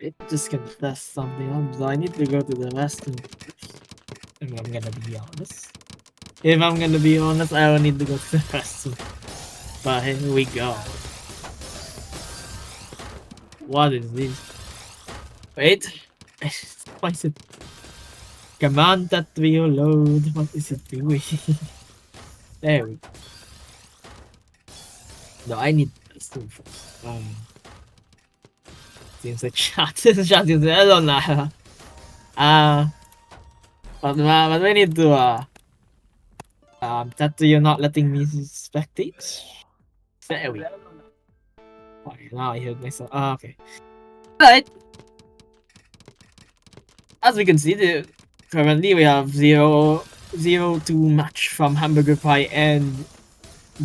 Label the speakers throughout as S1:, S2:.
S1: I just confess something else. Do I need to go to the restroom? If I'm gonna be honest. If I'm gonna be honest, I don't need to go to the restroom. But here we go. What is this? Wait. Why is it? Command that trio load. What is it doing? There we go. No, I need restroom first. Seems like chat is I don't know. But we need to that you're not letting me spectate. There we go. Okay, now I heard myself. Okay. Right. As we can see, currently we have 0-2 match from Hamburger Pie and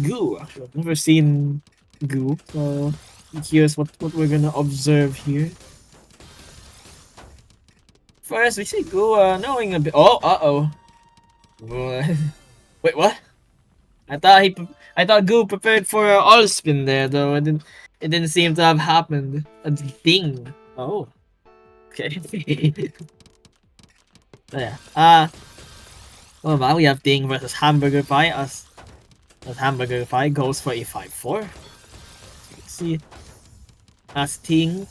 S1: Goo. Actually, I've never seen Goo, so here's what we're gonna observe here. First, we see Goo knowing a bit. Oh, uh-oh. Wait, what? I thought Goo prepared for all spin there, though. It didn't seem to have happened. A ding. Oh. Okay. Yeah. Well, now we have Ding versus Hamburger Pie as Hamburger Pie goes for a 5-4. Let's see. As Ting.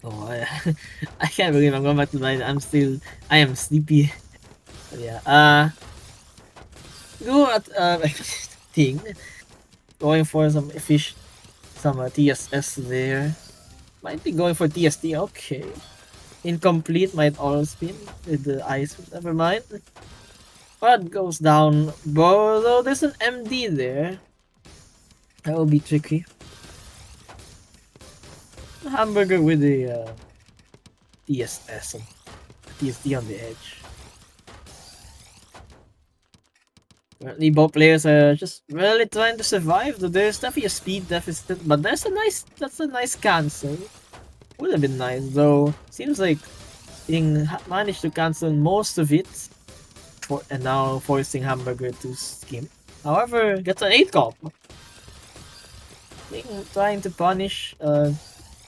S1: Oh, I can't believe I'm going back to bed. I am sleepy. But yeah. Go at Ting. Going for some TSS there. Might be going for TST. Okay. Incomplete might all spin with the ice. Never mind. But goes down. Though there's an MD there. That will be tricky. Hamburger with the TSS and TST on the edge. Currently, both players are just really trying to survive. Though there's definitely a speed deficit, but that's a nice cancel. Would have been nice though. Seems like Ding managed to cancel most of it, and now forcing Hamburger to skim. However, gets an 8 call. Ding trying to punish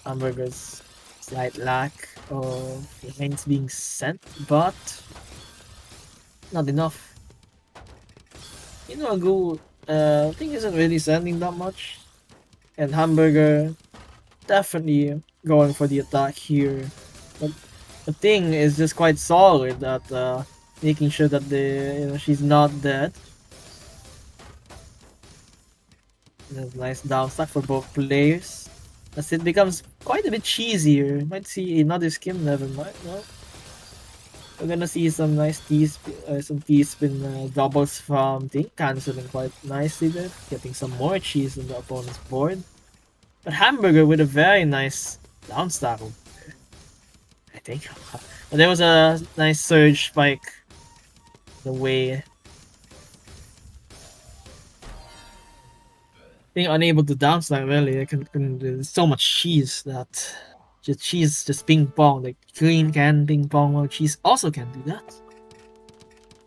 S1: Hamburger's slight lack of lanes being sent, but not enough. You know, Goo Ding isn't really sending that much, and Hamburger definitely going for the attack here. But the thing is just quite solid at making sure that she's not dead. That's nice down stack for both players. As it becomes quite a bit cheesier. Might see another skim, never mind. No. We're gonna see some nice T-spin doubles from Ding, cancelling quite nicely there, getting some more cheese on the opponent's board. But Hamburger with a very nice down stack, I think. But there was a nice surge spike the way being unable to down stack really. There's so much cheese that cheese just ping pong, like green can ping pong, while cheese also can do that.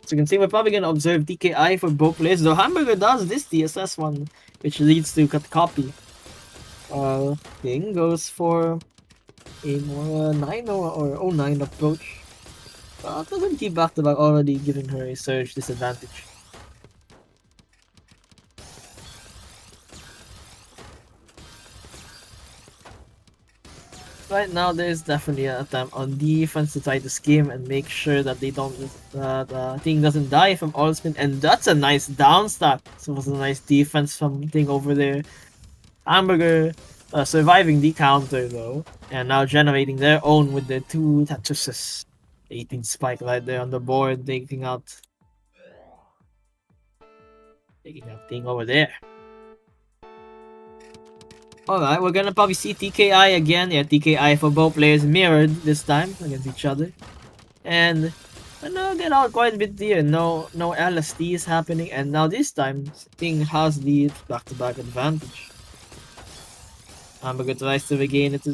S1: So you can see we're probably gonna observe DKI for both players, though Hamburger does this TSS one, which leads to cut copy. Ding goes for a more 9 or 09 approach. But doesn't keep back to back, already giving her a surge disadvantage. Right now, there's definitely an attempt on defense to try to skim and make sure that they don't the Ting doesn't die from all spin, and that's a nice down stack. So it was a nice defense from Ting over there. Hamburger surviving the counter though, and now generating their own with the 2 Tetrises. 18 spike right there on the board, taking out Ting over there. Alright, we're gonna probably see TKI again. Yeah, TKI for both players mirrored this time against each other. And we're get out quite a bit here. No LST is happening, and now this time Ting has the back-to-back advantage. Hamburger tries to regain its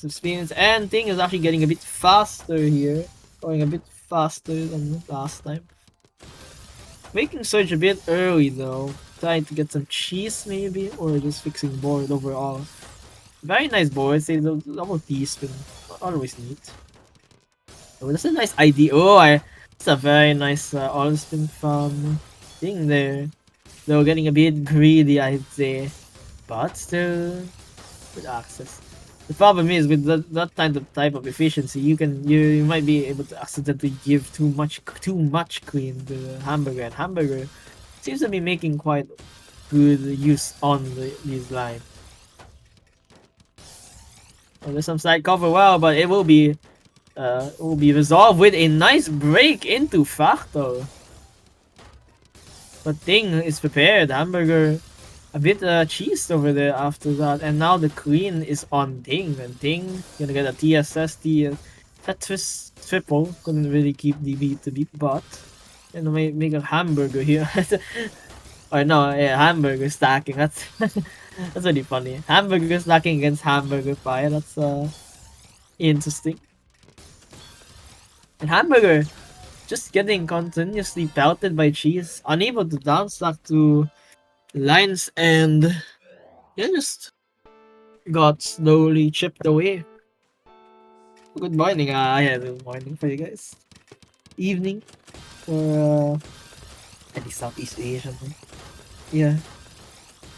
S1: experience, and Ting is actually getting a bit faster here. Going a bit faster than last time. Making surge a bit early though. Trying to get some cheese maybe, or just fixing board overall. Very nice board. Say the double T spin. always neat. Oh, that's a nice idea. Oh, it's a very nice all spin from thing there. Though getting a bit greedy, I'd say, but still with access. The problem is with that type of efficiency, you might be able to accidentally give too much queen to hamburger, and hamburger seems to be making quite good use on these line. Oh, there's some side cover, well, but it will be resolved with a nice break into Fractal. But Ting is prepared. Hamburger a bit cheesed over there after that, and now the queen is on Ting, and Ting gonna get a TSS, the Tetris triple. Couldn't really keep the beat to beat, but gonna make a hamburger here. Or no, yeah, hamburger stacking. That's that's really funny. Hamburger stacking against hamburger fire. That's interesting. And hamburger just getting continuously pelted by cheese, unable to down stack to lines, and yeah, just got slowly chipped away. Good morning. Yeah, good morning for you guys. Evening for any Southeast Asian. Yeah.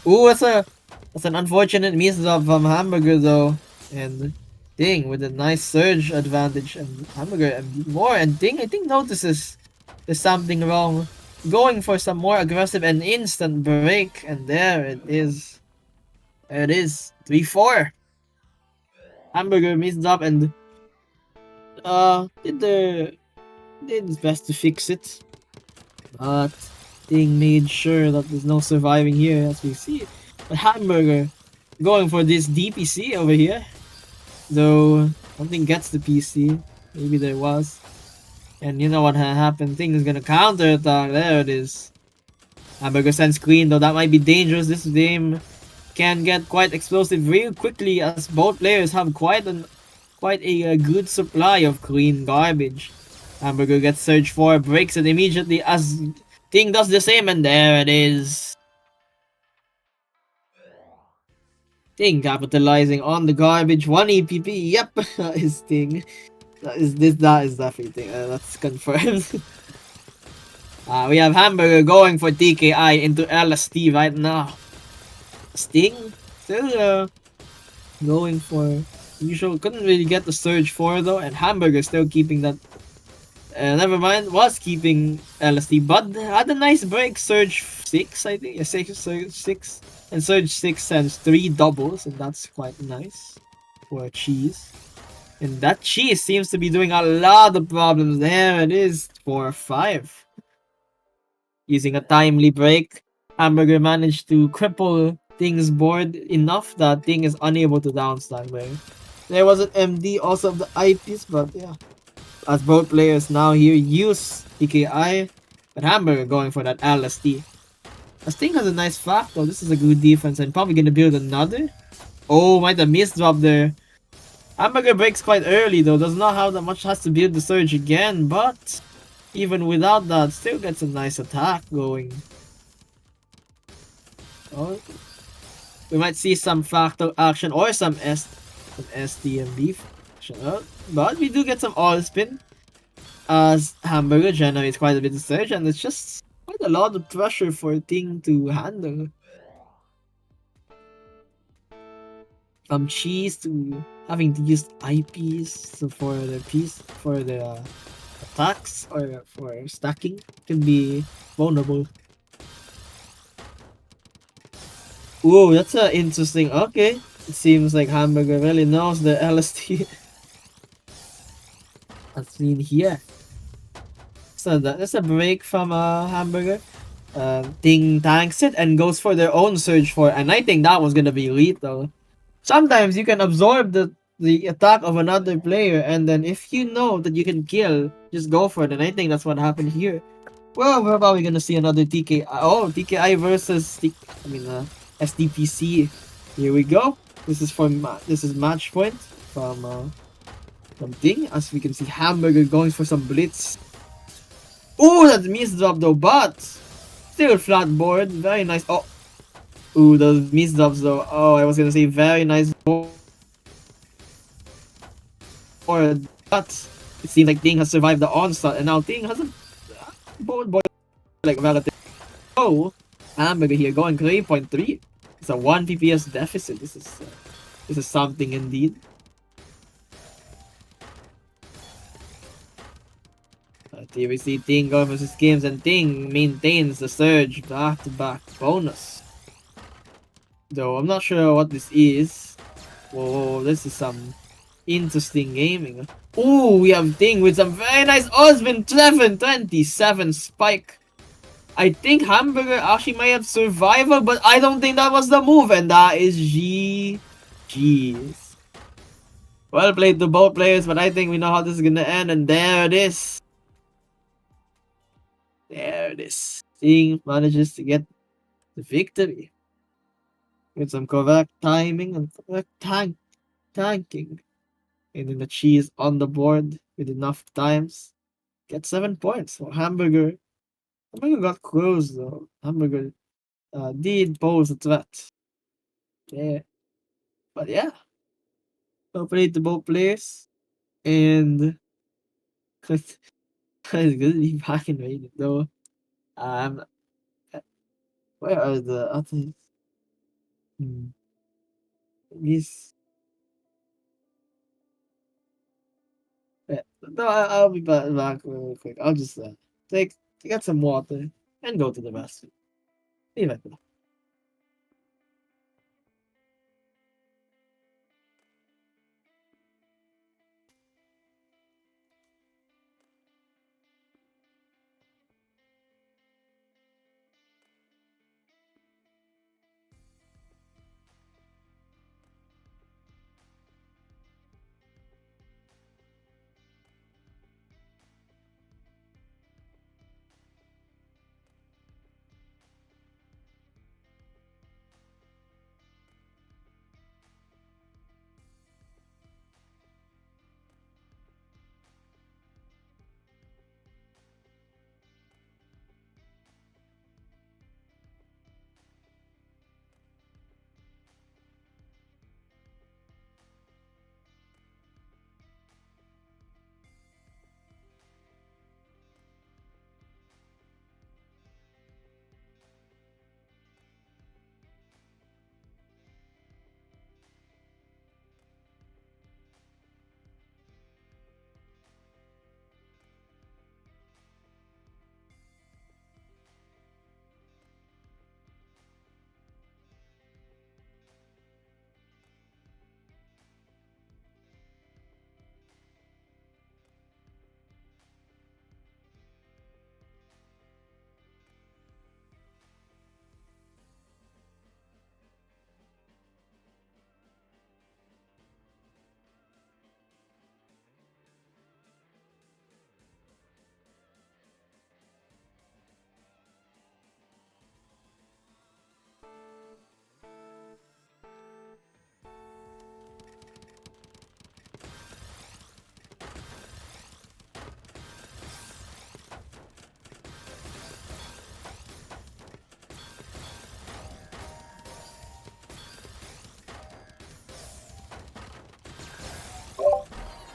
S1: Ooh, that's an unfortunate miss of hamburger though, and Ding with a nice surge advantage, and hamburger and more, and Ding I think notices there's something wrong, going for some more aggressive and instant break, and there it is. There it is. 3-4. Hamburger missed up and did his best to fix it, but Ding made sure that there's no surviving here as we see. But Hamburger going for this DPC over here, though something gets the PC. Maybe there was. And you know what happened? Thing is gonna counter attack. There it is. Hamburger sends queen, though that might be dangerous. This game can get quite explosive real quickly as both players have quite a good supply of queen garbage. Hamburger gets surge 4, breaks it immediately as Ting does the same, and there it is. Ting capitalizing on the garbage. 1 EPP. Yep, that is Ting. That is definitely Ting. That's confirmed. We have Hamburger going for TKI into LST right now. Sting still going for usual. Couldn't really get the surge 4 though, and Hamburger still keeping that. Never mind, was keeping LST, but had a nice break. Surge 6, I think. Yeah, Surge 6. And Surge 6 sends 3 doubles, and that's quite nice for cheese. And that cheese seems to be doing a lot of problems. There it is, 4-5. Using a timely break, Hamburger managed to cripple Ting's board enough that Ting is unable to downstack there. There was an MD also of the eyepiece, but yeah. As both players now here use TKI, but Hamburger going for that LST. As Ting has a nice fractal, this is a good defense and probably gonna build another. Oh, might have missed drop there. Hamburger breaks quite early though, does not have that much, has to build the surge again, but even without that, still gets a nice attack going. Oh, we might see some fractal action or some STMB action, but we do get some all spin as Hamburger generates quite a bit of surge, and it's just quite a lot of pressure for Ting to handle. From cheese to having to use IPs for the attacks or for stacking can be vulnerable. Whoa, that's interesting. Okay, it seems like Hamburger really knows the LST. As seen here. So that's a break from Hamburger. Ting tanks it and goes for their own surge 4, and I think that was gonna be lethal. Sometimes you can absorb the attack of another player, and then if you know that you can kill, just go for it, and I think that's what happened here. Well, we're probably gonna see another TKI. Oh, TKI versus SDPC. Here we go. This is match point from Ting, as we can see Hamburger going for some blitz. Oh, that miss drop though, but still flat board. Very nice. Oh, ooh, those miss drops though. Oh, I was gonna say very nice board. or that. It seems like Ting has survived the onslaught, and now Ting has a boy like relative. Oh, Hamburger here going 3.3. It's a 1 PPS deficit. This is something indeed. Here we see Ting going versus Games, and Ting maintains the surge back-to-back bonus. Though I'm not sure what this is. Whoa, this is some interesting gaming. Ooh, we have Ting with some very nice Osmond 27 spike. I think Hamburger actually might have survival, but I don't think that was the move, and that is GG's. Well played to both players, but I think we know how this is gonna end, and there it is. There it is. Ting manages to get the victory. With some correct timing and correct tanking. And then the cheese on the board with enough times. Get 7 points for Hamburger. Hamburger got close though. Hamburger did pose a threat. Yeah. But yeah. Well played to both players. And it's good to be back in rated though. Um where are the others? These yeah. No, I'll be back real quick. I'll just get some water and go to the restroom. Be right back.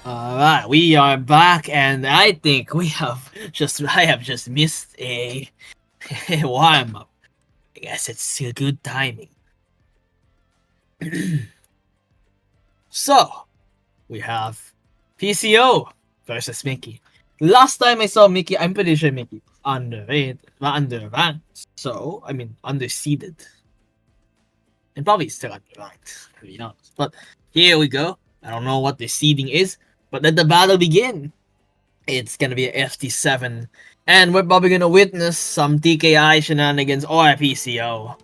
S1: Alright, we are back, and I think I have just missed a warm up. I guess it's still good timing. So, we have PCO versus Mickey. Last time I saw Mickey, I'm pretty sure Mickey underranked. So, I mean, underseeded. And probably still underranked, to be honest. But here we go. I don't know what the seeding is, but let the battle begin. It's gonna be a FT7, and we're probably gonna witness some TKI shenanigans or PCO.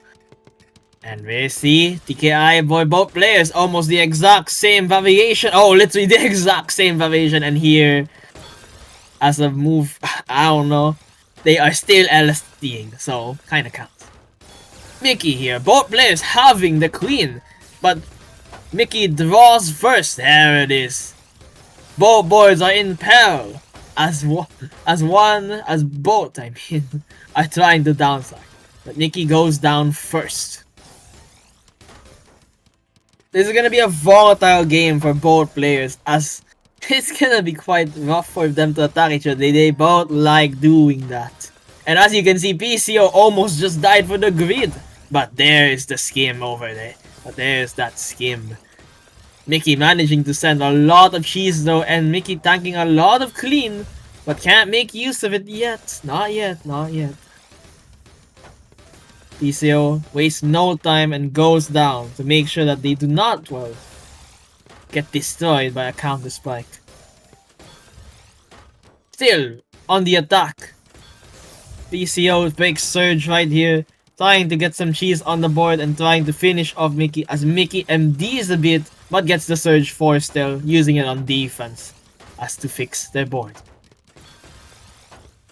S1: And we see TKI for both players, almost the exact same variation. Oh, literally the exact same variation. And here, as a move, I don't know, they are still LSDing, so kinda counts. Mickey here, both players having the queen, but Mickey draws first. There it is. Both boards are in peril, as both, I mean, are trying to downside. But Mickey goes down first. This is gonna be a volatile game for both players, as it's gonna be quite rough for them to attack each other. They both like doing that. And as you can see, PCO almost just died for the grid. But there is the skim over there. But there's that skim. Mickey managing to send a lot of cheese though, and Mickey tanking a lot of clean. But can't make use of it yet. Not yet, not yet. PCO wastes no time and goes down to make sure that they do not, well, get destroyed by a counter spike. Still on the attack. PCO breaks Surge right here, trying to get some cheese on the board and trying to finish off Mickey as Mickey MDs a bit, but gets the Surge 4 still, using it on defense as to fix their board.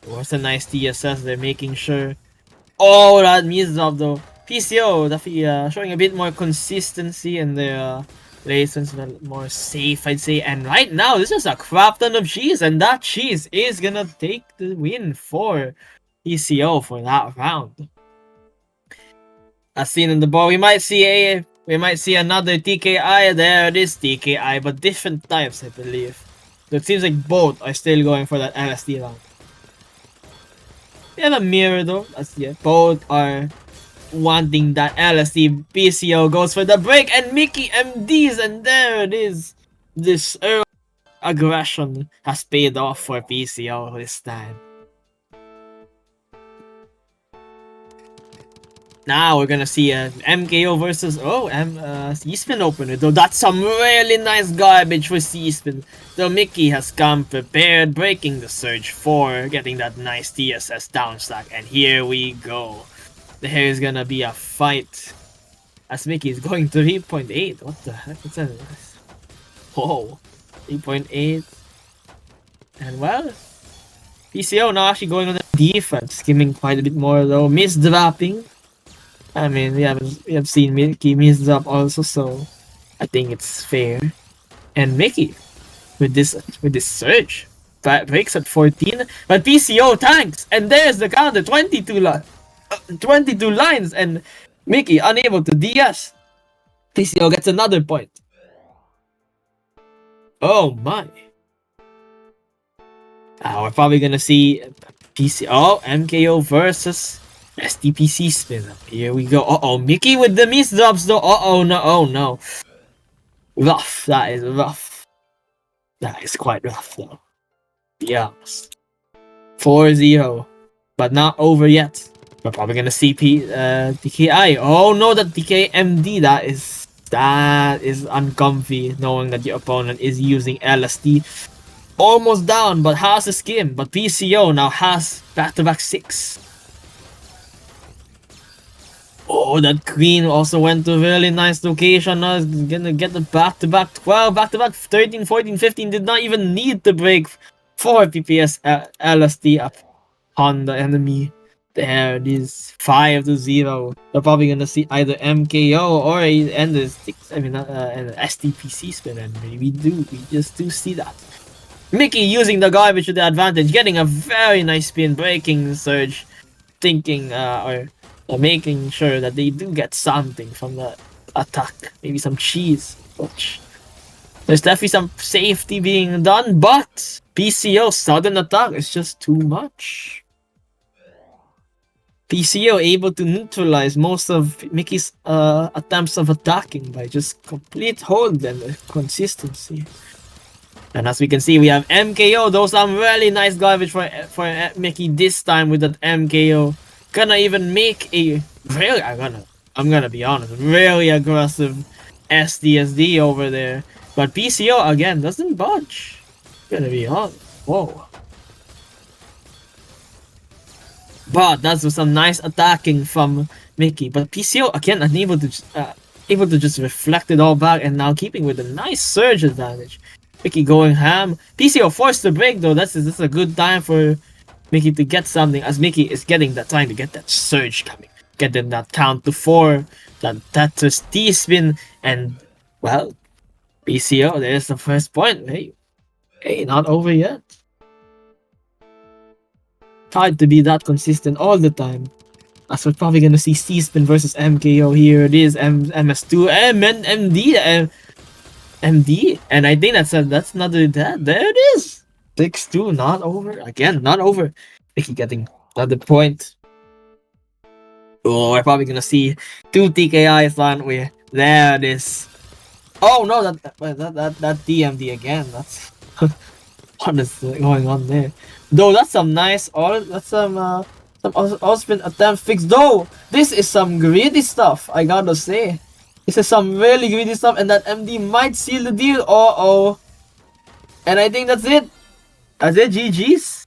S1: It was a nice TSS, they're making sure. Oh, that misses up though. PCO definitely showing a bit more consistency in their plays, a bit more safe, I'd say. And right now, this is a crap ton of cheese, and that cheese is gonna take the win for PCO for that round. As seen in the board, we might see another TKI. There it is, TKI, but different types, I believe. So it seems like both are still going for that LSD round. We have a mirror though, as yeah, both are wanting that LSD. PCO goes for the break and Mickey MDs, and there it is. This early aggression has paid off for PCO this time. Now we're gonna see an MKO versus C-Spin opener, though that's some really nice garbage for C-Spin. Though Mickey has come prepared, breaking the Surge 4, getting that nice TSS down stack, and here we go. There is gonna be a fight. As Mickey is going to 3.8. What the heck? What's that? Whoa. 3.8. And well, PCO now actually going on the defense, skimming quite a bit more though. Misdropping. I mean, we have seen Mickey misdrop also, so I think it's fair. And Mickey with this surge breaks at 14, but PCO tanks, and there's the counter. 22 lines, and Mickey unable to DS. PCO gets another point. Oh my. We're probably gonna see PCO MKO versus STPC spin. Here we go. Uh-oh, Mickey with the misdrops though. Uh-oh, no, oh no. Rough, that is rough. That is quite rough though. Yeah. 4-0. But not over yet. We're probably gonna see TKI. Oh no, that TKMD, that is uncomfy, knowing that your opponent is using LSD. Almost down, but has a skim. But PCO now has back-to-back 6. Oh, that queen also went to a really nice location. Now is gonna get the back-to-back 12, back-to-back 13, 14, 15. Did not even need to break 4 PPS LSD upon the enemy. There it is, 5-0. We're probably gonna see either MKO or an STPC spin, and we just do see that. Mickey using the garbage to the advantage, getting a very nice spin, breaking the Surge, thinking or making sure that they do get something from the attack, maybe some cheese. Which there's definitely some safety being done, but PCO sudden attack is just too much. PCO able to neutralize most of Mickey's attempts of attacking by just complete hold and consistency. And as we can see, we have MKO, though some really nice garbage for Mickey this time with that MKO. Gonna even make a really, I'm gonna be honest, really aggressive SDSD over there. But PCO again doesn't budge. Gonna be honest. Whoa. But that's some nice attacking from Mickey. But PCO again unable to just reflect it all back, and now keeping with a nice surge advantage. Mickey going ham. PCO forced to break though. This is a good time for Mickey to get something, as Mickey is getting that time to get that surge coming. Getting that count to 4, that Tetris T-spin, and well, PCO, there's the first point. Hey, not over yet. Hard to be that consistent all the time. As we're probably gonna see C-spin versus MKO. Here it is, MS2, MD, MD, and I think that's another that. There it is. 6-2, not over again, not over. Mickey getting another point. Oh, we're probably gonna see two TKIs, aren't we? There it is. Oh no, that DMD again. That's what is going on there? Though that's some nice, or that's some Osprey attempt fix. Though this is some greedy stuff, I gotta say. This is some really greedy stuff, and that MD might seal the deal. Oh, and I think that's it. That's it. GG's.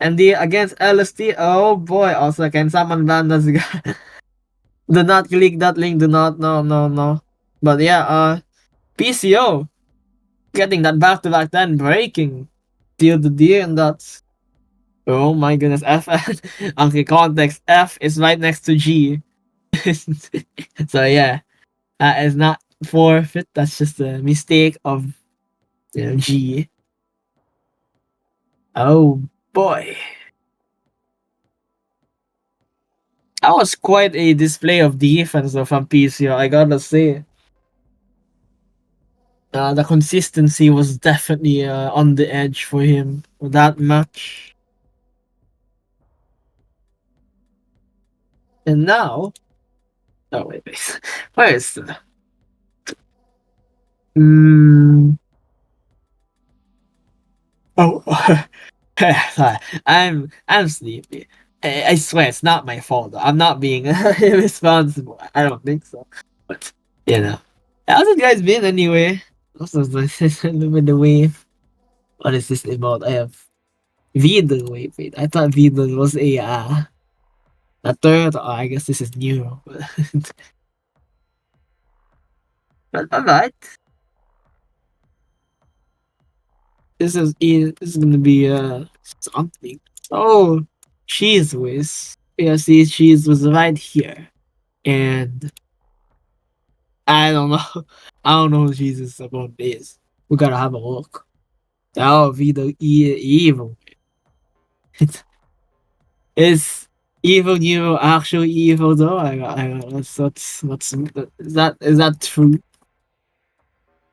S1: MD against LST. Oh boy. Also, can someone ban this guy? Do not click that link. Do not. No. But yeah. PCO getting that back-to-back 10 breaking. Seal the deal, and that's. Oh my goodness. F. Okay, context. F is right next to G. So yeah. It's not forfeit. That's just a mistake of G. Oh boy. That was quite a display of defense though from PCO, I gotta say. The consistency was definitely on the edge for him for that match. And now, oh wait, where is the? Oh, sorry. I'm sleepy. I swear it's not my fault. I'm not being irresponsible. I don't think so. But how's it guys been anyway? Also, nice. Look at the wave. What is this about? I have Vidal. Wait. I thought Vidal was a third. Oh, I guess this is new. But alright. This is gonna be something. Oh, Cheese Whiz. Yeah, see, Cheese was right here. And I don't know. I don't know who Jesus about this. We gotta have a look. Oh, Vida evil. Is evil new actual evil though? What's is that true?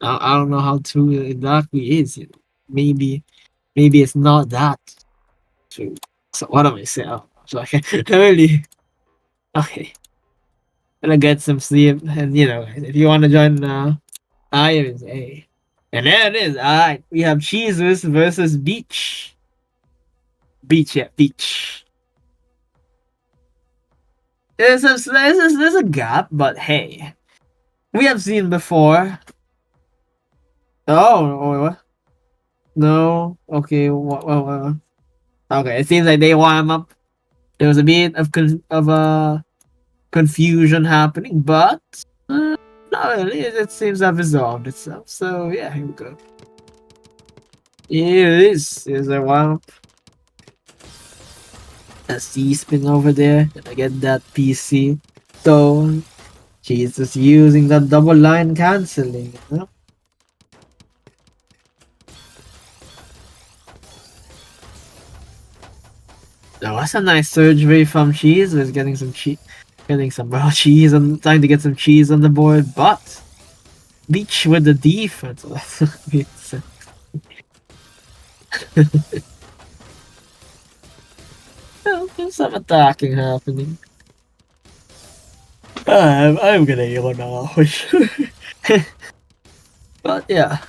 S1: I don't know how true it exactly is. Maybe it's not that true. So what am I saying? Oh, so I can't really. Okay, gonna get some sleep, and if you want to join, I is A, and there it is. All right, we have Jesus versus Beach. Beach. There's a gap, but hey, we have seen before. Oh, what? No. Okay. What? Okay. It seems like they warm up. There was a bit of confusion happening, but not really. It seems to have resolved itself. So yeah, here we go. Here it is. Here's a warm up. A C-spin over there. Gonna get that PC. So she's just using that double line canceling. Now that's a nice surgery from Cheese. Was getting some raw cheese and trying to get some cheese on the board, but Beach with the defense. There's some attacking happening. I'm gonna yawn now for sure. But yeah,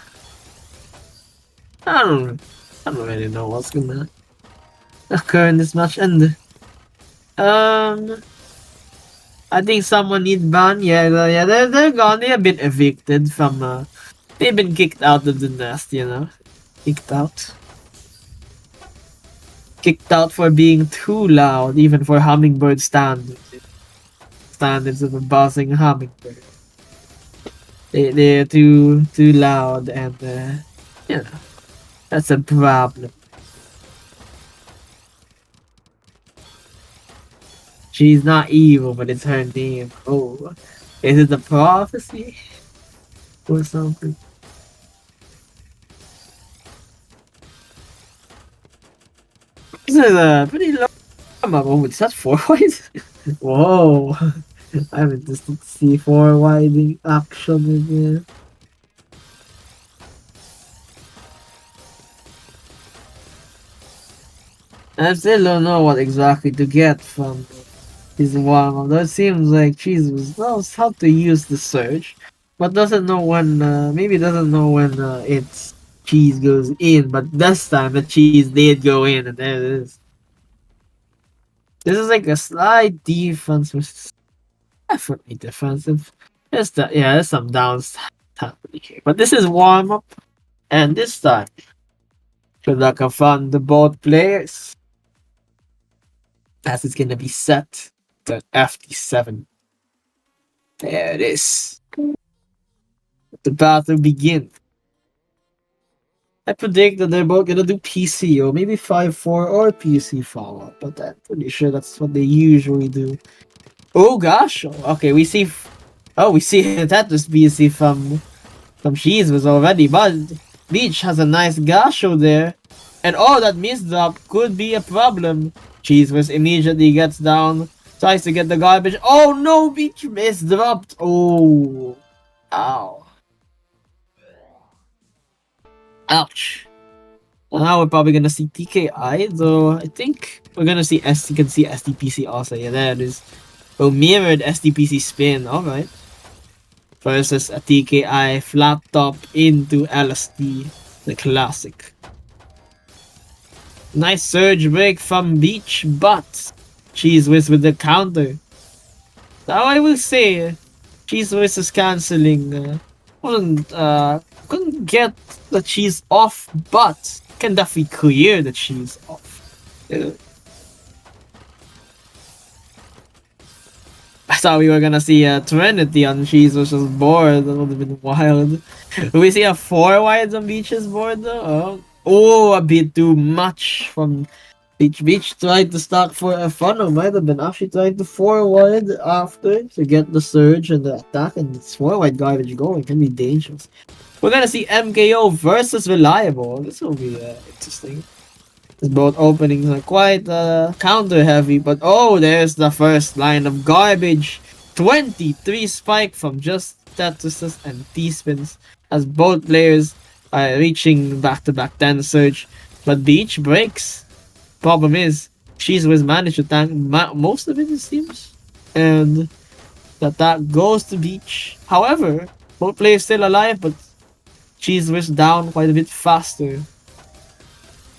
S1: I don't really know what's gonna occur in this match, and I think someone needs ban. Yeah, they're gone. They're a bit evicted from. They've been kicked out of the nest. Kicked out. Kicked out for being too loud, even for Hummingbird standards. Standards of a buzzing Hummingbird. They're too loud, and that's a problem. She's not evil, but it's her name. Oh, is it a prophecy or something? This is a pretty low. Oh, is that 4 wide? Whoa! I haven't just see 4 wide action in there. I still don't know what exactly to get from his warm up. Though it seems like Cheese was knows how to use the surge, but doesn't know when. Maybe doesn't know when its cheese goes in. But this time the cheese did go in, and there it is. This is like a slight defense, which is definitely defensive. There's some downs happening here, but this is warm up, and this time should I confront the both players as it's gonna be set to FD7. There it is. The battle begins. I predict that they're both gonna do PC or maybe 5-4 or PC follow up, but I'm pretty sure that's what they usually do. Oh gosh! Okay, we see. We see Tetris PC from Cheese was already, but Beach has a nice gasho there, and that misdrop could be a problem. Cheese was immediately gets down, tries to get the garbage. Oh no! Beach misdropped. Oh, ow. Ouch. Now we're probably gonna see TKI, though I think we're gonna see you can see SDPC also. Yeah, there it is. Oh, mirrored SDPC spin. Alright. Versus a TKI flat top into LSD. The classic. Nice surge break from Beach, but Cheese Whiz with the counter. Now I will say Cheese Whiz is cancelling. Couldn't get the cheese off, but can definitely clear the cheese off. I thought we were gonna see a Trinity on cheese, which was bored. That would have been wild. Do we see a 4 wides on Beach's board though? A bit too much from Beach. Beach tried to start for a funnel, might have been actually trying to 4 wide after to get the surge and the attack, and it's 4 wide garbage going. Can be dangerous. We're gonna see MKO versus Reliable. This will be interesting. It's both openings are quite counter heavy, but there's the first line of garbage. 23 spike from just Tetrises and T-spins as both players are reaching back-to-back 10 surge. But Beach breaks. Problem is, Cheese was managed to tank most of it seems. And the attack goes to Beach. However, both players still alive, but Cheese was down quite a bit faster.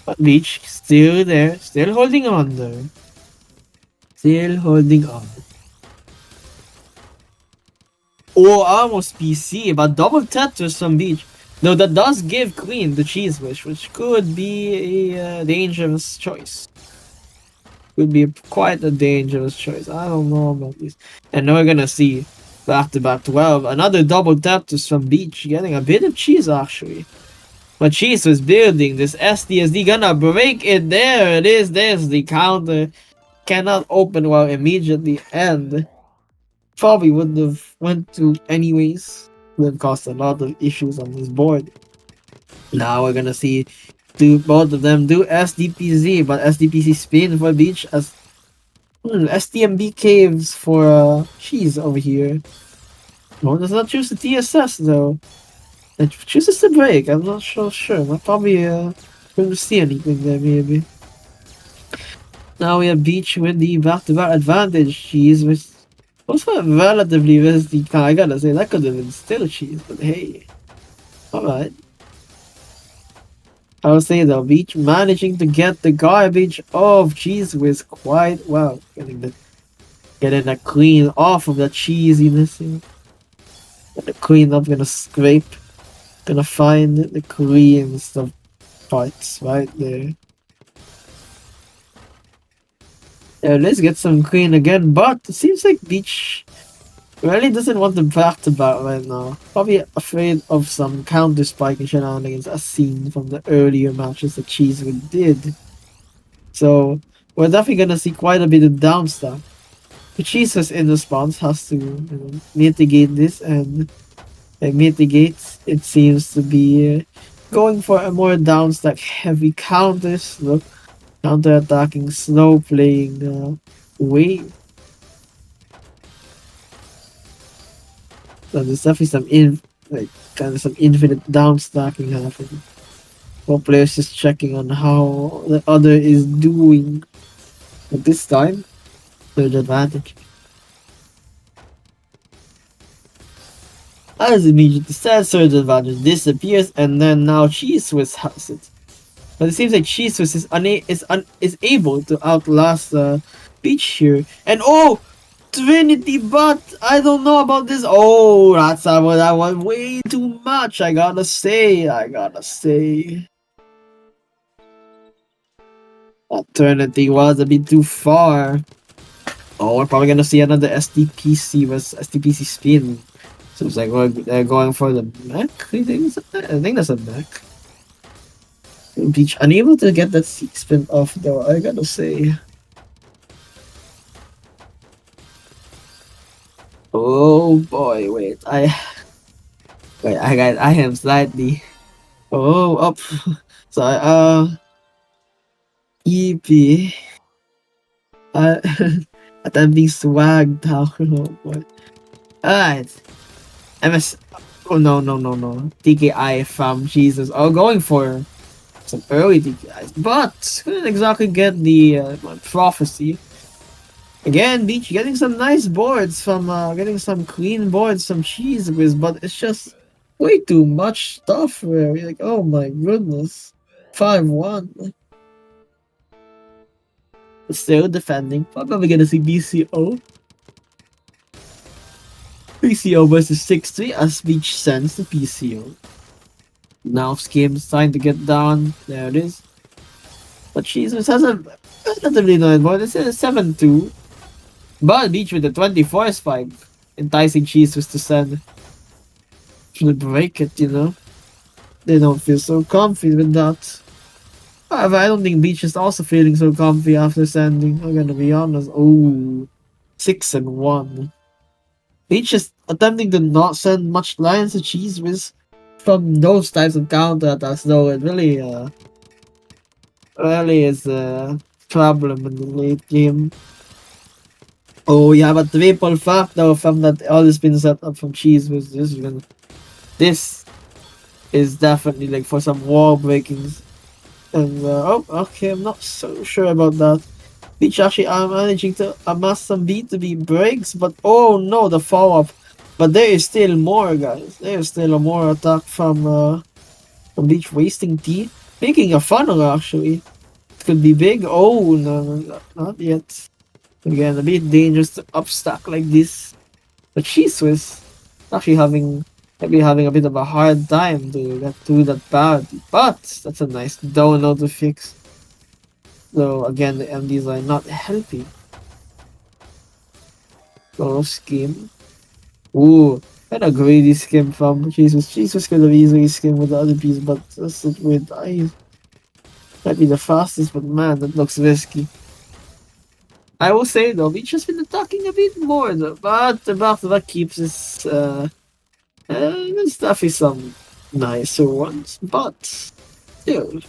S1: But Beach still there, still holding on though. Still holding on. Almost PC, but double Tetris from Beach. Though that does give Queen the Cheese Wish, which could be a dangerous choice. Could be quite a dangerous choice. I don't know about this. And now we're gonna see back-to-back 12. Another double Tetris from Beach, getting a bit of cheese actually. But Cheese was building this SDSD, gonna break it. There it is. There's the counter. Cannot open well immediately, and probably wouldn't have went to anyways. Would have caused a lot of issues on this board. Now we're gonna see both of them do SDPZ, but SDPC spin for Beach as STMB caves for Cheese over here. No, does not choose the TSS though. It chooses to break. I'm not so sure. I probably couldn't see anything there maybe. Now we have Beach with the back-to-back advantage. Cheese with also relatively risky. I gotta say that could have been still Cheese, but hey, all right. I would say though, Beach managing to get the garbage of Cheese with quite well, getting that clean off of the cheesiness. The clean up, gonna scrape. Gonna find the clean stuff parts right there. Yeah, let's get some clean again, but it seems like Beach really doesn't want the back-to-back right now. Probably afraid of some counter spiking shenanigans as seen from the earlier matches that Cheesewood did. So we're definitely gonna see quite a bit of down stuff. But Cheesewood in response has to mitigate this, and mitigates, it seems to be going for a more down stack heavy counters. Look, counter attacking, slow playing way. So there's definitely some kind of some infinite down stacking happening. Both players just checking on how the other is doing. But this time, third advantage. As immediately said, surge advantage disappears, and then now Cheese Swiss has it. But it seems like Cheese Swiss is able to outlast Peach here. And oh, Trinity, but I don't know about this. Oh, that was way too much. I gotta say. That Trinity was a bit too far. Oh, we're probably gonna see another SDPC versus SDPC spin. So it's like they're going for the mech. I think that's a mech. Peach unable to get that C spin off though, I gotta say. Oh boy, I am slightly up. So EP uh attempting swag tower. Oh boy. Alright. MS. Oh no. TKI from Jesus. Oh, going for some early TKIs, but couldn't exactly get the prophecy. Again, Beach getting some nice boards from getting some clean boards, some cheese whiz, but it's just way too much stuff where you're like, oh my goodness. 5-1. Still defending. Probably gonna see BCO. PCO versus 6-3 as Beach sends the PCO. Now Scheme is trying to get down. There it is. But Jesus has a relatively nice board. It's a 7-2. But Beach with the 24 spike. Enticing Jesus to send. To break it, you know. They don't feel so comfy with that. However, I don't think Beach is also feeling so comfy after sending. I'm gonna be honest. Oh, 6-1. Beach is attempting to not send much lines to Cheese Whiz from those types of counter attacks, though it really is a problem in the late game. Oh, you have a triple fact though from that all has been set up from Cheese Whiz. This is definitely like for some wall breakings. And oh, okay, I'm not so sure about that. Peach actually are managing to amass some B2B breaks, but oh no, the follow-up. But there is still more, guys. There is still a more attack from Beach wasting T. Making a funnel, actually. It could be big. Oh, no, not yet. Again, a bit dangerous to upstack like this. But she's Swiss. Actually maybe having a bit of a hard time to get through that parity. But that's a nice download to fix. So again, the MDs are not healthy. So scheme. Ooh, and a greedy scheme from Jesus. Jesus could have easily schemed with the other piece, but that's it with eyes. Might be the fastest, but man, that looks risky. I will say though, we've just been attacking a bit more though, but the back to that keeps his there's definitely some nicer ones, but still.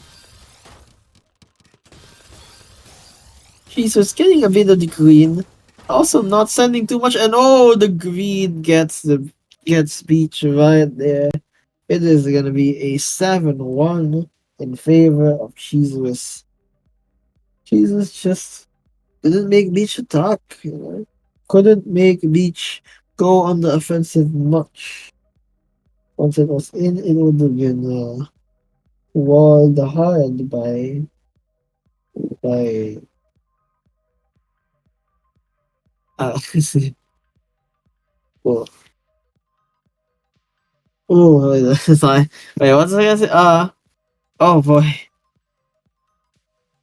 S1: Jesus getting a bit of the green. Also not sending too much, and oh, the green gets Beach right there. It is gonna be a 7-1 in favor of Jesus. Jesus just didn't make Beach attack, you know. Couldn't make Beach go on the offensive much. Once it was in, it would have been walled hard by oh, oh wait, sorry. Wait, what's I gonna say? Oh boy.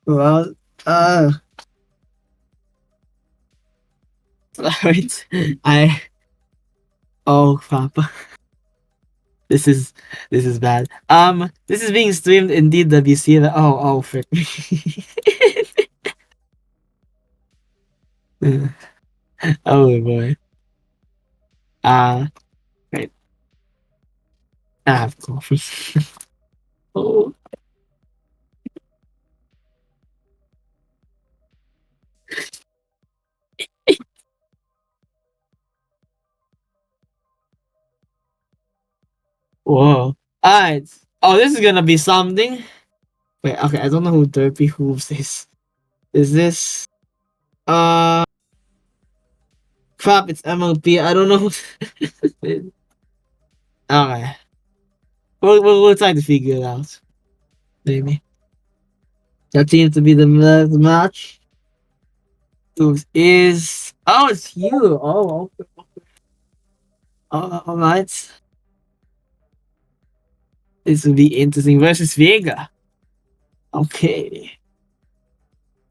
S1: Well, wait. Oh crap. This is this is bad. This is being streamed in DWC. Oh frick. Oh boy. Uh right. I have coffee. Oh. Whoa. Alright. Oh, this is gonna be something. Wait, okay, I don't know who Derpy Hooves is. Is this crap, it's MLP. I don't know. Okay. We'll try to figure it out. Maybe. That seems to be the match. Hooves is it's you. Oh, okay. Alright. This will be interesting versus Vega. Okay.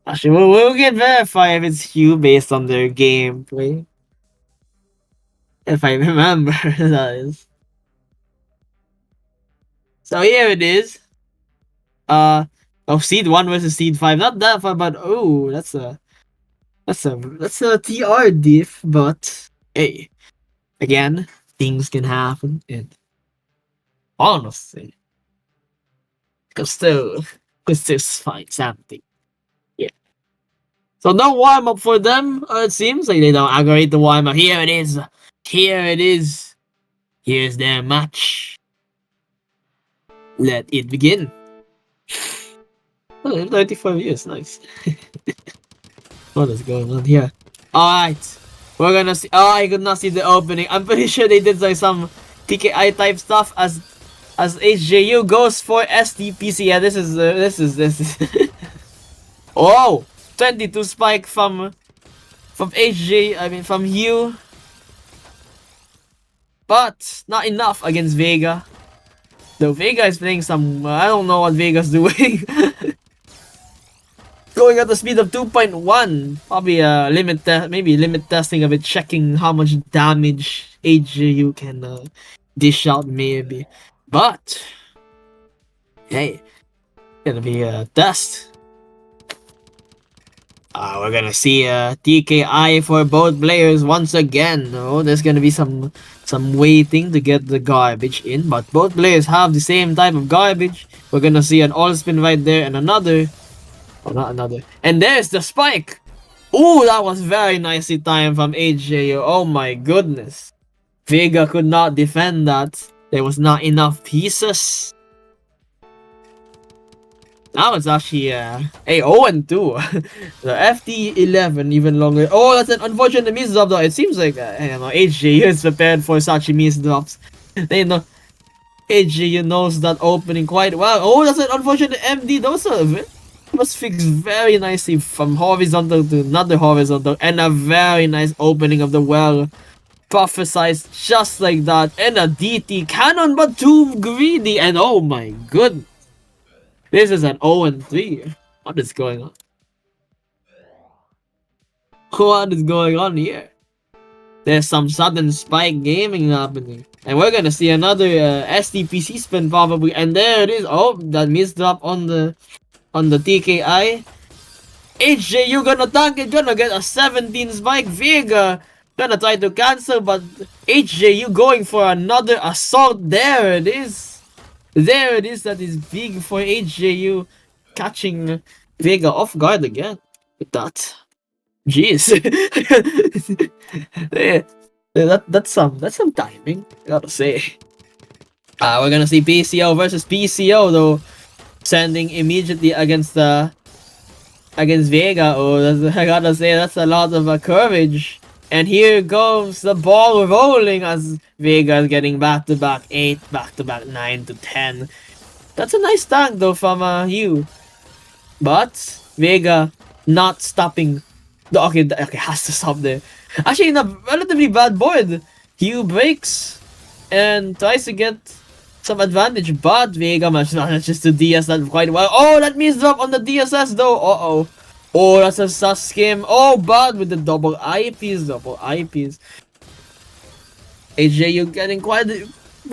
S1: Actually, we'll get verify if it's Hugh based on their gameplay. If I remember, that is. So here it is. Seed 1 versus Seed 5. Not that far, but oh, that's a TR diff, but hey, again, things can happen, and honestly, can still find something. Yeah. So no warm up for them. It seems like they don't aggravate the warm up. Here it is. Here it is. Here's their match. Let it begin. Oh, 95 years, nice. What is going on here? Alright. We're gonna see. Oh, I could not see the opening. I'm pretty sure they did like some TKI type stuff as HJU goes for STPC. Yeah, this is. Oh! 22 spike from HJ, I mean from Hugh. But not enough against Vega. Though Vega is playing some, I don't know what Vega's doing. Going at the speed of 2.1. Probably maybe limit testing of it, checking how much damage HJU can dish out maybe. But hey, gonna be a test. We're gonna see a TKI for both players once again. Oh, there's gonna be some waiting to get the garbage in, but both players have the same type of garbage. We're gonna see an all spin right there and another. Oh, not another. And there's the spike! Ooh, that was very nicely timed from HJO. Oh my goodness. Vega could not defend that. There was not enough pieces. Now it's actually a 0-2. The FT11 even longer. Oh, that's an unfortunate miss drop though. It seems like HJU is prepared for such miss drops. They know HJU knows that opening quite well. Oh, that's an unfortunate MD. Those was fixed very nicely from horizontal to another horizontal, and a very nice opening of the well. Prophesized just like that, and a DT cannon, but too greedy, and oh my goodness. This is an 0-3. What is going on? What is going on here? There's some sudden spike gaming happening. And we're gonna see another STPC spin probably. And there it is. Oh, that misdrop on the TKI. HJU gonna tank it, gonna get a 17 spike. Vega gonna try to cancel, but HJU going for another assault. There it is. There it is. That is big for HJU, catching Vega off guard again with that. Jeez. that's some timing, I gotta say. We're gonna see PCO versus PCO though, sending immediately against Vega. Oh, I gotta say that's a lot of courage. And here goes the ball rolling as Vega is getting back-to-back 8, back-to-back 9 to 10. That's a nice tank though from Hugh. But Vega not stopping. Okay, has to stop there. Actually, in a relatively bad board, Hugh breaks and tries to get some advantage, but Vega manages to DS that quite well. Oh, that means drop on the DSS though. Uh-oh. Oh, that's a sus skim. Oh, but with the double IPs. HJU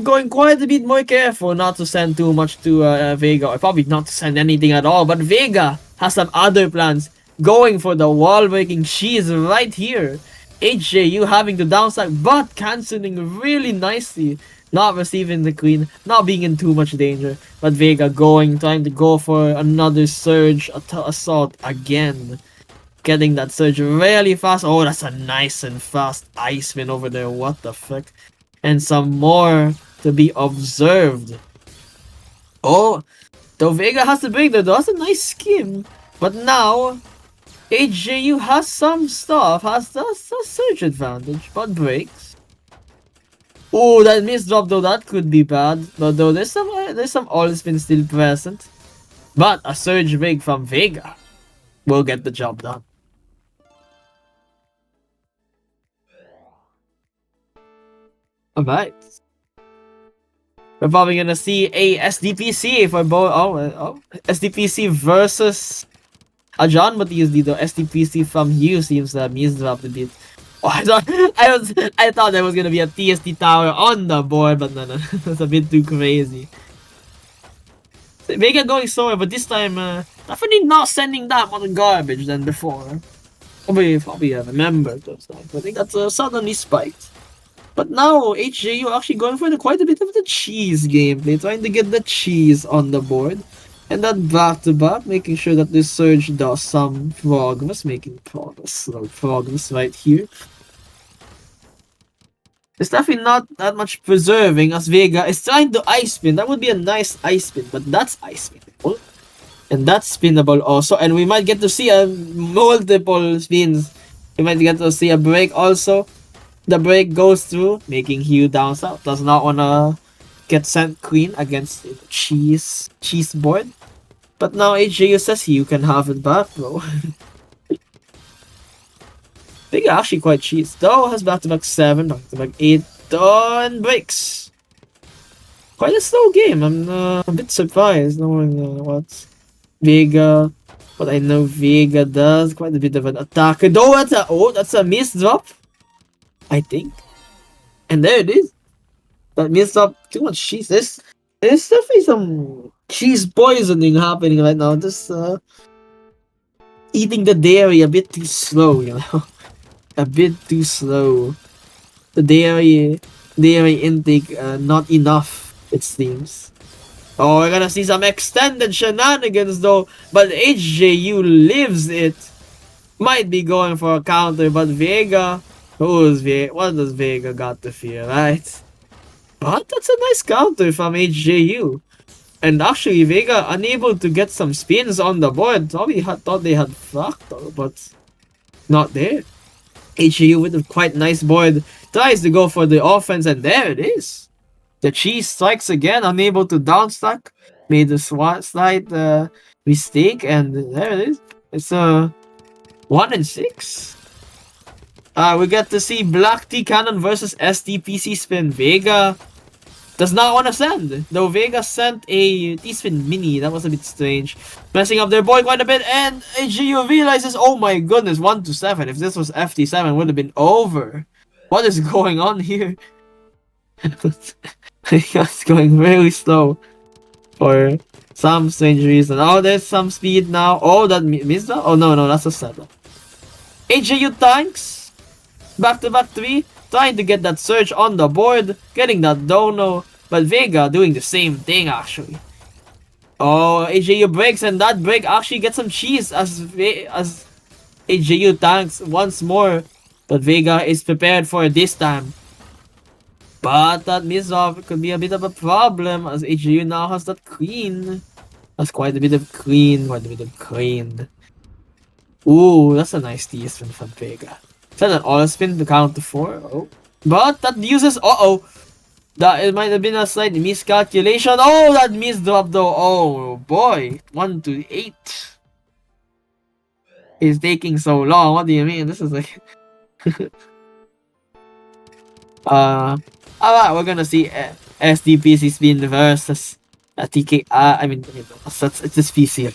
S1: going quite a bit more careful not to send too much to Vega, or probably not to send anything at all. But Vega has some other plans, going for the wall breaking. She is right here. HJU having to downside, but canceling really nicely. Not receiving the queen, not being in too much danger. But Vega trying to go for another surge assault again. Getting that surge really fast. Oh, that's a nice and fast ice win over there. What the fuck? And some more to be observed. Oh, Though Vega has the break there, that's a nice scheme. But now, HJU has some stuff, has the surge advantage, but breaks. Oh, that missed drop though, that could be bad. But though there's some all spin still present. But a surge break from Vega will get the job done. Alright. We're probably gonna see a SDPC for both. SDPC versus a John Matthews though. SDPC from Hugh seems to have misdropped a bit. Oh, I thought there was gonna be a TST tower on the board, but no, that's a bit too crazy. Vega going slower, but this time definitely not sending that much garbage than before. Probably remembered those times. I think that's suddenly spiked. But now HJU actually going for quite a bit of the cheese gameplay, trying to get the cheese on the board. And then back to back, making sure that this surge does some progress, making progress right here. It's definitely not that much preserving as Vega is trying to ice spin. That would be a nice ice spin, but that's ice spinable. And that's spinnable also. And we might get to see multiple spins. We might get to see a break also. The break goes through, making Hugh down south. Does not wanna get sent queen against the cheese board. But now HJU says Hugh can have it back, bro. Vega actually quite cheese. Though has back-to-back 7, back-to-back 8, and breaks. Quite a slow game. I'm a bit surprised knowing what Vega. What I know Vega does. Quite a bit of an attack. Though that's a miss drop. I think. And there it is. That missed up too much cheese. There's definitely some cheese poisoning happening right now. Just eating the dairy a bit too slow, you know. A bit too slow. The dairy intake not enough, it seems. Oh, we're gonna see some extended shenanigans though. But HJU lives it. Might be going for a counter, but Vega. What does Vega got to fear, right? But that's a nice counter from HJU. And actually, Vega unable to get some spins on the board. Probably thought they had Fractal, but not there. HJU with a quite nice board tries to go for the offense, and there it is. The cheese strikes again, unable to downstack. Made a slight mistake, and there it is. It's 1 and 6. We get to see Black T Cannon versus STPC Spin. Vega does not want to send. Though Vega sent a T-Spin Mini. That was a bit strange. Messing up their board quite a bit. And HJU realizes, oh my goodness, 1-7. If this was FT7, would have been over. What is going on here? It's going very slow. For some strange reason. Oh, there's some speed now. Oh, that missed that? Oh, no, that's a setup. HJU tanks. Back-to-back 3, trying to get that surge on the board, getting that dono, but Vega doing the same thing actually. Oh, HJU breaks, and that break actually gets some cheese as HJU tanks once more, but Vega is prepared for it this time. But that miss-off could be a bit of a problem as HJU now has that queen. That's quite a bit of queen, Ooh, that's a nice T-spin from Vega. Send an auto spin to count to 4. Oh. But that uses. That it might have been a slight miscalculation. Oh, that misdrop though. Oh boy. 1-8. It's taking so long. What do you mean? This is like. Alright, we're gonna see SDPC spin versus TK. It's this PC.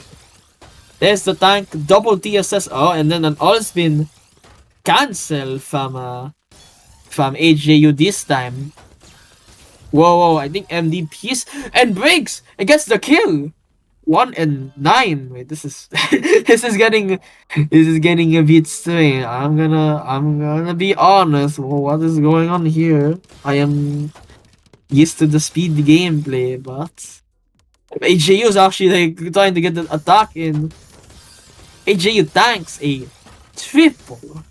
S1: There's the tank, double TSS. Oh, and then an all spin. Cancel from HJU this time. Whoa, I think MDPs and breaks and gets the kill. 1 and 9. Wait, this is this is getting a bit strange. I'm gonna be honest. What is going on here? I am used to the speed gameplay, but HJU is actually like trying to get the attack in. HJU tanks a triple.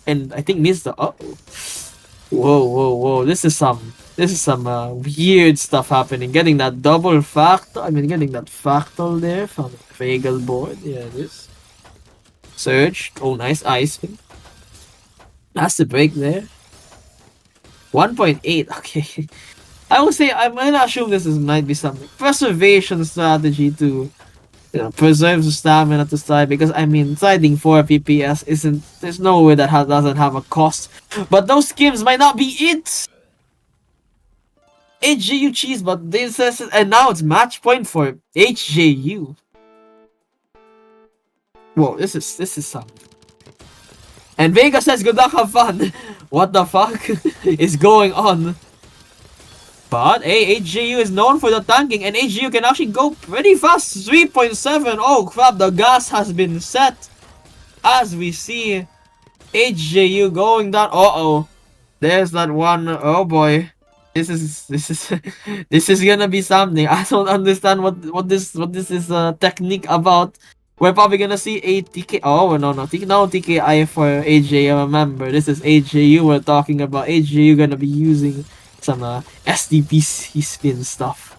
S1: And I think missed the Whoa. This is some This is some weird stuff happening. Getting that double factor. I mean, getting that fractal there from Vagal board. Yeah, this. Surge. Oh, nice ice spin. That's the break there. 1.8. Okay. I would say I'm gonna assume this might be something preservation strategy to preserve the stamina to side because I mean siding 4 PPS isn't there's no way that doesn't have a cost. But those skims might not be it. HJU cheese, but this is and now it's match point for HJU. Whoa, this is something. And Vega says good luck, have fun. What the fuck is going on? But hey, HJU is known for the tanking, and HJU can actually go pretty fast. 3.7. Oh crap, the gas has been set. As we see HJU going down. Uh-oh. There's that one. Oh boy. This is this is gonna be something. I don't understand what this is technique about. We're probably gonna see a TK. Oh no TKI for AJ. Remember, this is AJU we're talking about. AJU gonna be using some SDPC spin stuff.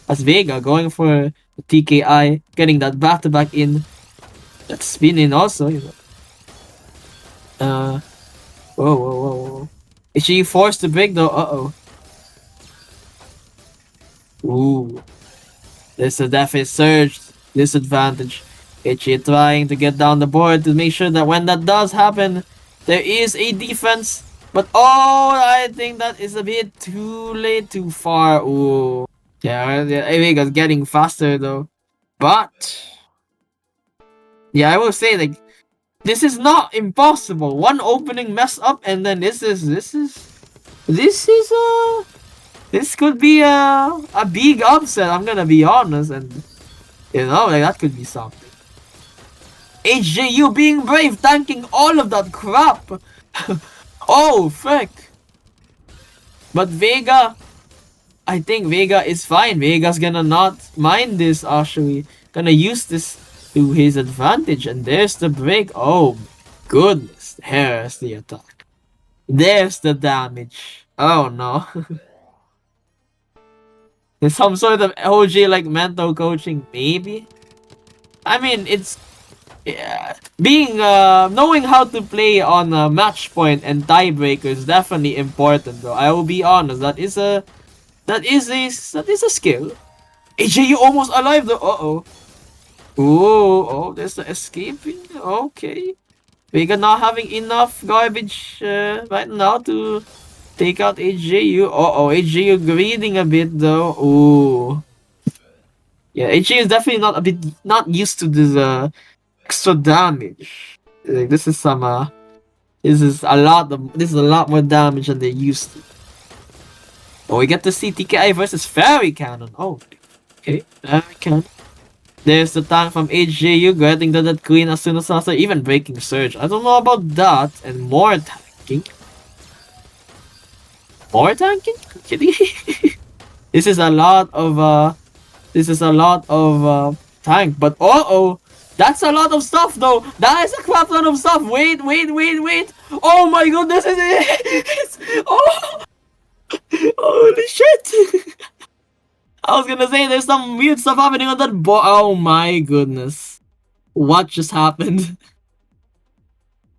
S1: As Vega going for the TKI, getting that back to back in. That's spinning also. Uh. Whoa. Is she forced to break though? Uh-oh. Ooh. There's a definite surge disadvantage. Is she trying to get down the board to make sure that when that does happen, there is a defense? But oh, I think that is a bit too late, too far. Ooh. Yeah, Avega's getting faster though. But yeah, I will say like this is not impossible. One opening mess up and then this could be a big upset, I'm gonna be honest, and like that could be something. HJU being brave, tanking all of that crap. Oh, frick. But Vega, I think Vega is fine. Vega's gonna not mind this, actually. Gonna use this to his advantage, and there's the break. Oh, goodness. There's the attack. There's the damage. Oh, no. There's some sort of OG like mental coaching, maybe. I mean, it's being knowing how to play on a match point and tiebreaker is definitely important, though. I will be honest, that is a skill. AJ, you almost alive though. Uh-oh. Oh, there's the escaping. Okay. Vega not having enough garbage right now to take out HJU. Uh-oh, HJU greeding a bit though. Ooh. Yeah, HJU is definitely not used to this extra damage. Like, this is a lot more damage than they used to. Oh, we get to see TKI versus Fairy Cannon. Oh, okay, Fairy Cannon. There's the tank from HJU getting to that queen as soon as possible, even breaking Surge. I don't know about that. And more tanking. More tanking? Kidding? This is a lot of tank, but uh-oh! That's a lot of stuff though! That is a crap ton of stuff! Wait! Oh my god, this is it! Oh! Holy shit! I was gonna say there's some weird stuff happening on that board. Oh my goodness. What just happened?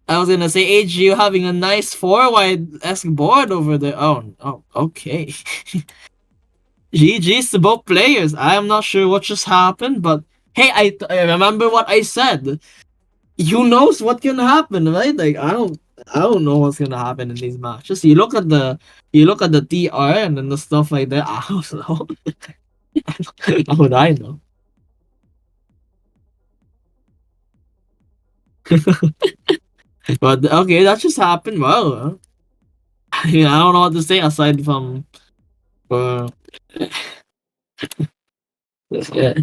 S1: I was gonna say HGU having a nice 4-wide-esque board over there. Oh, okay. GG's to both players. I am not sure what just happened, but hey, I remember what I said. You knows what can happen, right? Like I don't know what's gonna happen in these matches. You look at the TR and then the stuff like that. I don't know. How would I know? But okay, that just happened. Well, I don't know what to say aside from uh, uh,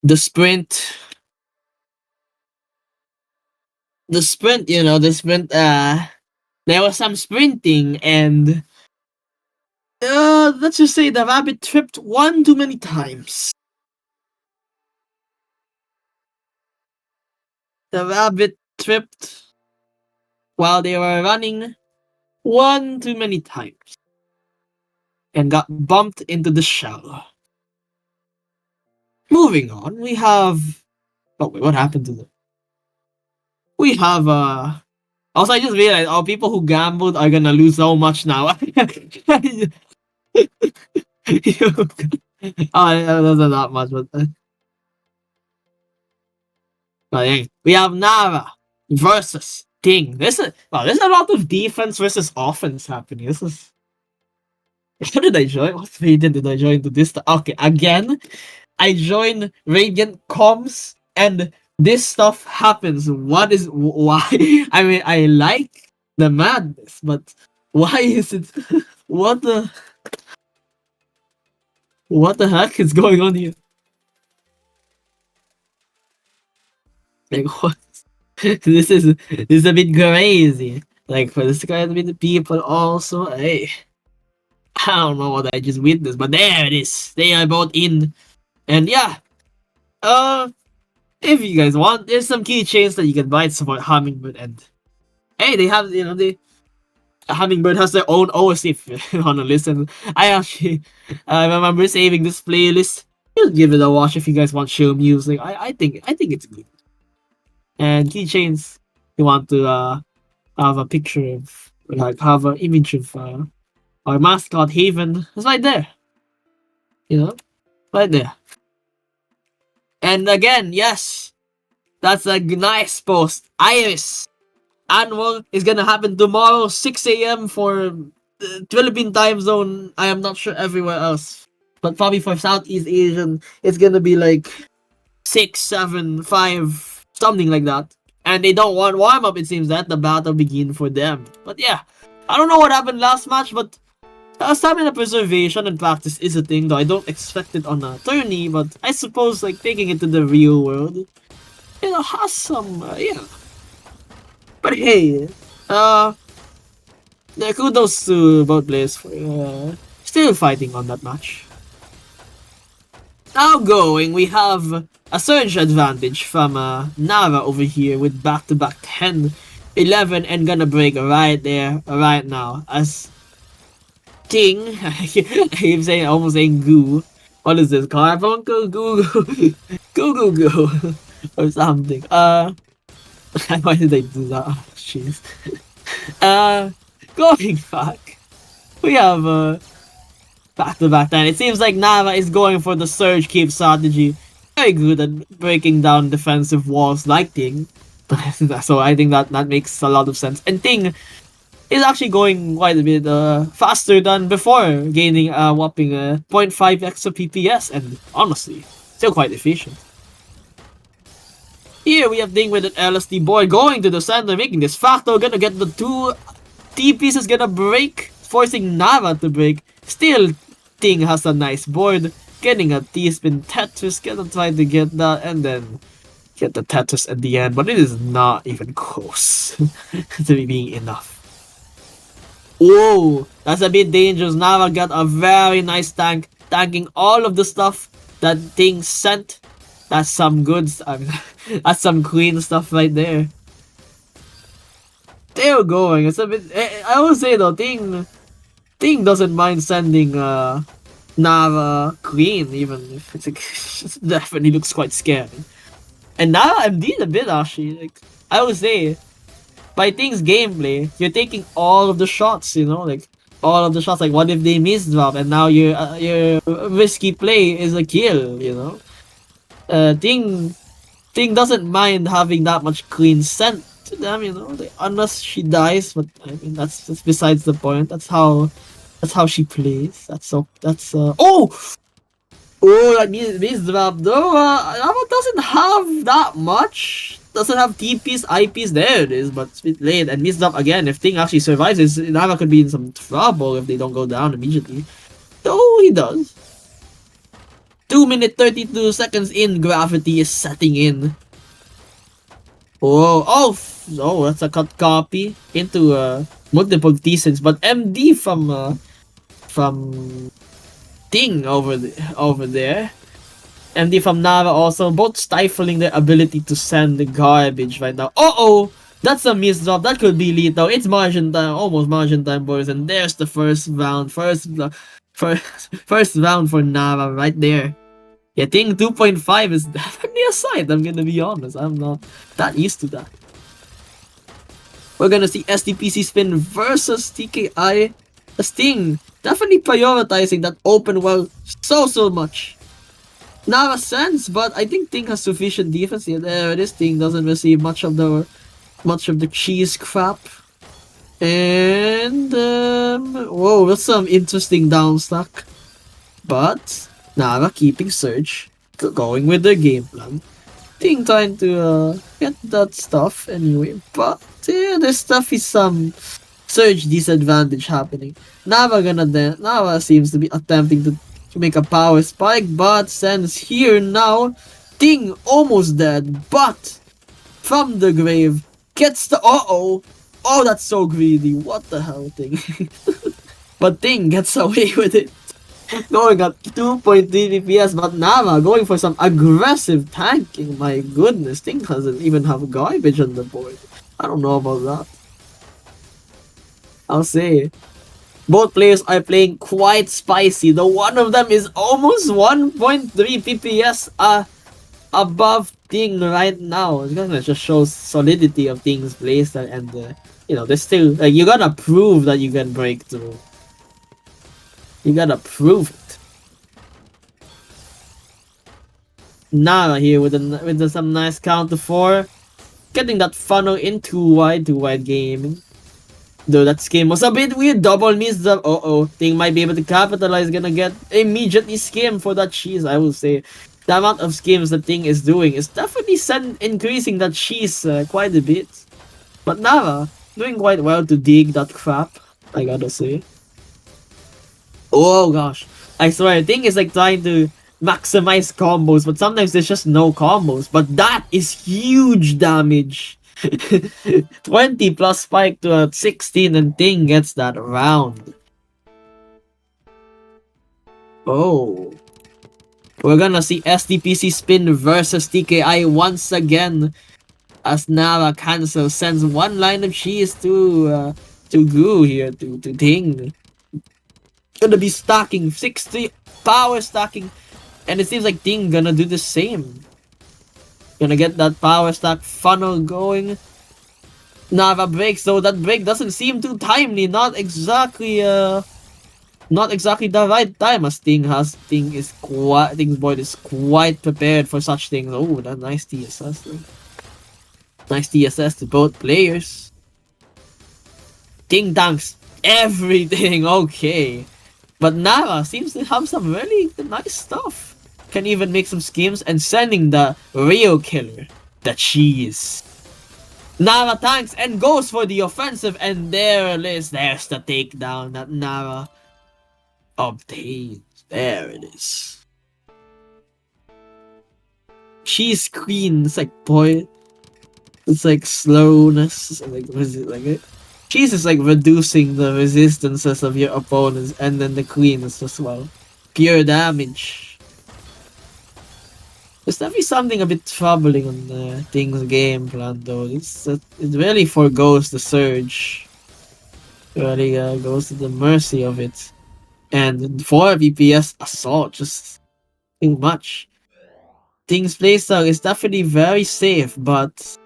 S1: the sprint. The sprint. There was some sprinting, and let's just say the rabbit tripped one too many times. The rabbit tripped while they were running one too many times and got bumped into the shell. Moving on, we have. Oh wait, what happened to them? We have Also, I just realized, people who gambled are gonna lose so much now. That's not much, but hey, we have Nara versus Ting. There's a lot of defense versus offense happening. This is. How did I join? What variant did I join to this? Okay, again, I joined Radiant Comms, and this stuff happens. Why? I mean, I like the madness, but why is it? What the? What the heck is going on here? Like what? This is a bit crazy. Like for this guy to be the people also. Hey, I don't know what I just witnessed, but there it is. They are both in, and yeah. If you guys want, there's some keychains that you can buy to support Hummingbird, and hey, they have the Hummingbird has their own OS if you wanna listen. I actually I remember saving this playlist. Just give it a watch if you guys want chill music. I think it's good. And keychains, you want to have a picture of, like, have an image of our mascot Haven. It's right there. Right there. And again, yes, that's a nice post. Iris annual is gonna happen tomorrow, 6 a.m. for Philippine time zone. I am not sure everywhere else, but probably for Southeast Asian, it's gonna be like 6, 7, 5, something like that. And they don't want warm up. It seems that the battle begin for them. But yeah, I don't know what happened last match, but stamina preservation and practice is a thing, though I don't expect it on a tourney, but I suppose, like, taking it to the real world, has some, But hey, kudos to both players for still fighting on that match. Now we have a surge advantage from Nara over here with back-to-back 10, 11, and gonna break right there, right now, as Ting, I keep saying, almost saying goo. What is this? Carbuncle? Goo goo. Goo goo goo. Or something. Why did I do that? Oh, jeez. Going back. We have back to back 10. It seems like Nava is going for the surge keep strategy. Very good at breaking down defensive walls like Ting. So I think that makes a lot of sense. And Ting is actually going quite a bit faster than before, gaining a whopping 0.5 extra PPS, and honestly, still quite efficient. Here we have Ting with an LSD board going to the center, making this Facto, gonna get the 2 T pieces, gonna break, forcing Nava to break. Still, Ting has a nice board, getting a T-spin Tetris, gonna try to get that, and then get the Tetris at the end, but it is not even close to being enough. Whoa, that's a bit dangerous. Nava got a very nice tank, tanking all of the stuff that Ting sent. That's some good stuff. That's some clean stuff right there. Still going. It's a bit. I would say though, Ting doesn't mind sending Nava clean, even if it definitely looks quite scary. And now I'm doing a bit actually. Like, I would say, by Ting's gameplay, you're taking all of the shots, like all of the shots. Like, what if they miss drop and now your risky play is a kill, Ting doesn't mind having that much clean sent to them, like, unless she dies. But I mean, that's besides the point. That's how she plays. Oh, that means drop though. Lava doesn't have that much. Doesn't have TPs, IPs. There it is, but it's a bit late. And miss drop again. If Ting actually survives, Lava could be in some trouble if they don't go down immediately. Though he does. 2 minute 32 seconds in, gravity is setting in. Oh, that's a cut copy into multiple decents, but MD from Ting over there. MD from Nava also, both stifling their ability to send the garbage right now. That's a miss drop. That could be lethal. It's margin time, almost margin time, boys. And there's the first round. First round for Nava right there. Yeah, I think 2.5 is definitely a sight. I'm gonna be honest. I'm not that used to that. We're gonna see SDPC Spin versus TKI. Sting definitely prioritizing that open well so much. Nava sense, but I think Ting has sufficient defense. Yeah, there it is. Ting doesn't receive much of the cheese crap. And whoa, that's some interesting down stack. But Nava keeping Surge, going with their game plan. Ting trying to get that stuff anyway. But yeah, there's stuff is some Surge disadvantage happening. Nava seems to be attempting to make a power spike, but Sen's here now. Ting almost dead, but from the grave gets the oh, that's so greedy. What the hell, Ting? But Ting gets away with it. Going at 2.3 DPS, but Nava going for some aggressive tanking. My goodness, Ting doesn't even have garbage on the board. I don't know about that. I'll say both players are playing quite spicy, though one of them is almost 1.3 PPS above Ting right now. It's gonna just show solidity of Ting's playstyle, and you know, there's still you gotta prove that you can break through. You gotta prove it. Nara here with some nice counter 4, getting that funnel in too wide gaming. Though that scheme was a bit weird. Double miss the Ting might be able to capitalize. Gonna get immediately skim for that cheese. I will say the amount of schemes the Ting is doing is definitely increasing that cheese quite a bit. But Nara doing quite well to dig that crap, I gotta say. Oh gosh, I swear, Ting is like trying to maximize combos, but sometimes there's just no combos. But that is huge damage. 20 plus spike to a 16, and Ting gets that round. Oh. We're gonna see SDPC Spin versus TKI once again, as Nava cancel sends one line of cheese to Goo here, to Ting. Gonna be stacking 60 power stacking, and it seems like Ting gonna do the same. Gonna get that power stack funnel going. Nava breaks, though that break doesn't seem too timely. Not exactly the right time, as Ting's board is quite prepared for such things. Oh, that nice TSS though. Nice TSS to both players. Ting tanks everything, okay. But Nava seems to have some really nice stuff. Can even make some schemes, and sending the real killer, the cheese. Nava tanks and goes for the offensive, and there it is. There's the takedown that Nava obtains. There it is. Cheese queen. It's like, boy, it's like slowness. Like, what is it like? Cheese is like reducing the resistances of your opponents, and then the queen is just, well, pure damage. There's definitely something a bit troubling on the Ting's game plan, though. It really forgoes the surge. It really goes to the mercy of it. And 4 VPS assault, just too much. Ting's playstyle is definitely very safe, but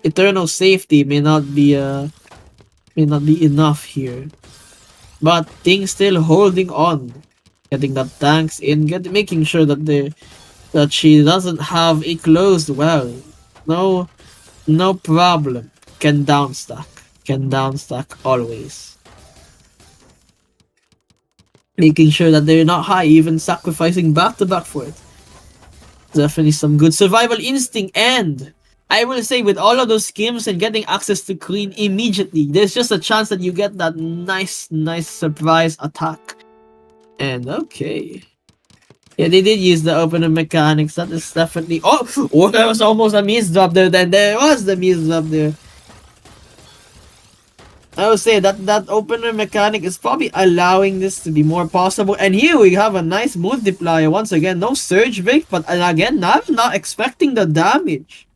S1: eternal safety may not be enough here. But Ting still holding on. Getting that tanks in, making sure that she doesn't have a closed well. No problem. Can downstack always. Making sure that they're not high, even sacrificing back to back for it. Definitely some good survival instinct, and I will say with all of those schemes and getting access to Queen immediately, there's just a chance that you get that nice surprise attack. And okay. Yeah, they did use the opener mechanics. That is definitely... Oh, there was almost a miss drop there. Then there was the miss drop there. I would say that opener mechanic is probably allowing this to be more possible. And here we have a nice multiplier. Once again, no surge break, but again, I'm not expecting the damage.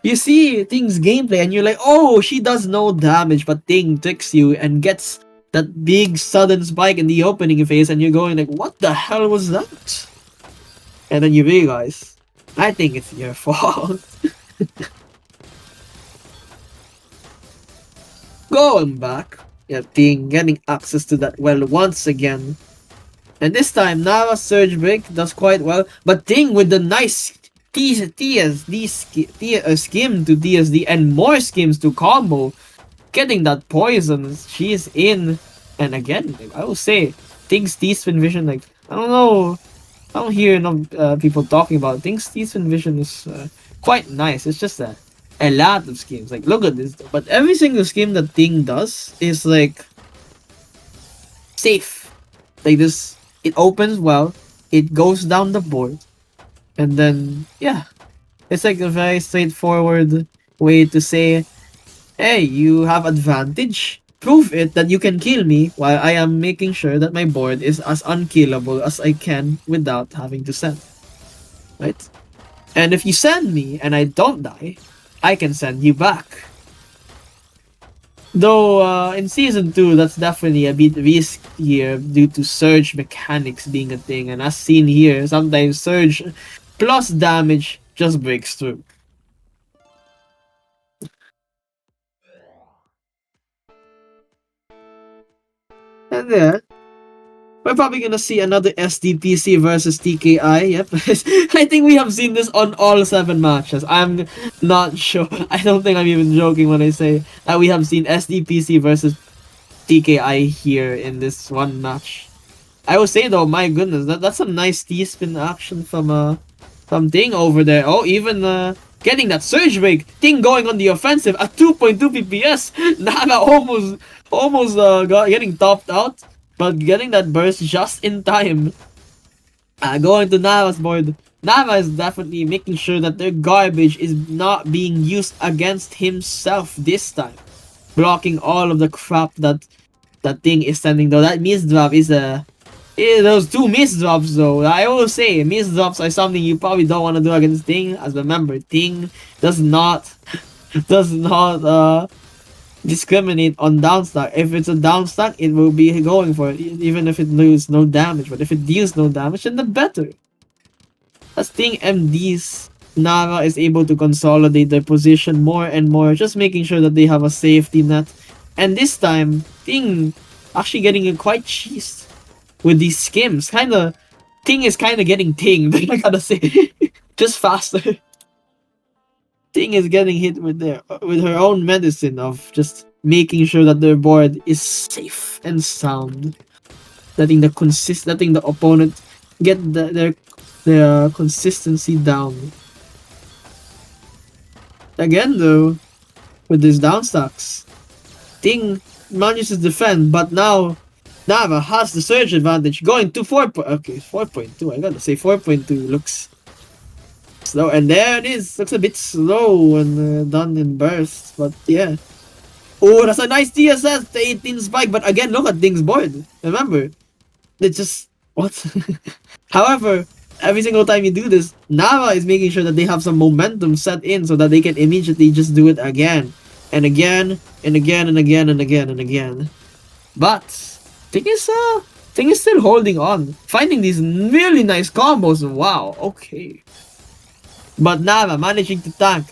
S1: You see Thing's gameplay and you're like, oh, she does no damage, but Thing tricks you and gets that big sudden spike in the opening phase, and you're going like, what the hell was that? And then you realize, I think it's your fault. Going back, yeah, Thing getting access to that well once again. And this time, Nara's Surge Break does quite well, but Thing with the nice skim to TSD and more skims to combo, getting that poison, she's in. And again, like, I will say, Thing's T-Spin Vision, like, I don't know, I don't hear enough people talking about it. Thing's T-Spin Vision is quite nice. It's just a lot of schemes. Like, look at this, but every single scheme that Thing does is like safe. Like this, it opens well, it goes down the board, and then yeah, it's like a very straightforward way to say, hey, you have advantage. Prove it that you can kill me while I am making sure that my board is as unkillable as I can without having to send. Right? And if you send me and I don't die, I can send you back. Though in Season 2, that's definitely a bit riskier due to surge mechanics being a thing. And as seen here, sometimes surge plus damage just breaks through. And yeah, we're probably gonna see another SDPC versus TKI. Yep, I think we have seen this on all 7 matches. I'm not sure. I don't think I'm even joking when I say that we have seen SDPC versus TKI here in this one match. I will say though, my goodness, that's a nice T-spin action from Ting over there. Oh, even getting that surge break. Ting going on the offensive at 2.2 PPS. Naga almost getting topped out, but getting that burst just in time. Going to Nava's board. Nava is definitely making sure that their garbage is not being used against himself this time. Blocking all of the crap that Ting is sending, though. That miss drop is those 2 miss drops, though. I always say miss drops are something you probably don't want to do against Ting. As remember, Ting does not discriminate on downstack. If it's a downstack, it will be going for it, even if it deals no damage. But if it deals no damage, then the better. As Ting MDs, Nara is able to consolidate their position more and more, just making sure that they have a safety net. And this time, Ting actually getting it quite cheesed with these skims. Ting is kinda getting tinged, I gotta say. Just faster. Ting is getting hit with her own medicine of just making sure that their board is safe and sound. Letting the opponent get their consistency down. Again though, with these downstacks, Ting manages to defend, but now Nava has the surge advantage, going to 4.2. I gotta say 4.2 looks slow, and there it is. Looks a bit slow when done in bursts, but yeah. Oh, that's a nice TSS, the 18 spike, but again, look at Ding's board. Remember, they just what? However, every single time you do this, Nava is making sure that they have some momentum set in so that they can immediately just do it again and again and again and again and again and again. But Ting is still holding on, finding these really nice combos. Wow, okay. But Nava managing to tank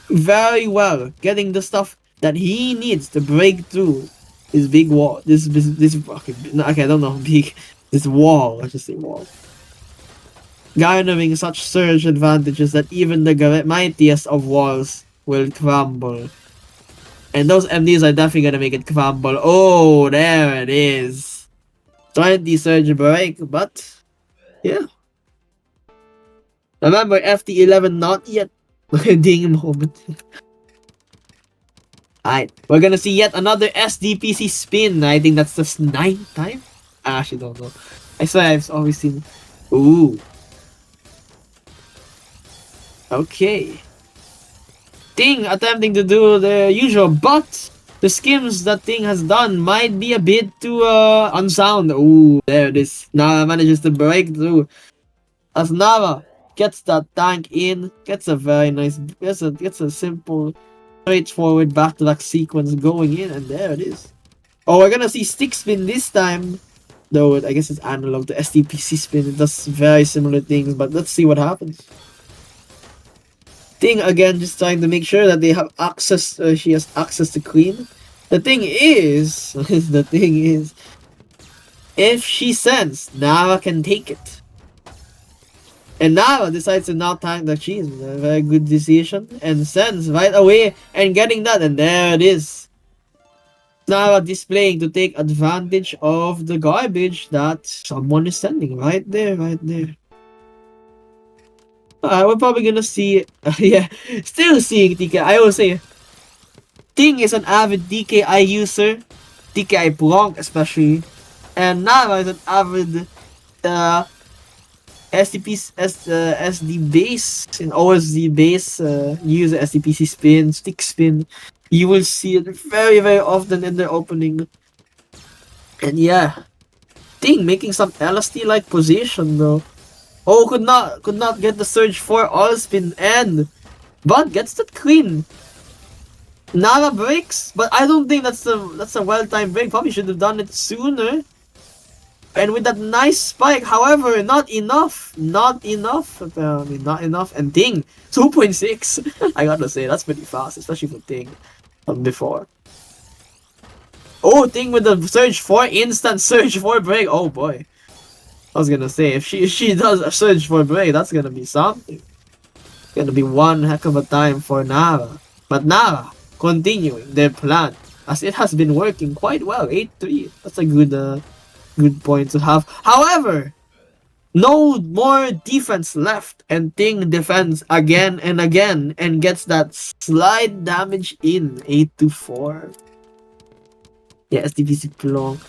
S1: very well, getting the stuff that he needs to break through this big wall. This okay, I don't know, this wall. I should say wall. Garnering such surge advantages that even the mightiest of walls will crumble. And those MDs are definitely gonna make it crumble. Oh, there it is. 20 surge break, but yeah. Remember, FT11 not yet. Ding moment. Alright, we're gonna see yet another SDPC spin. I think that's the 9th time? I actually don't know. I swear I've always seen. Ooh. Okay. Ting attempting to do the usual, but the skims that Ting has done might be a bit too unsound. Ooh, there it is. Nava manages to break through. As Nava gets that tank in, gets a very nice, gets a simple, straightforward back-to-back sequence going in, and there it is. Oh, we're gonna see stick spin this time. Though I guess it's analog to SDPC spin. It does very similar things, but let's see what happens. Thing again, just trying to make sure that they have access. She has access to Queen. The thing is, if she sends, Nara can take it. And Nara decides to not tank the cheese. A very good decision. And sends right away and getting that. And there it is. Nara displaying to take advantage of the garbage that someone is sending. Right there, right there. We're probably gonna see... yeah, still seeing TK. I will say, Ting is an avid DKI user. DKI Blanc especially. And Nara is an avid SD base and OSD base user, SDPC spin, stick spin. You will see it very, very often in their opening. And yeah, Ting making some LST like position though. Oh, could not get the surge for all spin and but gets the queen. Nara breaks, but I don't think that's a well-timed break. Probably should have done it sooner. And with that nice spike, however, not enough. Not enough. Apparently, not enough. And Ting, 2.6. I gotta say, that's pretty fast, especially for Ting. Before. Oh, Ting with the surge 4, instant surge 4 break. Oh boy. I was gonna say, if she does a surge 4 break, that's gonna be something. It's gonna be one heck of a time for Nara. But Nara, continuing their plan, as it has been working quite well. 8-3. That's a good point to have. However, no more defense left, and Ting defends again and again and gets that slide damage in. 8-4. Yeah, SDPC Plonk.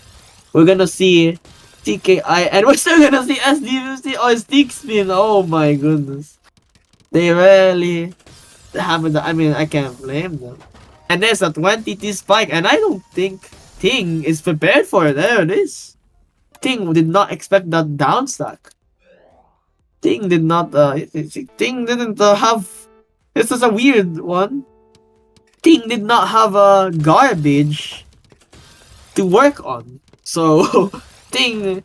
S1: We're gonna see TKI, and we're still gonna see SDPC or stick spin. Oh my goodness. They really have it. I mean, I can't blame them. And there's a 20T spike, and I don't think Ting is prepared for it. There it is. Ting did not expect that down stack. Ting did not, Ting didn't have, this is a weird one. Ting did not have a garbage to work on. So, Ting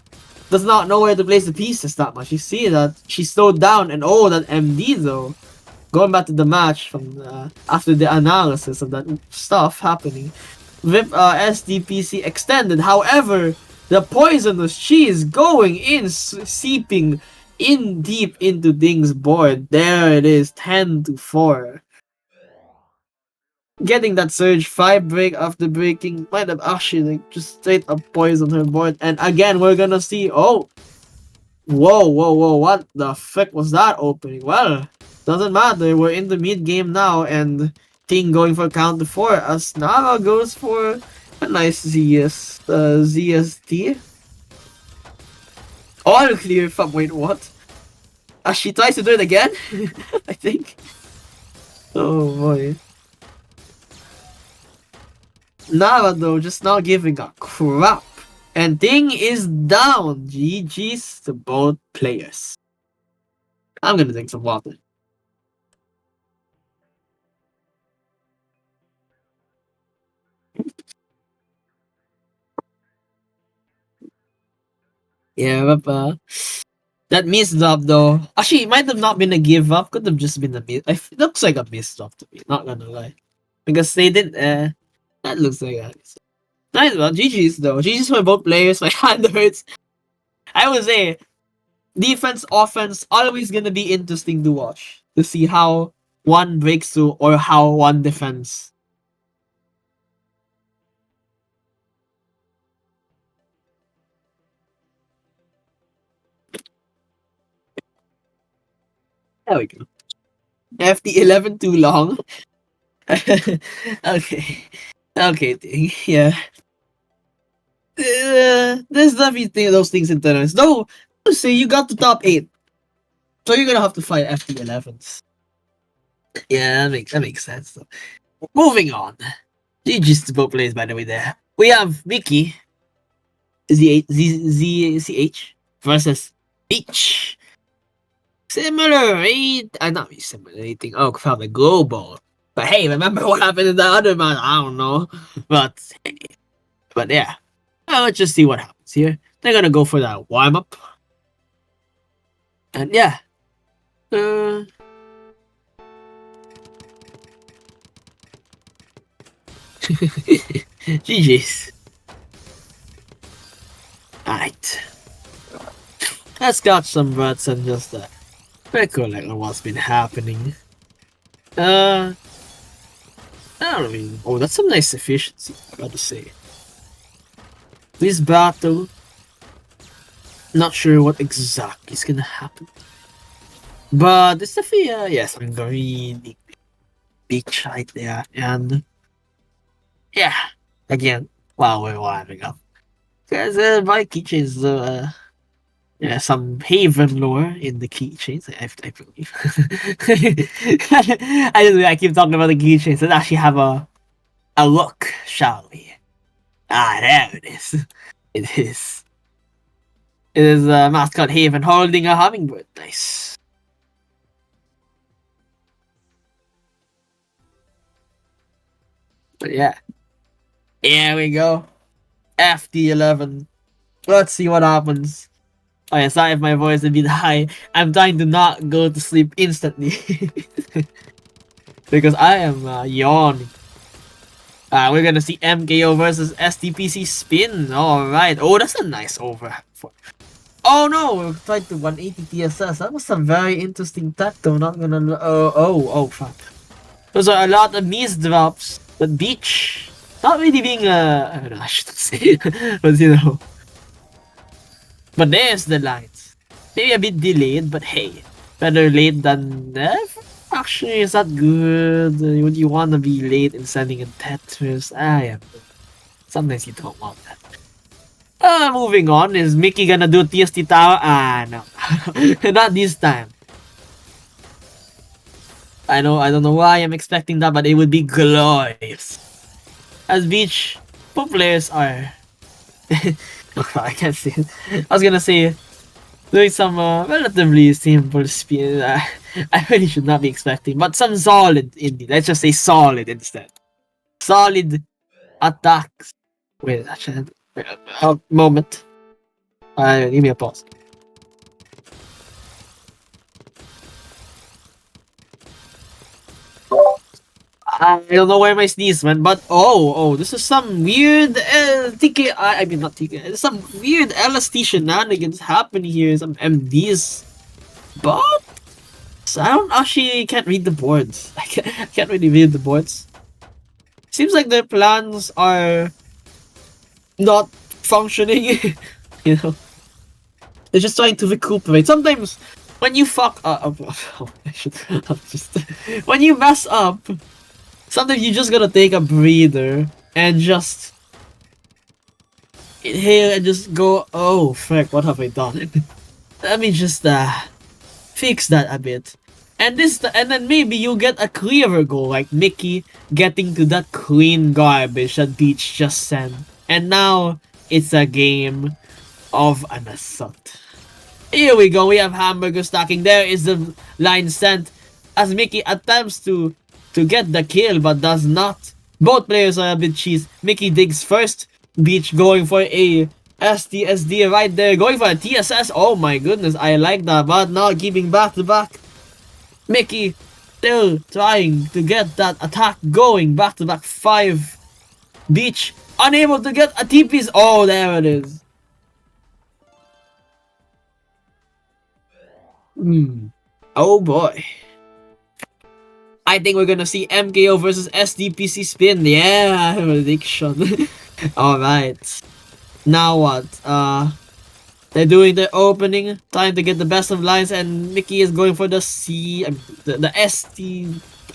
S1: does not know where to place the pieces that much. You see that she slowed down, and oh, that MD though. Going back to the match from after the analysis of that stuff happening. VIP SDPC extended, however, the poisonous cheese going in, seeping in deep into Ding's board. There it is, 10-4. Getting that surge 5 break after breaking might have actually like, just straight up poisoned her board. And again, we're gonna see, oh, whoa, what the frick was that opening? Well, doesn't matter, we're in the mid game now, and Ting going for counter 4 as Nara goes for a nice ZST. All clear from, wait, what? As she tries to do it again? I think. Oh boy. Nara though, just not giving a crap. And Ting is down. GG's to both players. I'm gonna drink some water. Yeah, but that missed drop though. Actually, it might have not been a give up. Could have just been a miss. It looks like a missed drop to me. Not gonna lie, because they did. That looks like a nice one. GG's though. GG's for both players. My hand hurts. I would say defense, offense, always gonna be interesting to watch to see how one breaks through or how one defends. There we go. FT11 too long. Okay. Okay, yeah. There's definitely those things in tournaments. Though, say you got the top 8. So you're gonna have to fight FT11s. Yeah, that makes sense though. Moving on. GG's to both players, by the way, there. We have Mickey ZCH versus Peach. Similar rate. Not simulating. Oh, probably global. But hey, remember what happened in the other match? I don't know. But yeah. Well, let's just see what happens here. They're gonna go for that warm up. And yeah. GG's. Alright. Let's got some words and just recollect on what's been happening. I don't mean. Oh, that's some nice efficiency, I gotta say. This battle, not sure what exactly is gonna happen. But it's definitely, yes, I'm really big right there. And yeah, again, while we're warming up. Because my keychains, yeah, some Haven lore in the keychains, I believe. I keep talking about the keychains. Let's actually have a look, shall we? Ah, there it is. It is. It is mascot Haven holding a hummingbird. Nice. But yeah. Here we go. FD11. Let's see what happens. Oh yeah, sorry if my voice is a bit high. I'm trying to not go to sleep instantly. Because I am yawning. We're gonna see MKO versus STPC spin. Alright. Oh, that's a nice over. Oh no! We tried to 180 TSS. That was a very interesting tech though. Not gonna. Oh, fuck. Those are a lot of miss drops. But Beach, not really being I don't know, I shouldn't say. But you know. But there's the lights. Maybe a bit delayed, but hey. Better late than never. Actually, is that good? Would you want to be late in sending in Tetris? Yeah. Sometimes you don't want that. Moving on. Is Mickey gonna do TST Tower? No. Not this time. I don't know why I'm expecting that, but it would be glorious. As Beach, both players are... I can't say it. I was gonna say, doing some relatively simple spin. I really should not be expecting, but some solid indie. Let's just say solid instead. Solid attacks. Wait, actually, a moment. Give me a pause. I don't know where my sneeze went, but oh, this is some weird TK. I mean not TK. There's some weird LST shenanigans happening here. Some MDs, but I don't actually can't read the boards. I can't really read the boards. Seems like their plans are not functioning. You know, they're just trying to recuperate. Sometimes when you fuck up, when you mess up. Sometimes you just gotta take a breather and just inhale and just go, oh frick, what have I done? Let me just fix that a bit. And then maybe you'll get a clearer goal, like Mickey getting to that clean garbage that Beach just sent. And now it's a game of an assault. Here we go, we have hamburger stacking. There is the line sent as Mickey attempts to get the kill, but does not. Both players are a bit cheese. Mickey digs first. Beach going for a STSD right there. Going for a TSS. Oh my goodness, I like that. But not keeping back to back. Mickey still trying to get that attack going. Back to back 5. Beach unable to get a TP's. Oh, there it is. Oh boy. I think we're gonna see MKO versus SDPC spin. Yeah, prediction. Alright. Now what? They're doing the opening, trying to get the best of lines, and Mickey is going for the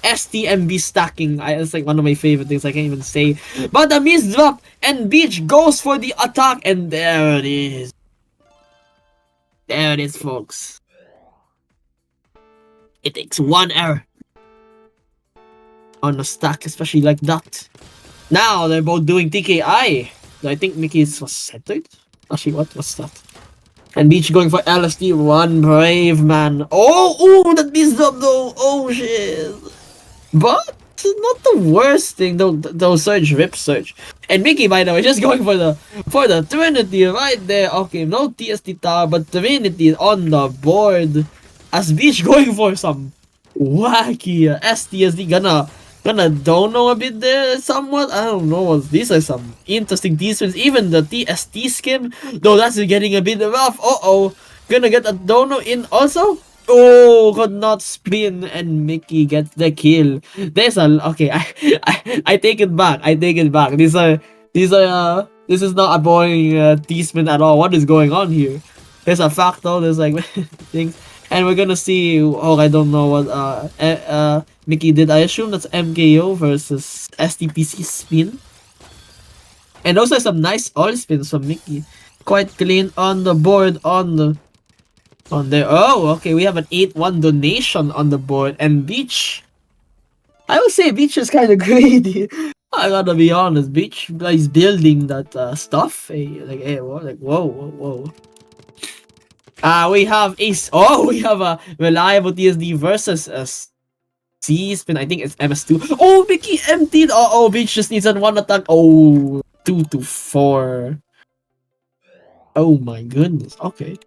S1: STMB stacking. It's like one of my favorite things, I can't even say. But the miss drop, and Beach goes for the attack, and there it is. There it is, folks. It takes one error on a stack, especially like that. Now they're both doing TKI. I think Mickey's was centered. Actually, what's that? And Beach going for LSD, one brave man. Oh, that beast up though. Oh shit. But not the worst thing though. Surge, rip surge. And Mickey, by the way, just going for the Trinity right there. Okay, no TST tower, but Trinity on the board. As Beach going for some wacky STSD, gonna dono a bit there somewhat. I don't know. These are some interesting defense. Even the TST skin, though that's getting a bit rough. Gonna get a dono in also. Oh, could not spin, and Mickey gets the kill. There's a okay. I take it back. I take it back. This is not a boring T-spin at all. What is going on here? There's a factor. There's like things, and we're gonna see. Oh, I don't know what Mickey did. I assume that's MKO versus STPC spin, and also some nice all spins from Mickey. Quite clean on the board on there. Oh, okay, we have an 8-1 donation on the board, and Beach. I would say Beach is kind of greedy. I gotta be honest, Beach is building that stuff. What? Like, whoa. We have Ace. Oh, we have a reliable TSD versus a C spin. I think it's MS2. Oh, Mickey emptied. Oh, Beach just needs an one attack. Oh, 2-4. Oh my goodness. Okay.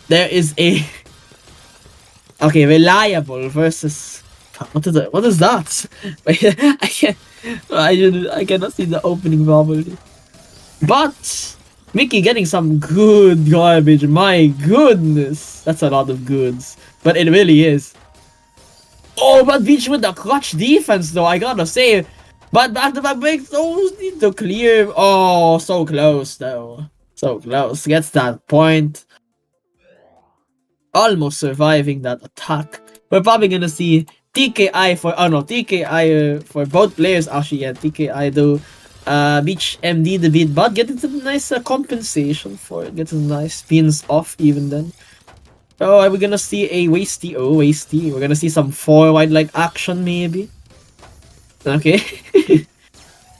S1: There is a okay, reliable versus what is that? I cannot see the opening properly. But Mickey getting some good garbage. My goodness, that's a lot of goods, but it really is. Oh, but Beach with the clutch defense though, I gotta say. But back-to-back breaks, those need to clear. Oh, so close though. So close. Gets that point. Almost surviving that attack. We're probably gonna see TKI for TKI for both players actually. Yeah, TKI do Beach MD the beat, but getting some nice compensation for it. Getting nice spins off even then. Oh, are we gonna see a wasty? Oh, wasty. We're gonna see some 4 wide like action maybe. Okay.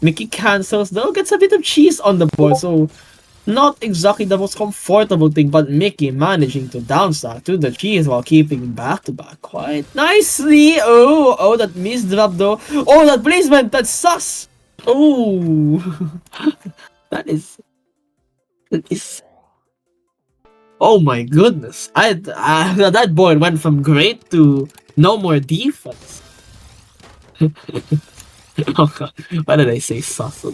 S1: Mickey cancels though, gets a bit of cheese on the board, so not exactly the most comfortable thing, but Mickey managing to downstack to the cheese while keeping back-to-back quite nicely. Oh, that misdrop though. Oh, that placement, that's sus. Oh, that is. Oh my goodness! That board went from great to no more defense. Oh god, why did I say sus?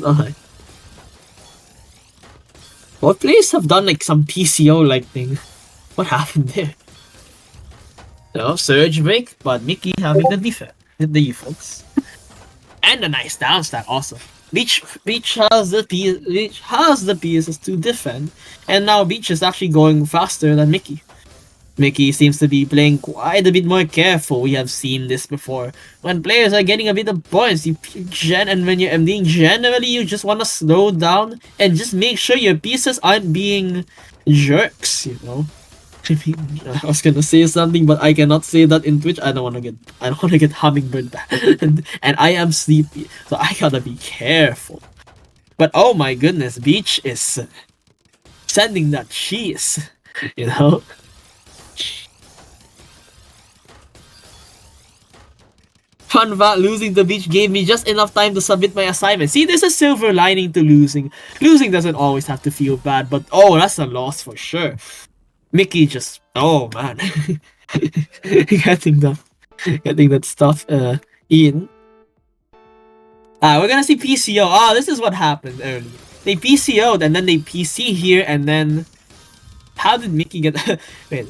S1: What players have done like some PCO like thing? What happened there? No, surge break, but Mickey having the defense. And a nice down stack also. Beach has the pieces to defend, and now Beach is actually going faster than Mickey. Mickey seems to be playing quite a bit more careful. We have seen this before. When players are getting a bit of points, and when you're MDing, generally you just want to slow down and just make sure your pieces aren't being jerks, you know? I was gonna say something, but I cannot say that in Twitch. I don't wanna get Hummingbird back. and I am sleepy, so I gotta be careful. But oh my goodness, Beach is sending that cheese, you know? Fun fact, losing the Beach gave me just enough time to submit my assignment. See, there's a silver lining to losing. Losing doesn't always have to feel bad, but oh, that's a loss for sure. Mickey just, oh man. getting that stuff in. We're gonna see PCO. This is what happened earlier. They PCO'd and then they PC here, and then how did Mickey get wait,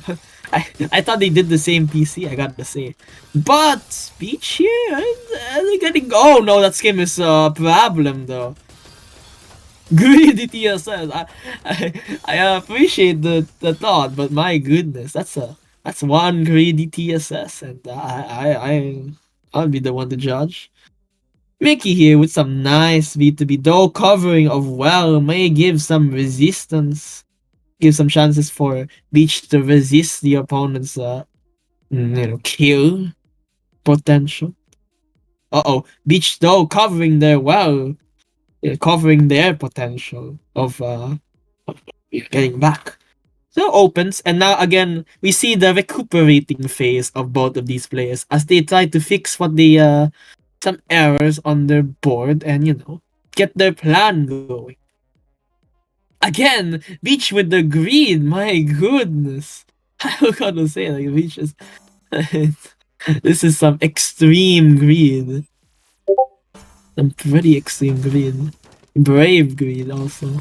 S1: I thought they did the same PC, I gotta say. But Beach here, they're getting, oh no, that skim is a problem though. Greedy TSS. I appreciate the thought, but my goodness, that's one greedy TSS, and I'll be the one to judge. Mickey here with some nice B2B, though covering of well may give some resistance, give some chances for Beach to resist the opponent's kill potential. Beach though covering there well. covering their potential of getting back. So opens, and now again we see the recuperating phase of both of these players as they try to fix what they some errors on their board and get their plan going. Again, Beach with the greed, my goodness. I gotta say, like, Beach is this is some extreme greed. Some pretty extreme greed. Brave greed also.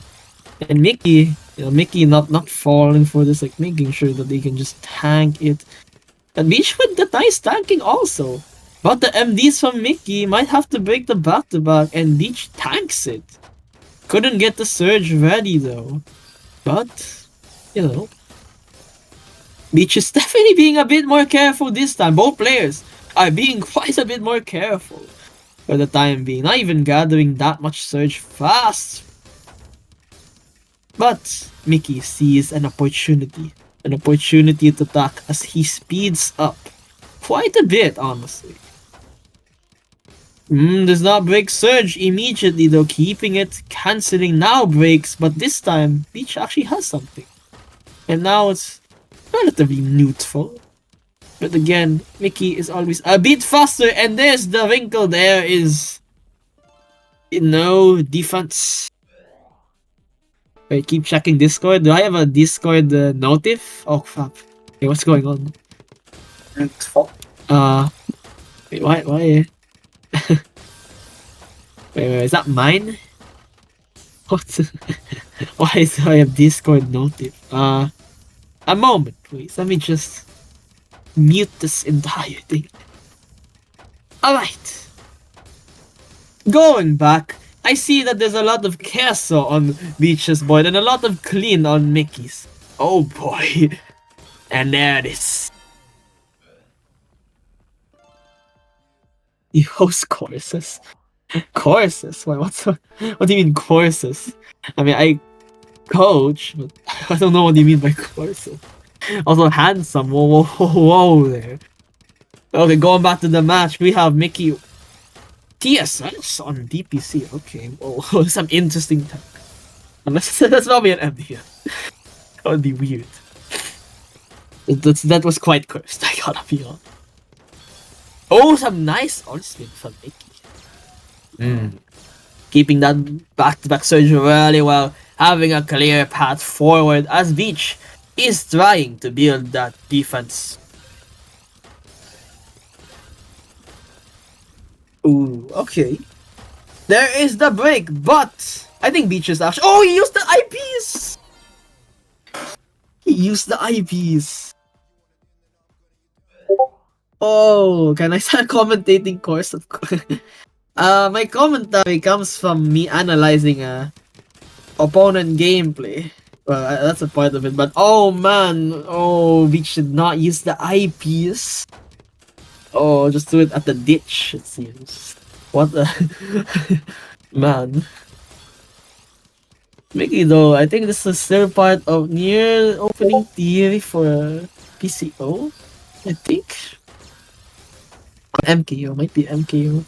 S1: And Mickey, Mickey not falling for this, like making sure that they can just tank it. And Beach with the nice tanking also. But the MDs from Mickey might have to break the back-to-back, and Beach tanks it. Couldn't get the surge ready though. But, Beach is definitely being a bit more careful this time. Both players are being quite a bit more careful for the time being. Not even gathering that much surge fast. But Mickey sees an opportunity to attack as he speeds up quite a bit, honestly. Does not break surge immediately though, keeping it, cancelling now breaks, but this time Beach actually has something. And now it's relatively neutral. But again, Mickey is always a bit faster, and there's the wrinkle. There is no defense. Wait, keep checking Discord. Do I have a Discord notif? Oh crap. Hey, what's going on? Wait, why? wait, is that mine? What? Why do I have Discord notif? A moment, please. Let me just mute this entire thing. Alright. Going back, I see that there's a lot of queso on Beach's board and a lot of clean on Mickey's. Oh boy. And there it is. You host courses? Courses? Wait, what do you mean courses? I mean, I coach, but I don't know what you mean by courses. Also handsome, whoa there. Okay, going back to the match, we have Mickey TSS on DPC. Okay, oh, some interesting tech. Unless that's probably an MD. That would be weird. That was quite cursed, I gotta be honest. Oh, some nice on-spin from Mickey. Keeping that back-to-back surge really well. Having a clear path forward as Beach is trying to build that defense. Ooh, okay. There is the break, but I think Beach is actually... Oh, he used the IPs! He used the IPs. Oh, can I start commentating course? Of course. My commentary comes from me analyzing opponent gameplay. Well, that's a part of it, but oh man, we should not use the IPs. Oh, just do it at the ditch, it seems. What the... man. Mickey though, I think this is still part of near opening theory for PCO, I think. MKO, might be MKO.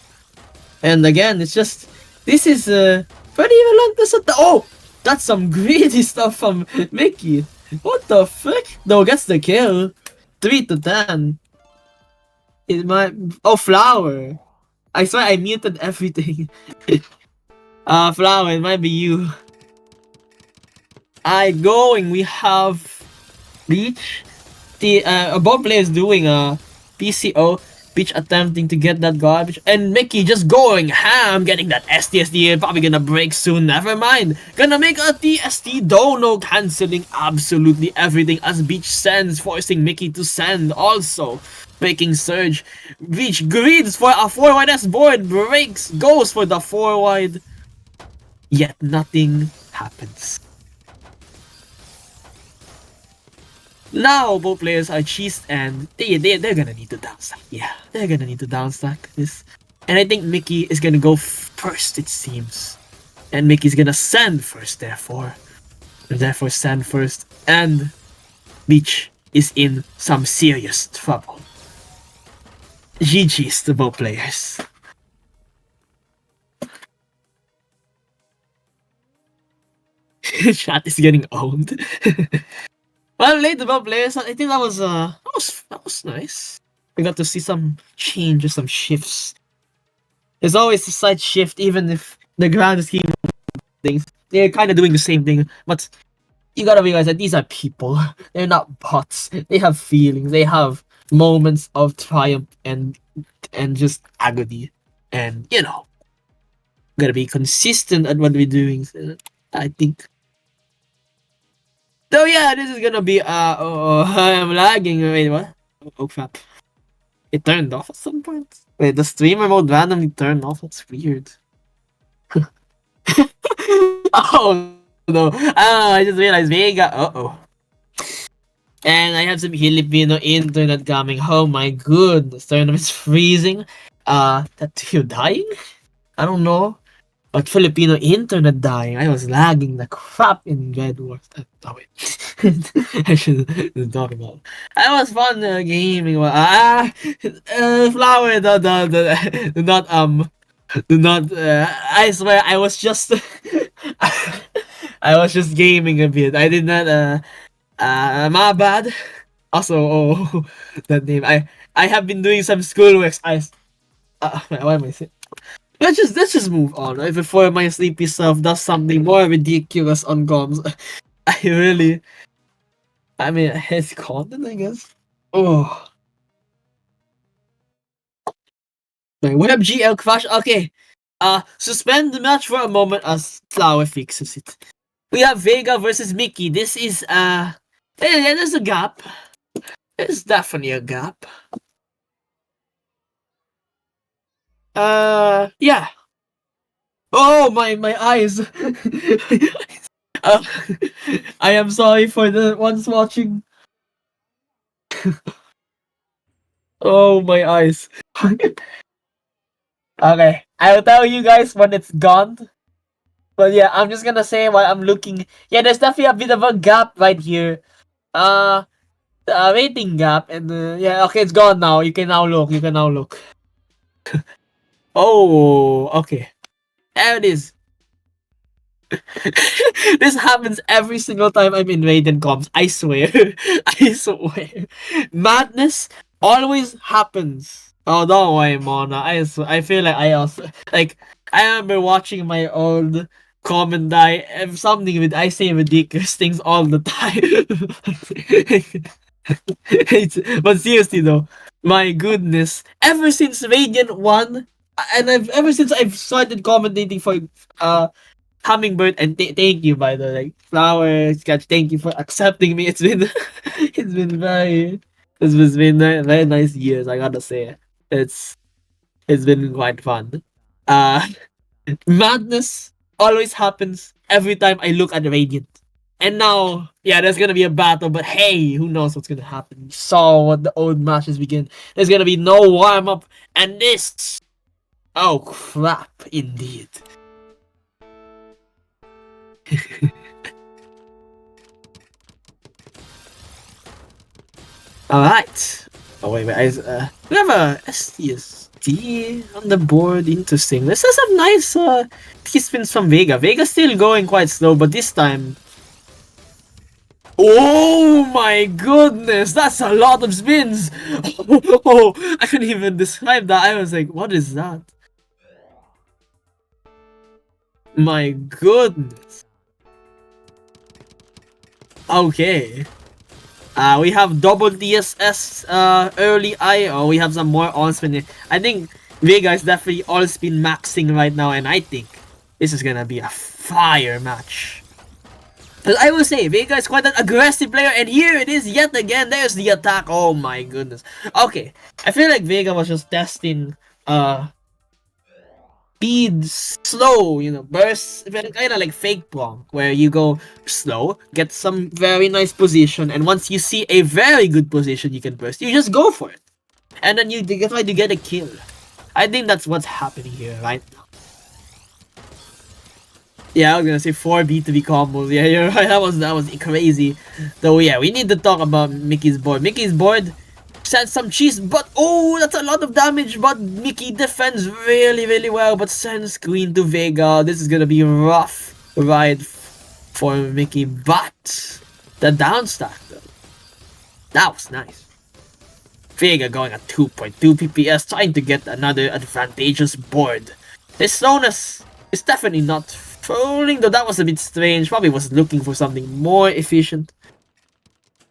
S1: And again, it's just, this is pretty relentless at the... Oh! That's some greedy stuff from Mickey. What the frick? No, gets the kill. 3-10. It might... Oh, Flower. I swear I muted everything. Flower, it might be you. We have Beach. The both players doing a PCO. Beach attempting to get that garbage, and Mickey just going ham, getting that STSD, probably gonna break soon, never mind. Gonna make a TSD, dono cancelling absolutely everything as Beach sends, forcing Mickey to send also. Breaking surge, Beach greeds for a 4-wide S board, breaks, goes for the 4-wide, yet nothing happens. Now both players are cheesed and they're gonna need to downstack. Yeah, they're gonna need to downstack this. And I think Mickey is gonna go first, it seems. And Mickey's gonna send first, therefore. Send first. And Beach is in some serious trouble. GG's to both players. Chat is getting owned. Well, late about players, I think that was nice. We got to see some changes, some shifts. There's always a slight shift, even if the grand scheme of things, they're kind of doing the same thing. But you gotta realize that these are people. They're not bots. They have feelings. They have moments of triumph and just agony. And gotta be consistent at what we're doing. So I think. So yeah, this is gonna be I'm lagging. Wait, what? Oh crap! It turned off at some point. Wait, the streamer mode randomly turned off. That's weird. Oh no! I just realized Vega. And I have some Filipino internet coming. Oh my goodness, tournament's freezing. That you dying? I don't know. But Filipino internet dying. I was lagging the crap in Red Wars. Oh wait. I should talk about it. That was fun gaming. Flower, do not, I swear, I was just, I was just gaming a bit. I did not, my bad. Also, that name. I have been doing some schoolwork. Why am I saying? Let's just move on, right? Before my sleepy self does something more ridiculous on comms. I mean, it's content, I guess. Oh. Wait, web GL crash. Okay. Suspend the match for a moment as Flower fixes it. We have Vega versus Mickey. This is there's a gap. There's definitely a gap. Yeah. Oh my eyes. I am sorry for the ones watching. Oh my eyes. Okay, I'll tell you guys when it's gone. But yeah, I'm just gonna say while I'm looking. Yeah, there's definitely a bit of a gap right here. The rating gap, and yeah, okay, it's gone now. You can now look. Oh, okay. There it is. This happens every single time I'm in Radiant comms. I swear. I swear. Madness always happens. Oh, don't worry, Mona. I feel like I also like. I remember watching my old comment die something with I say ridiculous things all the time. But seriously though, my goodness, ever since Radiant 1, and ever since I've started commentating for Hummingbird, and thank you by the like flowers, catch. Thank you for accepting me. It's been it's been very very nice years. I gotta say, it's been quite fun. Uh, Madness always happens every time I look at Radiant. And now, yeah, there's gonna be a battle, but hey, who knows what's gonna happen? You saw what the old matches begin. There's gonna be no warm up, and this. Oh crap! Indeed. Alright. Oh wait, we have a STSD on the board. Interesting. This is some nice T-spins from Vega. Vega's still going quite slow, but this time. Oh my goodness, that's a lot of spins! Oh, I couldn't even describe that. I was like, what is that? My goodness. Okay. We have double DSS early IO. We have some more on spin. I think Vega is definitely all spin maxing right now, and I think this is gonna be a fire match. But I will say, Vega is quite an aggressive player, and here it is yet again. There's the attack. Oh my goodness. Okay, I feel like Vega was just testing speed slow, bursts, kind of like fake plonk, where you go slow, get some very nice position, and once you see a very good position you can burst, you just go for it. And then you try to get a kill. I think that's what's happening here right now. Yeah, I was gonna say 4 B2B combos. Yeah, you're right. That was crazy. Though, yeah, we need to talk about Mickey's board. Mickey's board sends some cheese, but oh, that's a lot of damage. But Mickey defends really, really well, but sends Queen to Vega. This is gonna be a rough ride for Mickey, but the downstack though, that was nice. Vega going at 2.2 PPS, trying to get another advantageous board. His slowness is definitely not falling, though that was a bit strange. Probably was looking for something more efficient.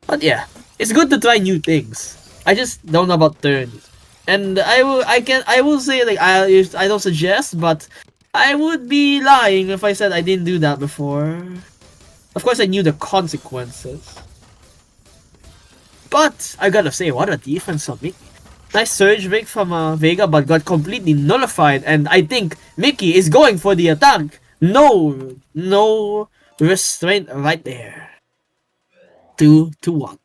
S1: But yeah, it's good to try new things. I just don't know about turns. And I will say, like, I don't suggest, but I would be lying if I said I didn't do that before. Of course I knew the consequences. But I gotta say, what a defense from Mickey. Nice surge break from Vega, but got completely nullified. And I think Mickey is going for the attack. No restraint right there. 2-1.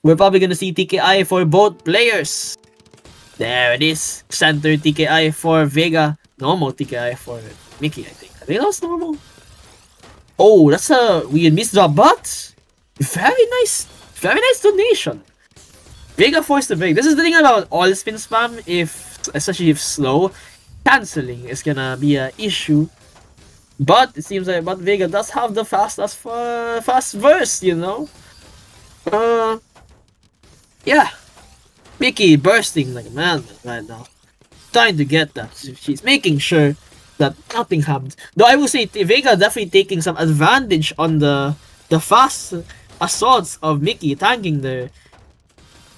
S1: We're probably gonna see TKI for both players. There it is. Center TKI for Vega. Normal TKI for Mickey, I think. I think that was normal. Oh, that's a weird misdrop, but very nice donation. Vega forced the break. This is the thing about all spin spam, especially if slow, cancelling is gonna be an issue. But it seems like Vega does have the fast burst, you know? Yeah. Mickey bursting like a man right now. Trying to get that. She's making sure that nothing happens. Though I will say Vega definitely taking some advantage on the fast assaults of Mickey tanking the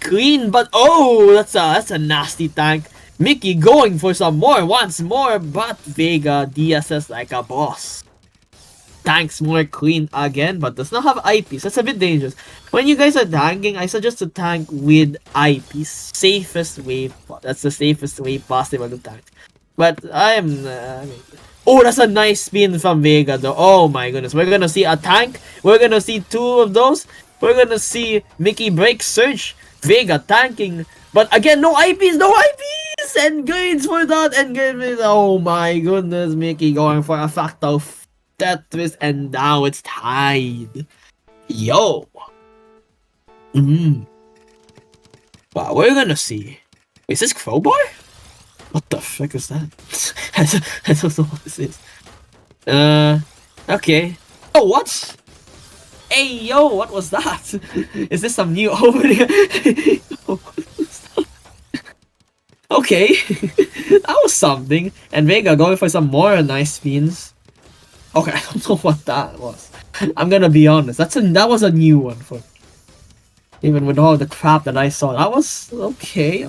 S1: Queen, but oh, that's a nasty tank. Mickey going for some more once more, but Vega DSS like a boss. Tanks more Queen again, but does not have eyepiece. That's a bit dangerous. When you guys are tanking, I suggest to tank with eyepiece. Safest way. That's the safest way possible to tank. But oh, that's a nice spin from Vega though. Oh my goodness. We're gonna see a tank. We're gonna see two of those. We're gonna see Mickey break surge. Vega tanking. But again, no eyepiece. And grades for that. And grades. Oh my goodness. Mickey going for a factor of Tetris. And now it's tied. Yo. Wow, we're gonna see. Is this crowbar? What the fuck is that? I don't know what this is. Okay. Oh, what? Hey, yo, what was that? Is this some new opening? Okay. That was something. And Vega going for some more nice spins. Okay, I don't know what that was. I'm gonna be honest. That was a new one for me. Even with all the crap that I saw. That was okay.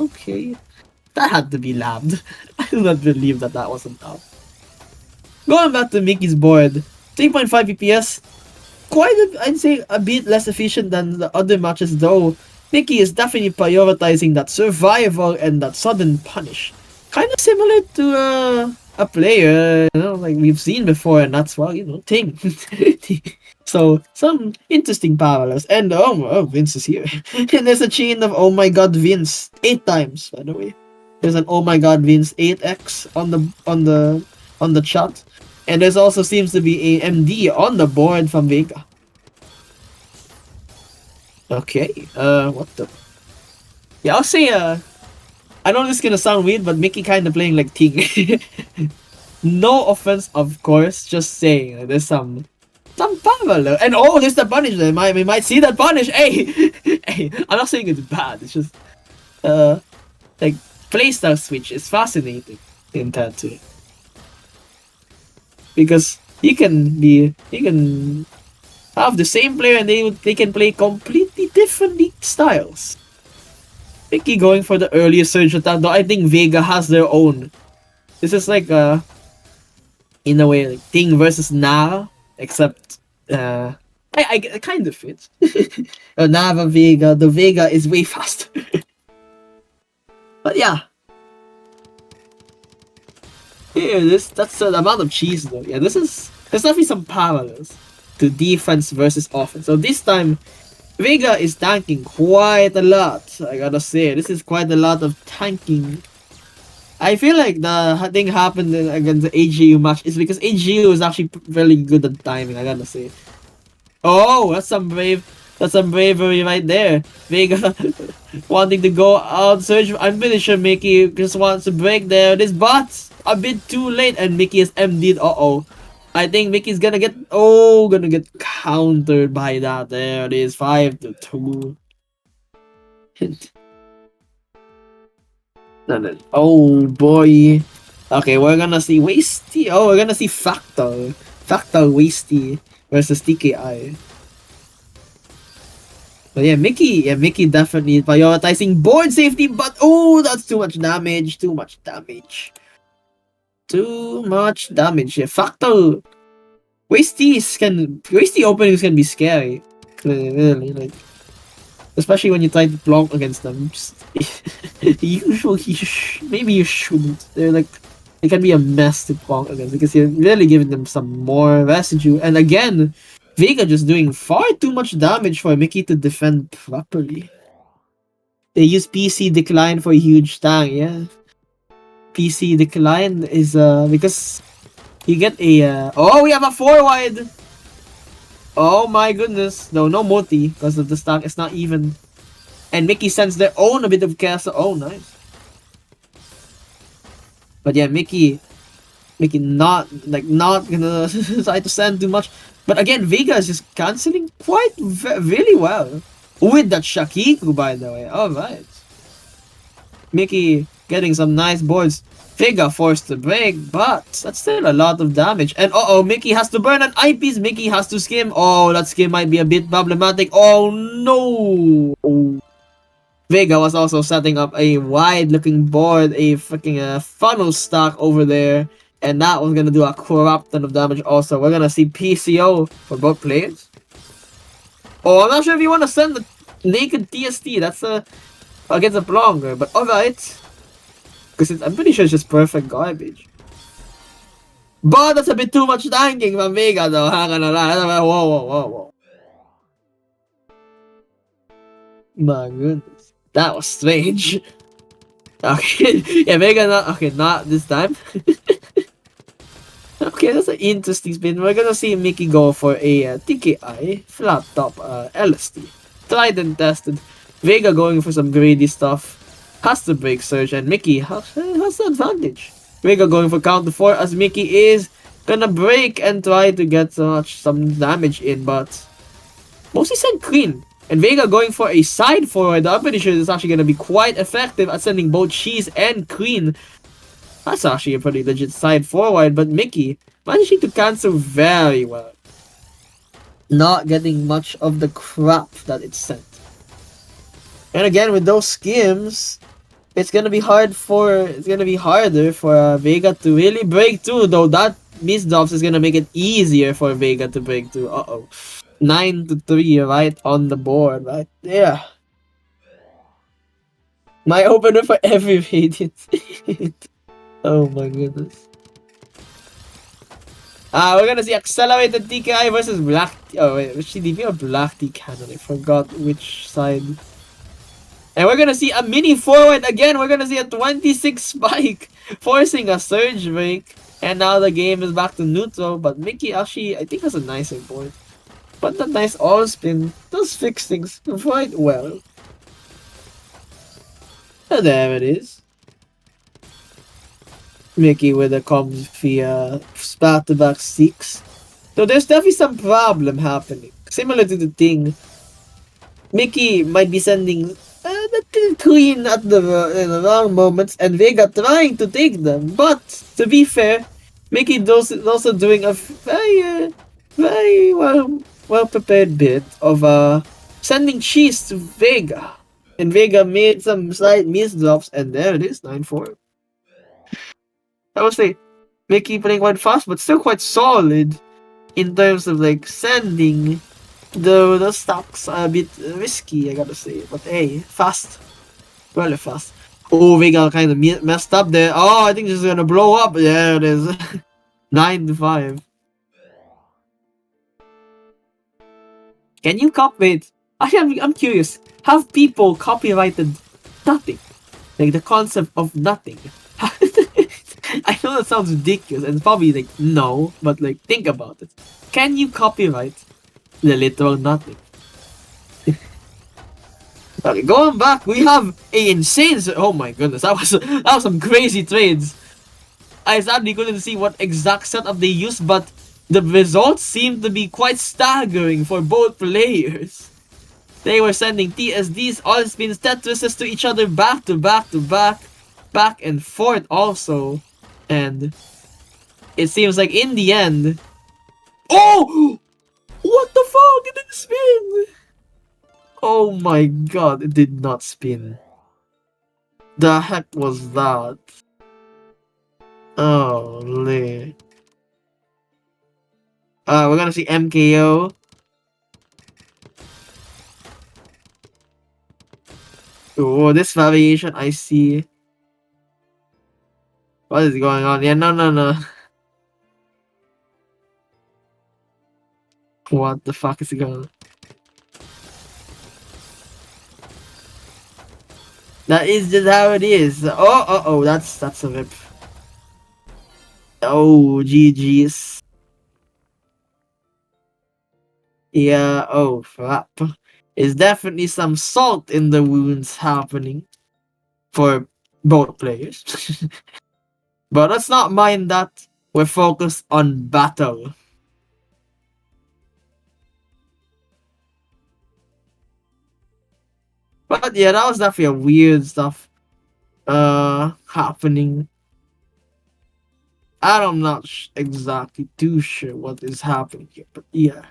S1: That had to be labbed. I do not believe that wasn't labbed. Going back to Mickey's board, 3.5 PPS, I'd say a bit less efficient than the other matches though. Mickey is definitely prioritizing that survival and that sudden punish. Kind of similar to a player, you know, like we've seen before, and that's, well, you know, Ting. So, some interesting parallels. And oh, Vince is here. And there's a chain of oh my god Vince 8 times, by the way. There's an oh my god Vince 8x on the chat. And there's also seems to be a MD on the board from Vega. Okay, what the... Yeah, I'll say, I know this is gonna sound weird, but Mickey kinda playing like Ting. No offense, of course, just saying, there's some parallel. And oh, there's the punish there. We might see that punish. Hey! Hey, I'm not saying it's bad, it's just, like, playstyle switch is fascinating in Tattoo. Because you can have the same player and they can play completely different styles. Mickey going for the earlier surge attack, though I think Vega has their own. This is like in a way like Ting versus Na, except I kind of fit. Nava Vega, the Vega is way faster. But yeah. Yeah, that's the amount of cheese though. Yeah, there's definitely some parallels to defense versus offense. So this time, Vega is tanking quite a lot. I gotta say, this is quite a lot of tanking. I feel like the thing happened against the AGU match is because AGU is actually really good at timing. I gotta say. Oh, that's some bravery right there. Vega wanting to go out search. I'm pretty sure Mickey just wants to break there. This bot a bit too late, and Mickey is MD'd. Uh-oh. I think Mickey's gonna get countered by that. There it is, 5-2. Oh boy. Okay, we're gonna see Wasty. Oh, we're gonna see Fractal. Fractal Wasty versus TKI. But Mickey definitely prioritizing board safety, but oh, that's too much damage. Too much damage. Too much damage. Yeah, Fractal Wasty openings can be scary. Really, like, especially when you try to block against them. Just, maybe you shouldn't. They can be a mess to block against because you're really giving them some more residue. And again, Vega just doing far too much damage for Mickey to defend properly. They use PC decline for a huge tank, yeah. PC decline is because you get a oh, we have a 4-wide. Oh my goodness. No multi because of the stack is not even. And Mickey sends their own a bit of castle. Oh, nice. But yeah, Mickey not gonna try to send too much. But again, Vega is just canceling quite really well. With that Shakiku, by the way. Alright. Mickey getting some nice boards. Vega forced to break, but that's still a lot of damage. And Mickey has to burn an eyepiece. Mickey has to skim. Oh, that skim might be a bit problematic. Oh no! Vega was also setting up a wide-looking board, a freaking funnel stack over there. And that was gonna do a crap ton of damage also. We're gonna see PCO for both players. Oh, I'm not sure if you want to send the naked TST. That's against a longer, but alright. Because I'm pretty sure it's just perfect garbage. But that's a bit too much tanking from Vega though, I'm gonna lie. Whoa. My goodness. That was strange. Okay, yeah, Vega not this time. Okay, that's an interesting spin. We're gonna see Mickey go for a TKI, flat top LST. Tried and tested. Vega going for some greedy stuff. Has to break Surge, and Mickey has the advantage. Vega going for counter 4 as Mickey is gonna break and try to get some damage in, but mostly send clean. And Vega going for a side forward. I'm pretty sure this is actually gonna be quite effective at sending both cheese and clean. That's actually a pretty legit side forward, but Mickey managing to cancel very well. Not getting much of the crap that it sent. And again, with those skims, it's gonna be harder for Vega to really break through. Though that misdrops is gonna make it easier for Vega to break through. 9-3 right on the board, right there. My opener for every Radiant. Oh my goodness. We're gonna see accelerated TKI versus Black. Oh wait, was she DP or Black T Cannon? I forgot which side. And we're gonna see a mini forward again. We're gonna see a 26 spike, forcing a surge break. And now the game is back to neutral. But Mickey actually, I think, has a nicer board. But that nice all spin does fix things quite well. And there it is. Mickey with a comfy back-to-back 6. So there's definitely some problem happening. Similar to the thing. Mickey might be sending the clean at the wrong moments, and Vega trying to take them. But to be fair, Mickey is also doing a very well prepared bit of sending cheese to Vega. And Vega made some slight misdrops, and there it is, 9-4. I would say Mickey playing quite fast, but still quite solid in terms of like sending. The stocks are a bit risky, I gotta say. But hey, fast. Really fast. Oh, Vega kind of messed up there. Oh, I think this is gonna blow up. There it is. 9-5. Can you copyright? Actually, I'm curious. Have people copyrighted nothing? Like the concept of nothing. I know that sounds ridiculous and probably like no, but like think about it. Can you copyright the literal nothing? Okay, going back, we have a insane. Oh my goodness, that was some crazy trades. I sadly couldn't see what exact setup they used, but the results seemed to be quite staggering for both players. They were sending TSDs, all spins, Tetrises to each other back to back to back, back and forth also. And it seems like in the end... Oh! What the fuck? It didn't spin! Oh my god, it did not spin. The heck was that? Oh, lit. We're gonna see MKO. Oh, this variation I see. What is going on? Yeah, no. What the fuck is going on? That is just how it is. Oh, that's a rip. Oh, GG's. Yeah, oh crap. There's definitely some salt in the wounds happening for both players. But let's not mind that. We're focused on battle. But yeah, that was definitely a weird stuff happening. I'm not exactly too sure what is happening here, but yeah.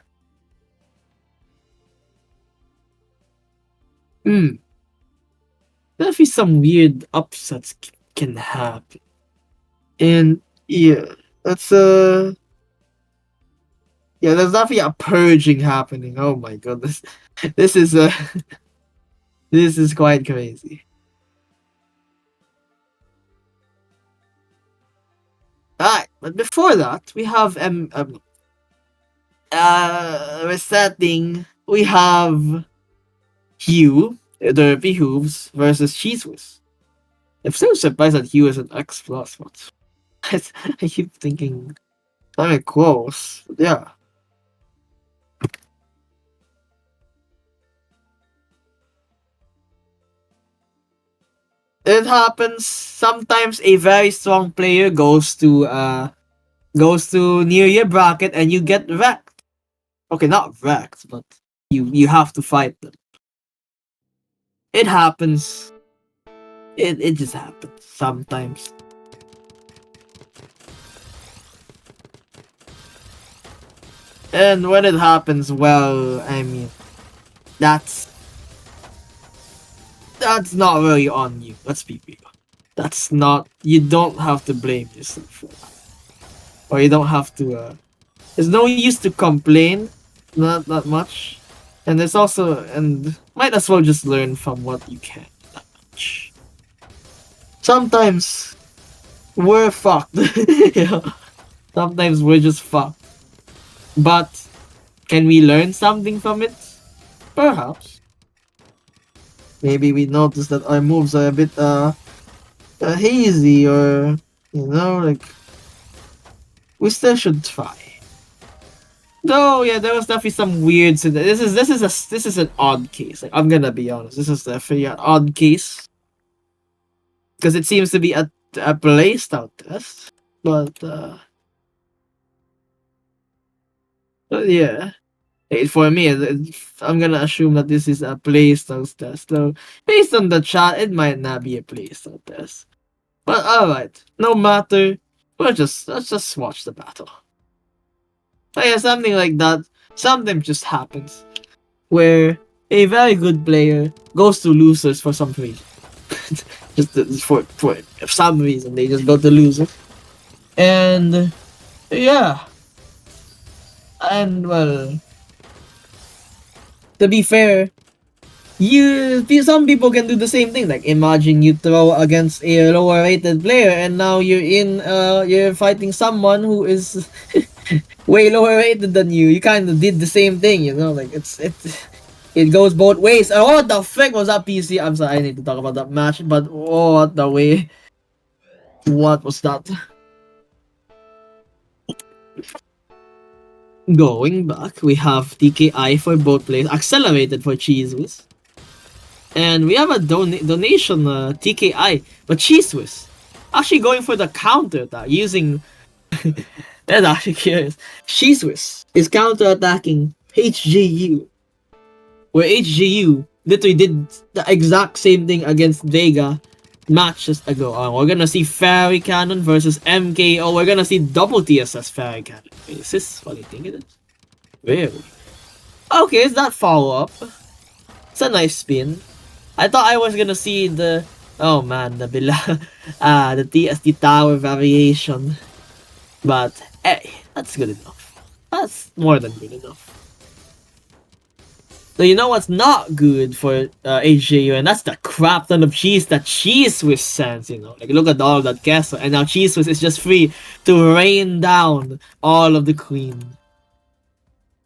S1: Definitely some weird upsets can happen. And yeah, that's yeah, there's definitely a purging happening. Oh my goodness. This is this is quite crazy. Alright, but before that, we have resetting. We have Hugh, Derpy Hooves versus Cheese Whiz. I'm so surprised that Hugh is an X plus. What? I keep thinking, I'm close. Yeah. It happens sometimes. A very strong player goes to near your bracket and you get wrecked. Okay, not wrecked, but you have to fight them. It happens. It just happens sometimes. And when it happens, well, I mean, that's not really on you. Let's be real. That's not. You don't have to blame yourself for that. Or you don't have to. There's no use to complain. Not that much. And there's also, and might as well just learn from what you can. That much. Sometimes we're fucked. Yeah. Sometimes we're just fucked. But can we learn something from it? Perhaps. Maybe we notice that our moves are a bit hazy, or you know, like we still should try. Though, yeah, there was definitely some weird. This is an odd case. Like, I'm gonna be honest, this is definitely an odd case because it seems to be a playstyle test, but yeah. For me, I'm gonna assume that this is a playstyle test. So, based on the chat, it might not be a playstyle test. But alright, no matter. Let's just watch the battle. But yeah, something like that sometimes just happens. Where a very good player goes to losers for some reason. Just for some reason, they just go to losers. And yeah. And well, to be fair, some people can do the same thing. Like, imagine you throw against a lower rated player and now you're fighting someone who is way lower rated than you. You kind of did the same thing, you know? Like, it goes both ways. Oh, what the frick was that PC? I'm sorry, I need to talk about that match, but oh, what the way. What was that? Going back, we have TKI for both players, accelerated for Cheese Whiz. And we have a donation TKI, but Cheese Whiz actually going for the counter attack using That's actually curious. Swiss is counter-attacking HJU, where HJU literally did the exact same thing against Vega matches ago. We're gonna see Fairy Cannon versus MKO. We're gonna see double TSS Fairy Cannon. Wait, is this what you think it is? Really? Okay, is that follow-up? It's a nice spin. I thought I was gonna see the... Oh man, the the TST tower variation. But, hey, that's good enough. That's more than good enough. So you know what's not good for HJU, and that's the crap ton of cheese that Cheese Swiss sends, you know. Like, look at all that castle, and now Cheese Swiss is just free to rain down all of the queen.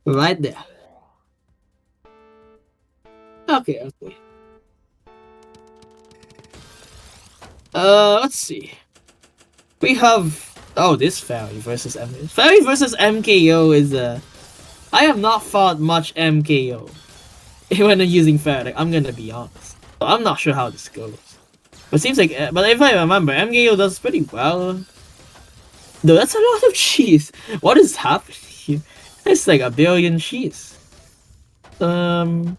S1: Right there. Okay. Let's see. We have... Oh, this Fairy versus MKO. Fairy versus MKO is I have not fought much MKO when I'm using Fairy, like, I'm gonna be honest. So I'm not sure how this goes. But it seems like... But if I remember, MKO does pretty well. Though that's a lot of cheese. What is happening here? It's like a billion cheese. There's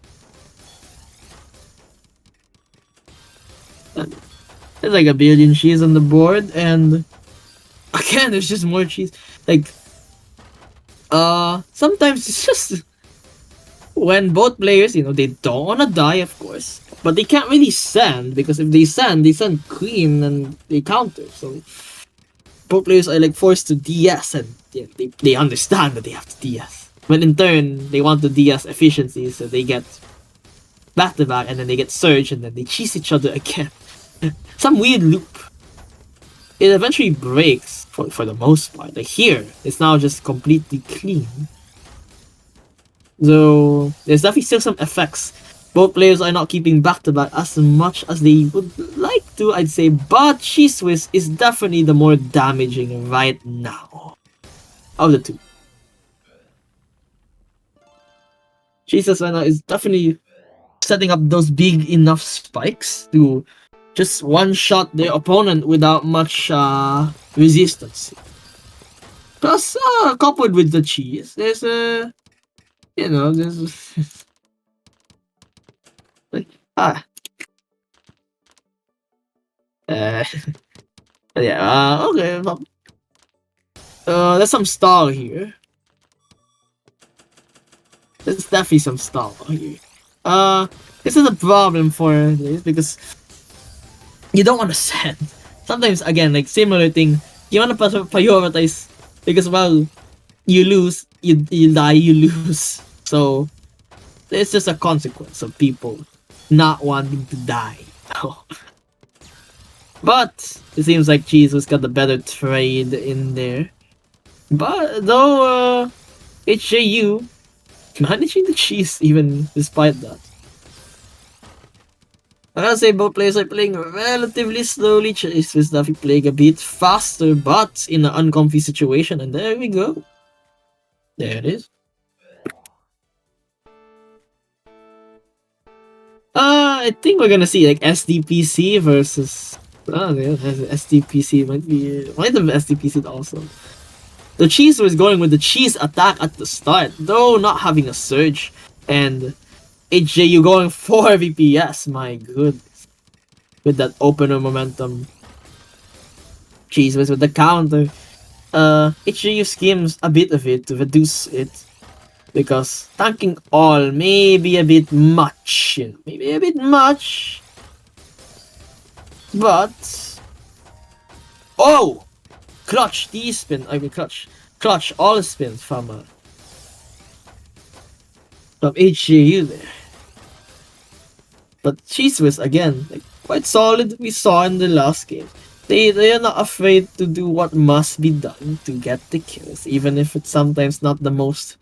S1: like a billion cheese on the board, and again, there's just more cheese. Like, sometimes it's just when both players, you know, they don't want to die, of course, but they can't really send, because if they send queen and they counter. So both players are like forced to DS, and yeah, they understand that they have to DS. But in turn, they want to DS efficiency, so they get back to back, and then they get surge, and then they cheese each other again. Some weird loop. It eventually breaks for the most part. Like here, it's now just completely clean. So there's definitely still some effects. Both players are not keeping back to back as much as they would like to, I'd say, but Cheese Swiss is definitely the more damaging right now of the two. Cheese Swiss right now is definitely setting up those big enough spikes to just one-shot their opponent without much resistance. Plus, coupled with the cheese, there's a... you know, there's... like, yeah, okay. There's some stall here. There's definitely some stall here. This is a problem for this, because you don't want to send. Sometimes, again, like similar thing, you want to prioritize, because well, you lose, you die, you lose. So it's just a consequence of people not wanting to die. But it seems like Jesus got the better trade in there. But though HJU managing the cheese even despite that. I gotta say, both players are playing relatively slowly. Chase is definitely playing a bit faster, but in an uncomfy situation, and there we go. There it is. I think we're gonna see like SDPC versus... Oh, yeah, SDPC might have SDPC also. The Cheese was going with the cheese attack at the start, though not having a surge, and HJU going 4 VPS, my goodness. With that opener momentum. Cheese was with the counter. HJU schemes a bit of it to reduce it, because tanking all may be a bit much, you know, maybe a bit much. But... oh! Clutch D-spin, clutch all spins from HJU there. But Cheese was again like quite solid. We saw in the last game. They are not afraid to do what must be done to get the kills, even if it's sometimes not the most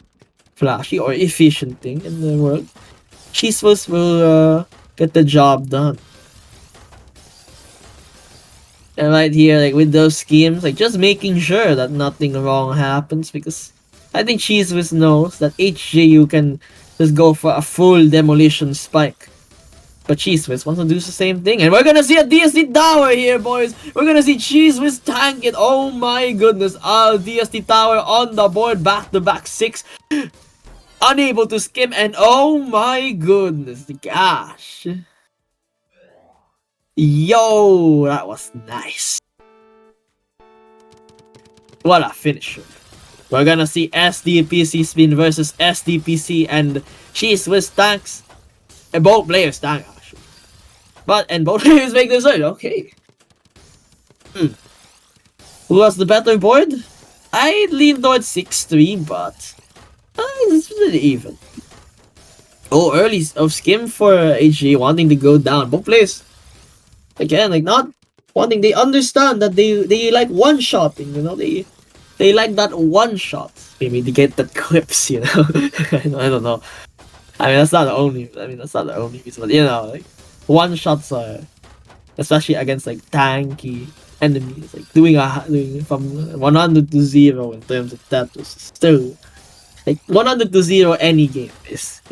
S1: flashy or efficient thing in the world. Cheese will get the job done. And right here, like with those schemes, like just making sure that nothing wrong happens, because I think Cheese knows that HJU can just go for a full demolition spike. But Cheese Whiz wants to do the same thing. And we're gonna see a DST tower here, boys. We're gonna see Cheese Whiz tank it. Oh my goodness. DST tower on the board. Back-to-back 6. Unable to skim. And oh my goodness. Gosh. Yo, that was nice. What a finisher. We're gonna see SDPC spin versus SDPC and Cheese Whiz tanks. And both players tank, actually. And both players make the surge. Okay. Who has the better board? I lean towards 6-3, but it's really even. Oh, early of skim for HG wanting to go down. Both players, again, like not wanting. They understand that they like one shotting. You know, they like that one shot. Maybe to get the clips. You know, I don't know. I mean, that's not the only. That's not the only reason. But you know, like one shots are, especially against like tanky enemies, like doing from 100 to 0 in terms of Tetris is still like 100 to 0 any game is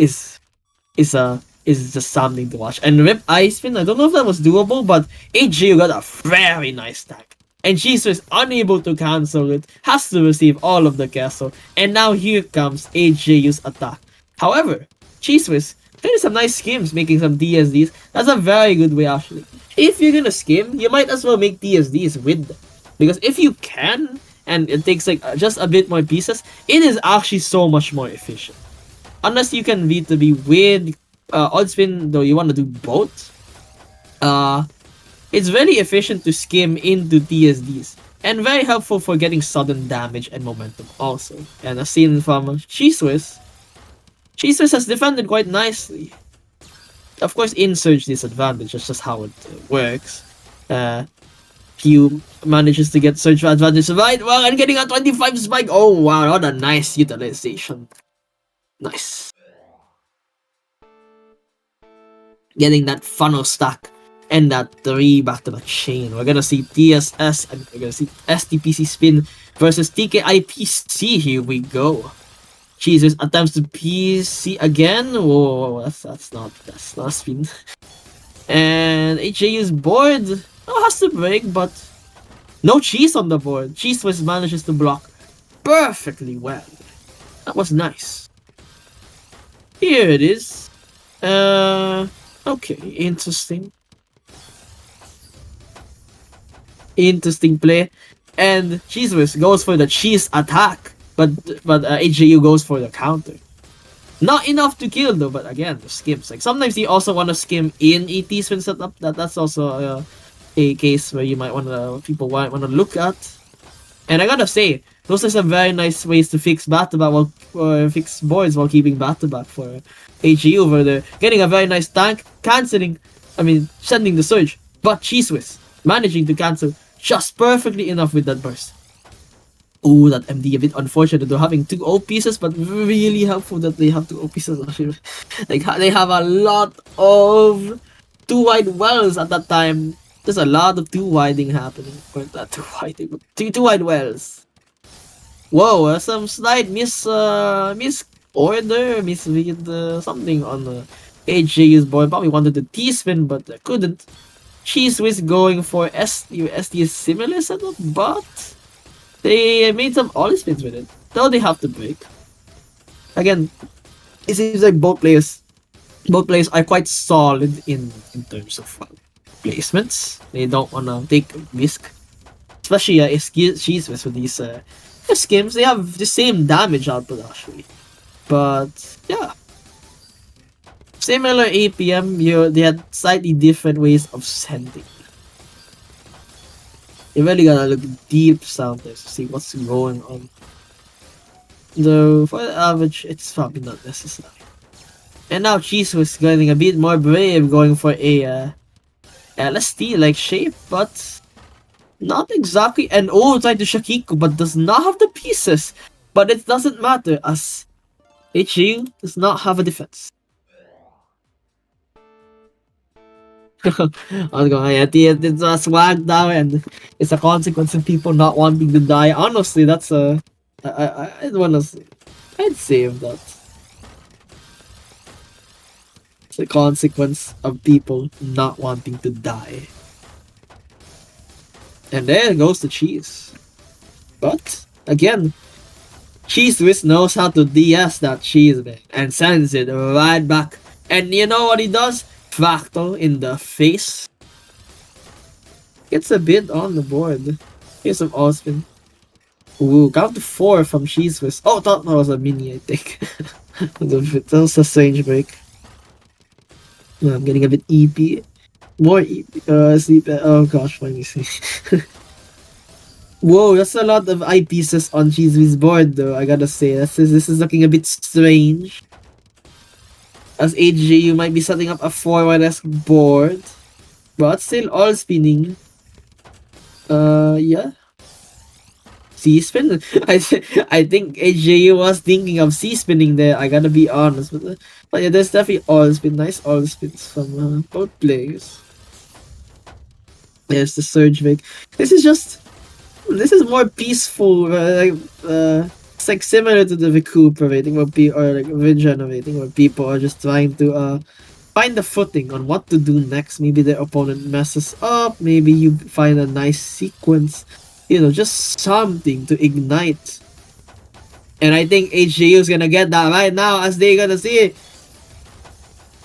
S1: just something to watch. And Rip Ice Spin, I don't know if that was doable, but HGU got a very nice stack. And Jesus is unable to cancel it, has to receive all of the castle, and now here comes HGU's attack. However, Jesus playing some nice schemes, making some DSDs. That's a very good way actually. If you're gonna skim, you might as well make DSDs with them. Because if you can, and it takes like just a bit more pieces, it is actually so much more efficient. Unless you can V2B with odd spin, though you want to do both. It's very efficient to skim into DSDs. And very helpful for getting sudden damage and momentum also. And as seen from Cheese has defended quite nicely. Of course, in surge disadvantage, that's just how it works. He manages to get surge advantage right well and getting a 25 spike. Oh wow, what a nice utilization. Nice. Getting that funnel stack and that 3 back-to-back chain. We're gonna see TSS and we're gonna see STPC spin versus TKIPC. Here we go. Jesus attempts to PC again. Whoa, that's not spin. And HJU's board has to break, but no cheese on the board. Cheese manages to block perfectly well. That was nice. Here it is. Okay, interesting. Interesting play. And Cheese goes for the cheese attack. But HJU goes for the counter. Not enough to kill though, but again, the skims. Like sometimes you also want to skim in ET spin setup. That's also a case where you might people might want to look at. And I gotta say, those are some very nice ways to fix back-to-back or fix boards while keeping back-to-back for HGU over there. Getting a very nice tank, sending the surge, but Cheese managing to cancel just perfectly enough with that burst. Ooh, that MD a bit unfortunate. They're having 2 O pieces, but really helpful that they have 2 O pieces. Like they have a lot of 2 wide wells at that time. There's a lot of 2 widing happening. Or not 2 widing, 2 wide wells. Whoa, some slight misread something on the HJU's board. Probably wanted the T-spin, but couldn't. Cheese going for SD similar setup, but they made some all spins with it. Though they have to break. Again, it seems like both players are quite solid in terms of placements. They don't wanna take a risk. Especially Cheese with these skims. They have the same damage output actually. But yeah. Similar APM, they had slightly different ways of sending. You really gotta look deep sometimes to see what's going on. Though for the average, it's probably not necessary. And now Cheese was getting a bit more brave, going for a LST-like shape, but not exactly. And tried to Shakiku, but does not have the pieces. But it doesn't matter as HU does not have a defense. I was going, it's a swag now, and it's a consequence of people not wanting to die. Honestly, that's I'd save that. It's the consequence of people not wanting to die. And there goes the cheese. But, again, Cheese Whiz knows how to DS that cheese, man, and sends it right back. And you know what he does? Fractal in the face. Gets a bit on the board. Here's some Allspin. Ooh, count to 4 from Cheese Whiz. Oh, thought that was a mini, I think. That was a strange break. I'm getting a bit EP. More EP. Sleep. Oh gosh, let me see. Whoa, that's a lot of eyepieces on Cheesebee's board though, I gotta say. This is looking a bit strange. As HG, you might be setting up a 4-1-esque board. But still all spinning. Yeah. C-spin? I think HJU was thinking of C-spinning there, I gotta be honest. But yeah, there's definitely all spin. Nice all spins from both players. There's the Surge Vic. This is more peaceful, it's like similar to the recuperating or like regenerating, where people are just trying to find the footing on what to do next. Maybe their opponent messes up, maybe you find a nice sequence, you know, just something to ignite. And I think HGU is gonna get that right now, as they're gonna see it.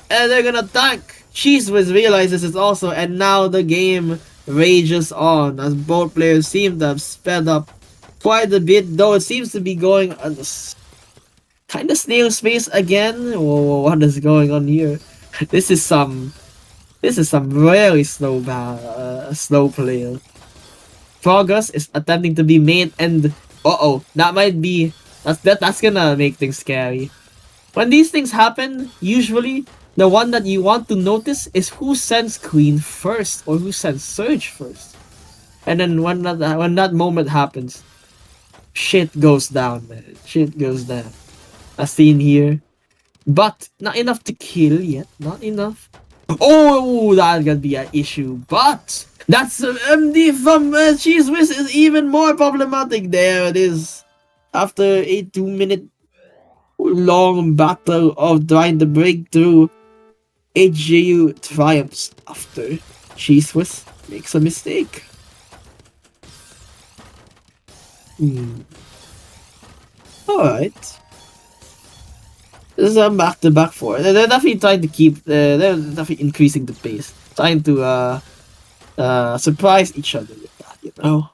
S1: And they're gonna tank. Cheese Whiz realizes it also, and now the game rages on as both players seem to have sped up quite a bit, though it seems to be going kind of snail space again. Whoa, what is going on here? This is some really slow play. Progress is attempting to be made, and that's gonna make things scary. When these things happen, usually the one that you want to notice is who sends Queen first or who sends Surge first. And then when that moment happens, shit goes down, man. Shit goes down. As seen here. But not enough to kill yet. Not enough. Oh, that's gonna be an issue. But that's MD from Cheese Whiz is even more problematic. There it is. After a 2-minute long battle of trying to break through, HJU triumphs after Cheese Whiz makes a mistake. Alright. This is a back-to-back 4. They're definitely trying to keep, they're definitely increasing the pace. Trying to surprise each other with that, you know?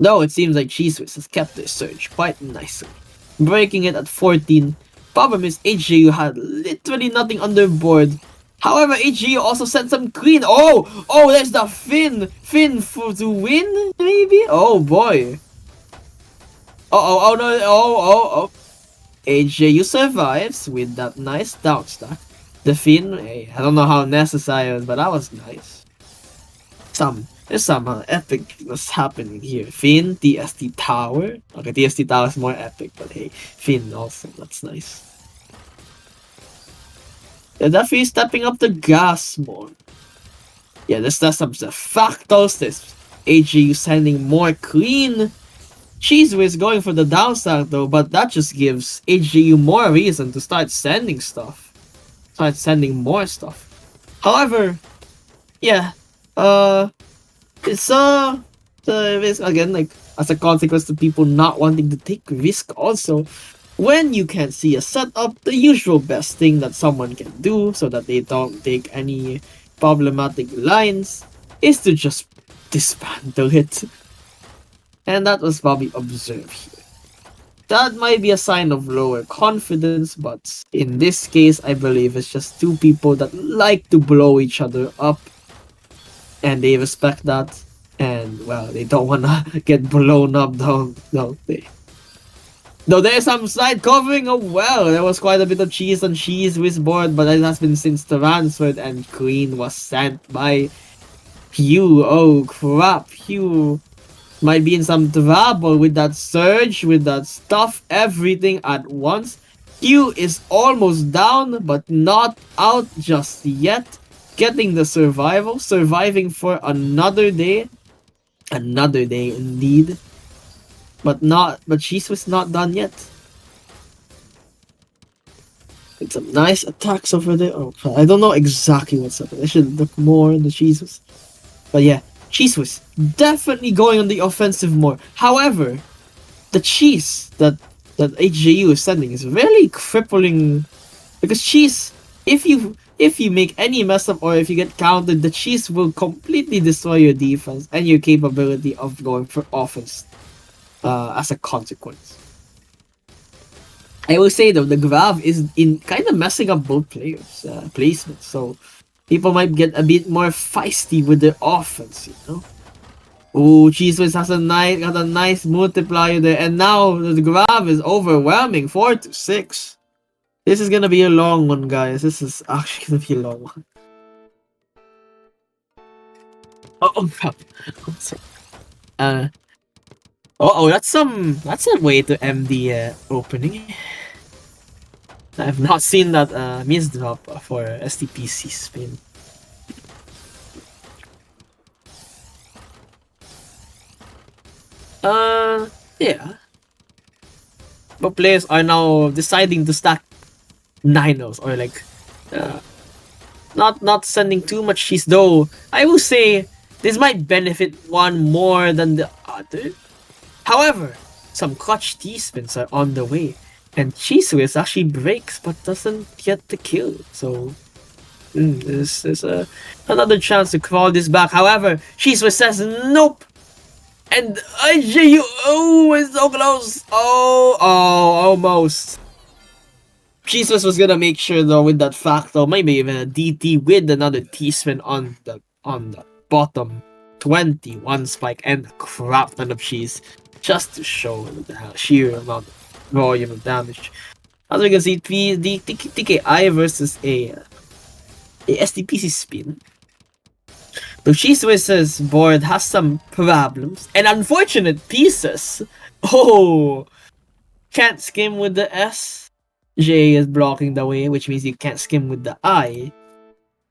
S1: Though it seems like Cheese Whiz has kept their surge quite nicely, breaking it at 14. Problem is, HJU had literally nothing on their board. However, HJU also sent some Queen. Oh, there's the Finn to win, maybe? Oh boy. Oh no, HJU survives with that nice down stack. The Finn, hey, I don't know how necessary it was, but that was nice. There's some epicness happening here. Finn, TST Tower. Okay, TST Tower is more epic, but hey, Finn also, that's nice. They're definitely stepping up the gas more. Yeah, there's some fractals. There's HGU sending more Queen. Cheese Whiz going for the downside though, but that just gives HGU more reason to start sending stuff. Start sending more stuff. However, yeah, it's again, like, as a consequence to people not wanting to take risk also. When you can't see a setup, the usual best thing that someone can do so that they don't take any problematic lines is to just dismantle it. And that was probably observed here. That might be a sign of lower confidence, but in this case, I believe it's just two people that like to blow each other up. And they respect that. And, well, they don't wanna get blown up, don't they? Though there's some side covering, oh well, there was quite a bit of cheese on Cheese Whiz board, but it has been since transferred and Queen was sent by Hugh. Oh crap, Hugh might be in some trouble with that surge, with that stuff, everything at once. Hugh is almost down, but not out just yet. Getting the surviving for another day. Another day indeed. But Cheese was not done yet. It's some nice attacks over there. Oh, I don't know exactly what's up. I should look more in the Jesus. But yeah, Cheese was definitely going on the offensive more. However, the cheese that HJU is sending is really crippling, because cheese, if you make any mess up or if you get countered, the cheese will completely destroy your defense and your capability of going for offense as a consequence. I will say though, the grab is in kind of messing up both players' placements, so people might get a bit more feisty with their offense, you know. Ooh, Cheese Whiz has got a nice multiplier there, and now the grab is overwhelming, 4-6. This is gonna be a long one, guys. This is actually gonna be a long one. Oh crap! Oh, sorry. That's a way to end the opening. I've not seen that miss drop for STPC spin. Yeah. But players are now deciding to stack Ninos or like not sending too much cheese, though I will say this might benefit one more than the other. However, some clutch T-spins are on the way, and Cheese Whiz actually breaks but doesn't get the kill, so this is another chance to crawl this back. However, Cheese Whiz says nope, and IJU, oh, it's so close, oh, almost. Jesus was gonna make sure though with that factor, maybe even a DT with another T-spin on the bottom 21 spike and a crap ton of cheese, just to show the sheer amount of volume of damage. As we can see, the TKI versus a STPC spin. The Cheese Whiz's board has some problems and unfortunate pieces. Oh, can't skim with the S. J is blocking the way, which means you can't skim with the I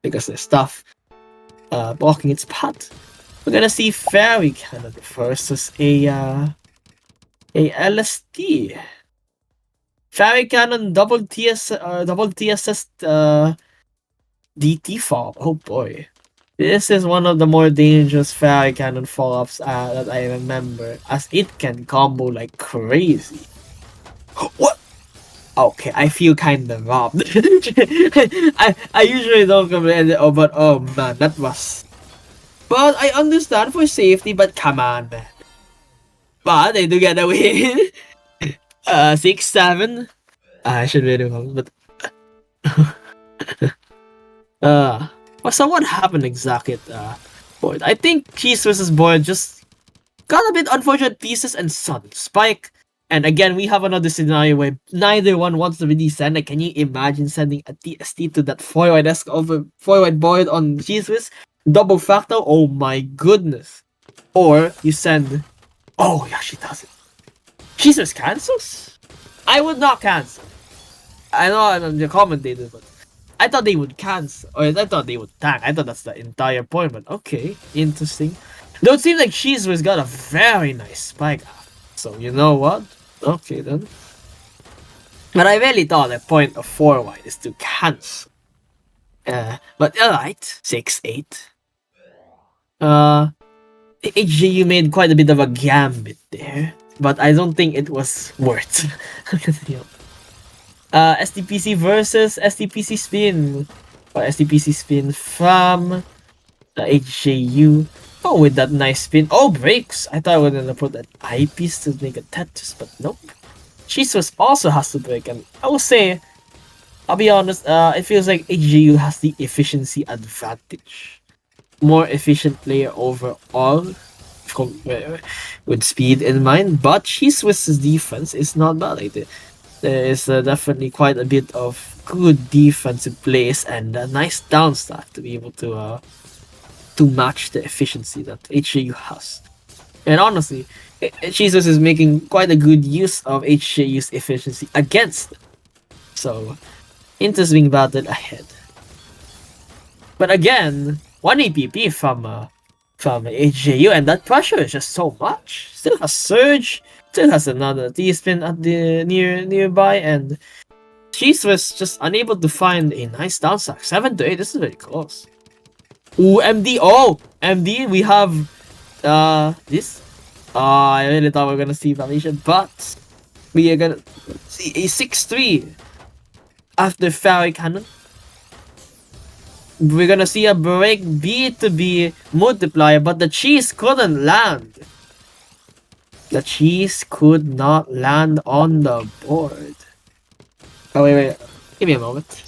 S1: because there's stuff blocking its path. We're gonna see Fairy Cannon versus a LST. Fairy Cannon double TSS DT fall. Oh boy. This is one of the more dangerous Fairy Cannon follow-ups that I remember, as it can combo like crazy. What? Okay, I feel kinda robbed. I usually don't complain, but oh man, that was... But I understand for safety, but come on, man. But they do get a win. 6-7. I should really know, but... so what happened exactly at board? I think Cheese vs. Board just got a bit unfortunate pieces and sudden spike. And again, we have another scenario where neither one wants to really send. Like, can you imagine sending a TST to that 4-wide board on Cheese Whiz? Double factor? Oh my goodness. Or you send... Oh, yeah, she does it. Cheese Whiz cancels? I would not cancel. I know I'm the commentator, but I thought they would cancel. Or I thought they would tank. I thought that's the entire point, but okay, interesting. Though it seems like Cheese Whiz got a very nice spike. So, you know what? Okay then. But I really thought the point of 4-wide is to cancel. But alright, 6-8. HGU made quite a bit of a gambit there, but I don't think it was worth. STPC versus STPC spin. Or STPC spin from HJU. Oh, with that nice spin. Oh, breaks! I thought I was gonna put that eyepiece to make a Tetris, but nope. Jesus also has to break, and I will say, I'll be honest, it feels like HGU has the efficiency advantage. More efficient player overall, with speed in mind, but Jesus' defense is not bad. Like, there is definitely quite a bit of good defensive plays and a nice downstack to be able to match the efficiency that HJU has. And honestly, Jesus is making quite a good use of HJU's efficiency against them. So, interesting battle ahead. But again, 1 APP from HJU, and that pressure is just so much. Still has Surge, still has another T-spin at the nearby, and Cheese was just unable to find a nice downstack. 7 to 8, this is very close. Ooh, MD. Oh, MD, we have this. I really thought we were gonna see Foundation, but we are gonna see a 6-3 after Fairy Cannon. We're gonna see a break B to B multiplier, but the cheese couldn't land. The cheese could not land on the board. Oh, wait. Give me a moment.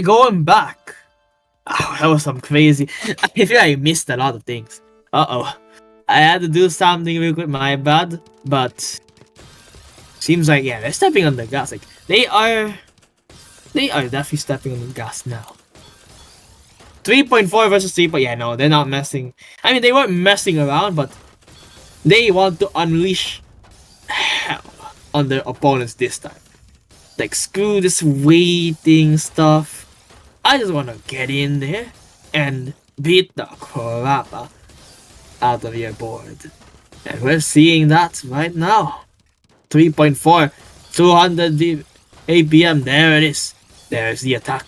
S1: Going back. Oh, that was some crazy. I feel like I missed a lot of things. Uh-oh. I had to do something real quick, my bad. But seems like, yeah, they're stepping on the gas. Like, they are definitely stepping on the gas now. 3.4 versus 3. Yeah, no, they're not messing. I mean, they weren't messing around, but they want to unleash hell on their opponents this time. Like, screw this waiting stuff. I just want to get in there and beat the crap out of your board. And we're seeing that right now. 3.4, 200 APM, there it is. There's the attack.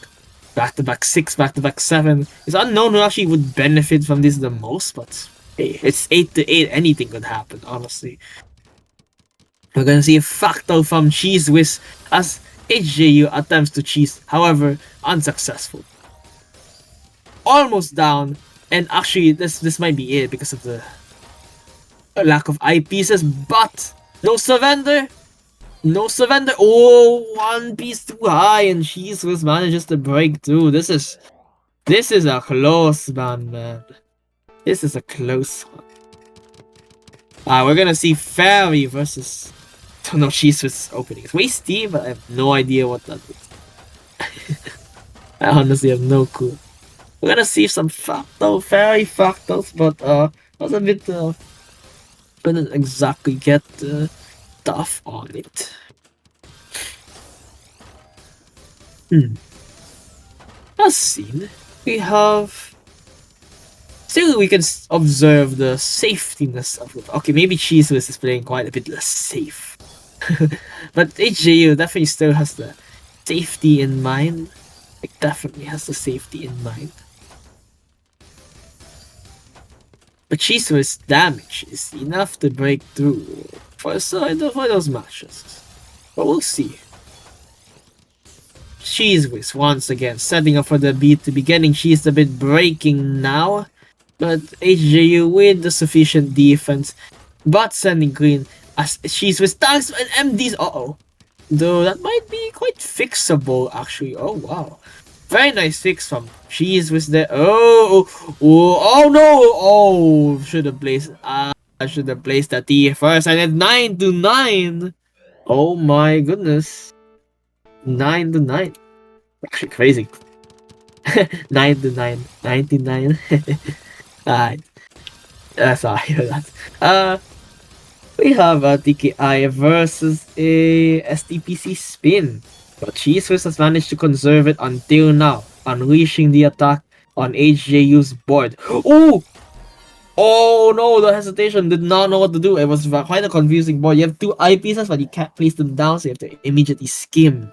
S1: Back-to-back 6, back-to-back 7. It's unknown who actually would benefit from this the most, but hey, it's 8 to 8, anything could happen, honestly. We're gonna see a fractal from Cheese Whiz as HJU attempts to cheese, however, unsuccessful. Almost down, and actually this might be it because of the lack of eye pieces, but no surrender! No surrender! Oh, one piece too high, and Cheese Whiz manages to break through. This is a close one, man. This is a close one. We're gonna see Fairy versus... don't know Cheese Whiz opening. It's wasty, but I have no idea what that is. I honestly have no clue. We're gonna see some Fairy fractals, but was a bit couldn't exactly get tough on it. As seen, we have. Still, we can observe the safetiness of it. Okay, maybe Cheese Whiz is playing quite a bit less safe. But HJU definitely still has the safety in mind. It definitely has the safety in mind. But Cheese Whiz damage is enough to break through for those matches. But we'll see. Cheese Whiz once again setting up for the beat to be getting cheesed a bit breaking now. But HJU with the sufficient defense, but sending clean as Cheese Whiz tanks and MDs. Though that might be quite fixable actually. Oh wow. Very nice fix from Cheese Whiz there. Oh no! Oh, should have placed. I should have placed that T first, and it's 9 to 9. Oh my goodness, 9 to 9. Actually crazy. 9 to 9, 99. Alright. Sorry for that. We have a TKI versus a STPC spin. But Cheese Whiz has managed to conserve it until now, unleashing the attack on HJU's board. Oh! Oh no, the hesitation did not know what to do. It was quite a confusing board. You have two eyepieces, but you can't place them down, so you have to immediately skim.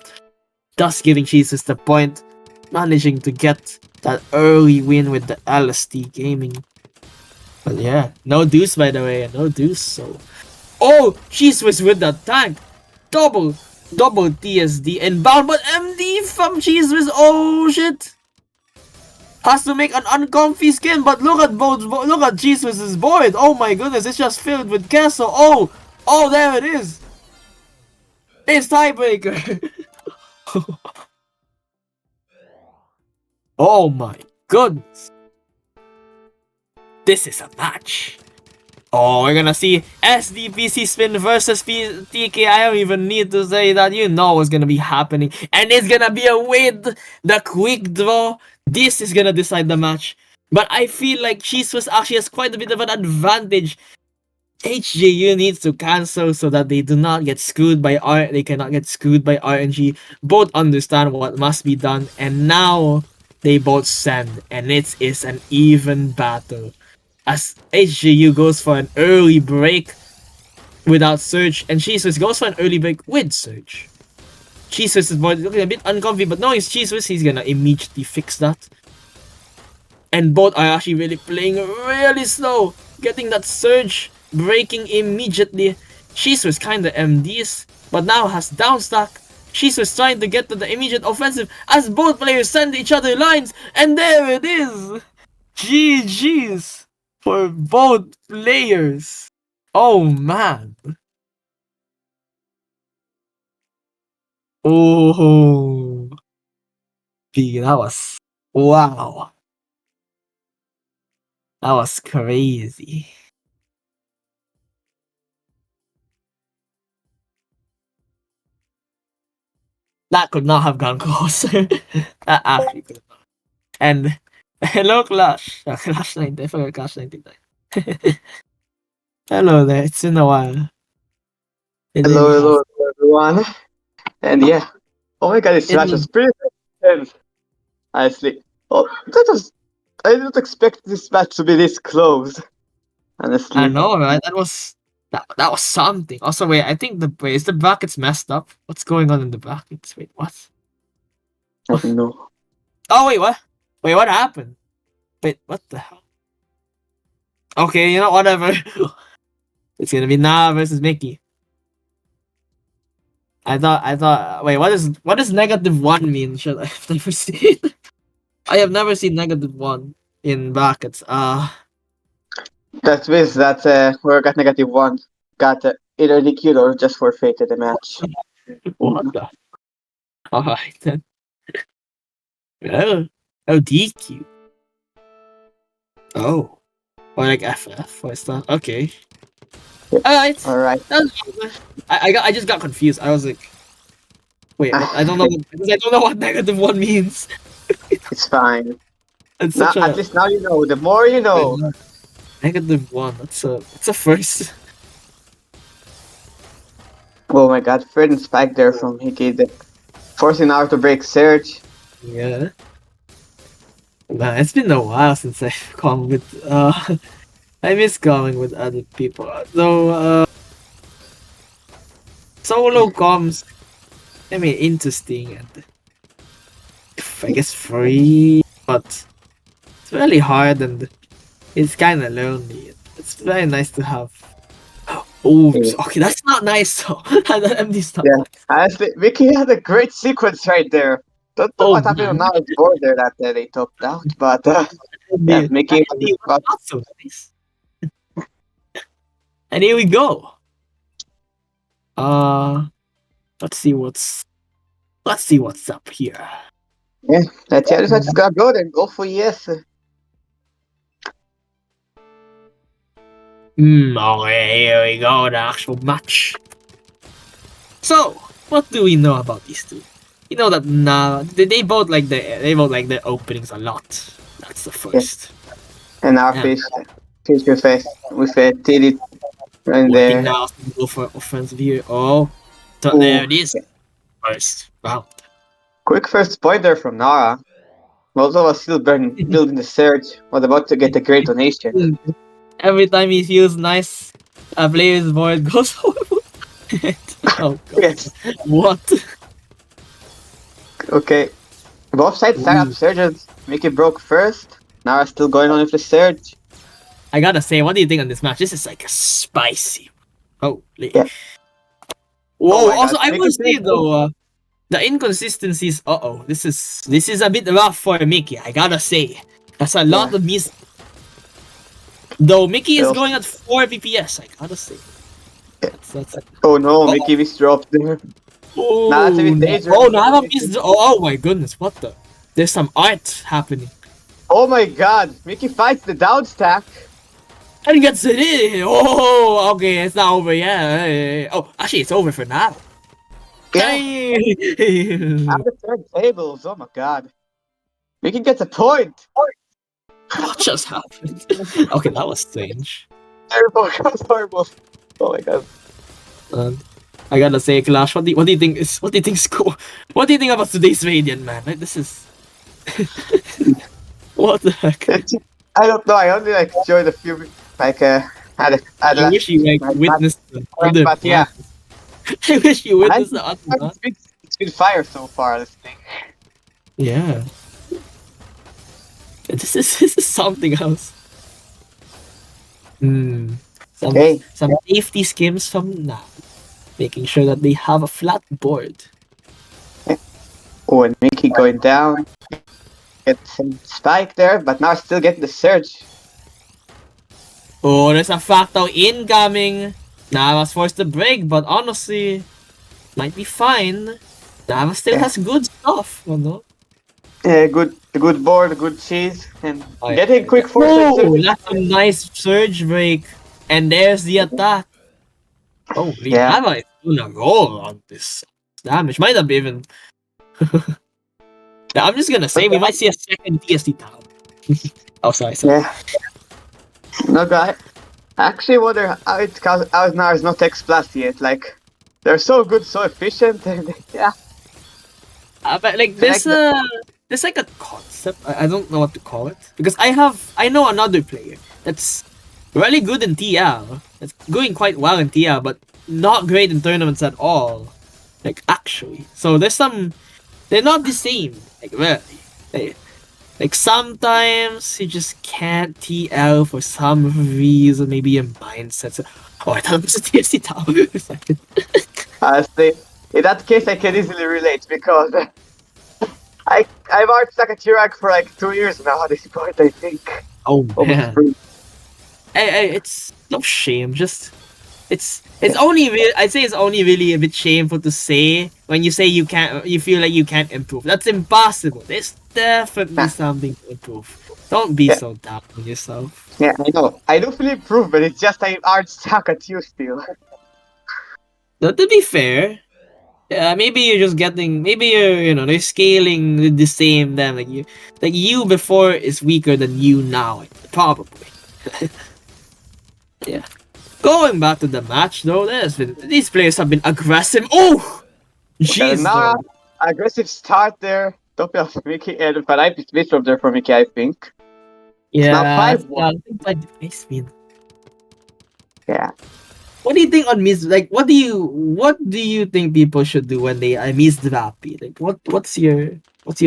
S1: Thus giving Cheese Whiz the point, managing to get that early win with the LST gaming. But yeah, no deuce by the way, no deuce, so... Oh! Cheese Whiz with the tank! Double TSD inbound, but MD from Cheese Whiz, oh shit! Has to make an uncomfy skin, but look at Cheese Whiz's board! Oh my goodness, it's just filled with queso! Oh, there it is! It's tiebreaker! Oh my goodness. This is a match. Oh, we're gonna see SDPC Spin versus TK. I don't even need to say that. You know what's gonna be happening. And it's gonna be a with the quick draw. This is gonna decide the match. But I feel like Jesus actually has quite a bit of an advantage. HJU needs to cancel so that they do not get screwed by they cannot get screwed by RNG. Both understand what must be done, and now they both send, and it is an even battle. As HJU goes for an early break without Surge, and Jesus goes for an early break with Surge. Jesus is looking a bit uncomfy, but knowing it's Jesus, he's gonna immediately fix that. And both are actually really playing really slow, getting that Surge, breaking immediately. Jesus kinda MDs, but now has downstack. Jesus trying to get to the immediate offensive as both players send each other lines, and there it is! GG's for both players. Oh man. Oh, that was wow. That was crazy. That could not have gone closer. That actually could not. And hello, Clash. Clash 90. I forgot Clash 99. Hello there. It's been a while. It
S2: Hello,
S1: really has.
S2: hello, everyone. And yeah, oh my god, this match was pretty intense. Honestly, oh, I didn't expect this match to be this close.
S1: I
S2: Honestly,
S1: know, right? That was something. Also, wait. I think is the brackets messed up? What's going on in the brackets? Wait, what?
S2: I don't know.
S1: Oh wait, what? Wait, what happened? Wait, what the hell? Okay, you know, whatever. It's gonna be Nara versus Mickey. I thought. Wait, what does -1 mean? I've never seen. I have never seen -1 in brackets.
S2: That means that we got -1. Got either DQ'd or just forfeited the match.
S1: What the? Alright then. Oh, DQ. Oh, or like FF or stuff. Okay. Alright.
S2: Alright.
S1: I just got confused. I was like, wait, what? I don't know. Because I don't know what -1 means.
S2: It's fine.
S1: It's
S2: Now,
S1: such a
S2: at least now you know. The more you know.
S1: -1. That's a first.
S2: Oh my god, Fred and Spike there from Hickey, forcing out to break Surge.
S1: Yeah. Man, it's been a while since I've come with I miss going with other people. Though solo comms, I mean, interesting and I guess free, but it's really hard and it's kind of lonely. It's very nice to have. Oh, okay, that's not nice though. That empty stuff.
S2: Yeah, honestly, Vicky had a great sequence right there. Don't know what happened on our board there that they topped out, but yeah, Mickey
S1: not so nice. And here we go. Let's see what's up here.
S2: Yeah, let's see how this match is gonna go then. Go for yes.
S1: Okay, here we go, the actual match. So, what do we know about these two? You know that they both like their openings a lot. That's the first.
S2: Yeah. And our face with a TD right there.
S1: Now go for offensive here. Oh, so there it is. First round.
S2: Quick first point there from Nara. Molotov was still building the surge. Was about to get a great donation.
S1: Every time he feels nice, a player's board goes horrible. Oh god.
S2: Yes.
S1: What?
S2: Okay. Both sides start up surges. Mickey broke first. Nara still going on with the surge.
S1: I gotta say, what do you think on this match? This is like a spicy. Holy.
S2: Yeah.
S1: Whoa, also I will say though, the inconsistencies, this is a bit rough for Mickey, I gotta say. That's a lot of miss. Though Mickey is going at 4 PPS, I gotta say. That's
S2: oh no, Mickey was dropped there.
S1: Oh,
S2: nah, that's a bit dangerous.
S1: Oh, Nara missed. Oh my goodness, what the? There's some art happening.
S2: Oh my god, Mickey fights the down stack.
S1: And gets it in. Oh, okay, it's not over yet. Oh, actually, it's over for now.
S2: Yeah,
S1: Damn.
S2: at the third tables. Oh my god. Mickey gets a point.
S1: What just happened? Okay, that was strange.
S2: Terrible, that's horrible. Oh my god.
S1: I gotta say, Clash, what do you think is cool? What do you think about today's Radiant, man? Like, this is what the heck?
S2: I don't know. I only like joined a few had
S1: I wish you like witnessed the other
S2: but yeah.
S1: I wish you witnessed the other one.
S2: It's been fire so far, this thing.
S1: Yeah. This is something else. Some safety schemes from now. Making sure that they have a flat board.
S2: Oh, and Mickey going down. Get some spike there, but now still getting the surge.
S1: Oh, there's a Fractal incoming. Now I was forced to break, but honestly, might be fine. Nava still has good stuff, you know?
S2: Yeah, good board, good cheese, and getting quick force.
S1: Oh, that's a nice surge break. And there's the attack. Oh, Nava is gonna roll on this damage. Might have even. I'm just gonna say we might see a second TST town. Oh, sorry.
S2: Yeah. No, guy. I actually wonder how it's out now is not X Plus yet. Like, they're so good, so efficient, and yeah.
S1: But like this, there's like a concept. I don't know what to call it because I know another player that's really good in TL. That's going quite well in TL, but not great in tournaments at all. Like actually, so they're not the same. Like really, like sometimes you just can't TL for some reason, maybe your mindset. So, oh, I thought it was a TSC tower for a second.
S2: Honestly, in that case, I can easily relate because I've already stuck at Chirac for like 2 years now at this point, I think.
S1: Oh man, it's no shame. Just it's only I'd say it's only really a bit shameful to say when you say you feel like you can't improve. That's impossible. There's definitely something to improve. Don't be so down on yourself.
S2: Yeah, I know. I do feel improved, but it's just I'm already stuck at you still.
S1: But to be fair, maybe you're just getting. Maybe you're they're scaling the same. Then like you before is weaker than you now, probably. Yeah. Going back to the match though, these players have been aggressive. Oh, jeez.
S2: Now, aggressive start there. Top of Mickey and Faraipi switch from there for Mickey, I think.
S1: Yeah.
S2: It's now 5-1.
S1: Like the face spin.
S2: Yeah.
S1: What do you think on miss? Like, what do you think people should do when they miss Drapi? Like, what's your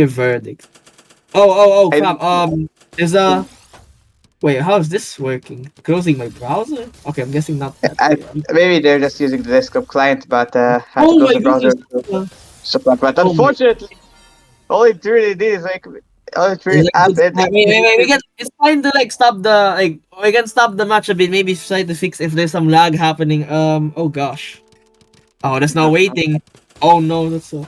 S1: verdict? Oh, crap. There's a. Wait, how is this working? Closing my browser? Okay, I'm guessing not that.
S2: Maybe they're just using the desktop client, but have to close the browser. But unfortunately, all it really did is like
S1: wait, it's fine to like stop the we can stop the match a bit. Maybe try to fix if there's some lag happening. Oh gosh. Oh, there's no waiting. Oh no, that's so.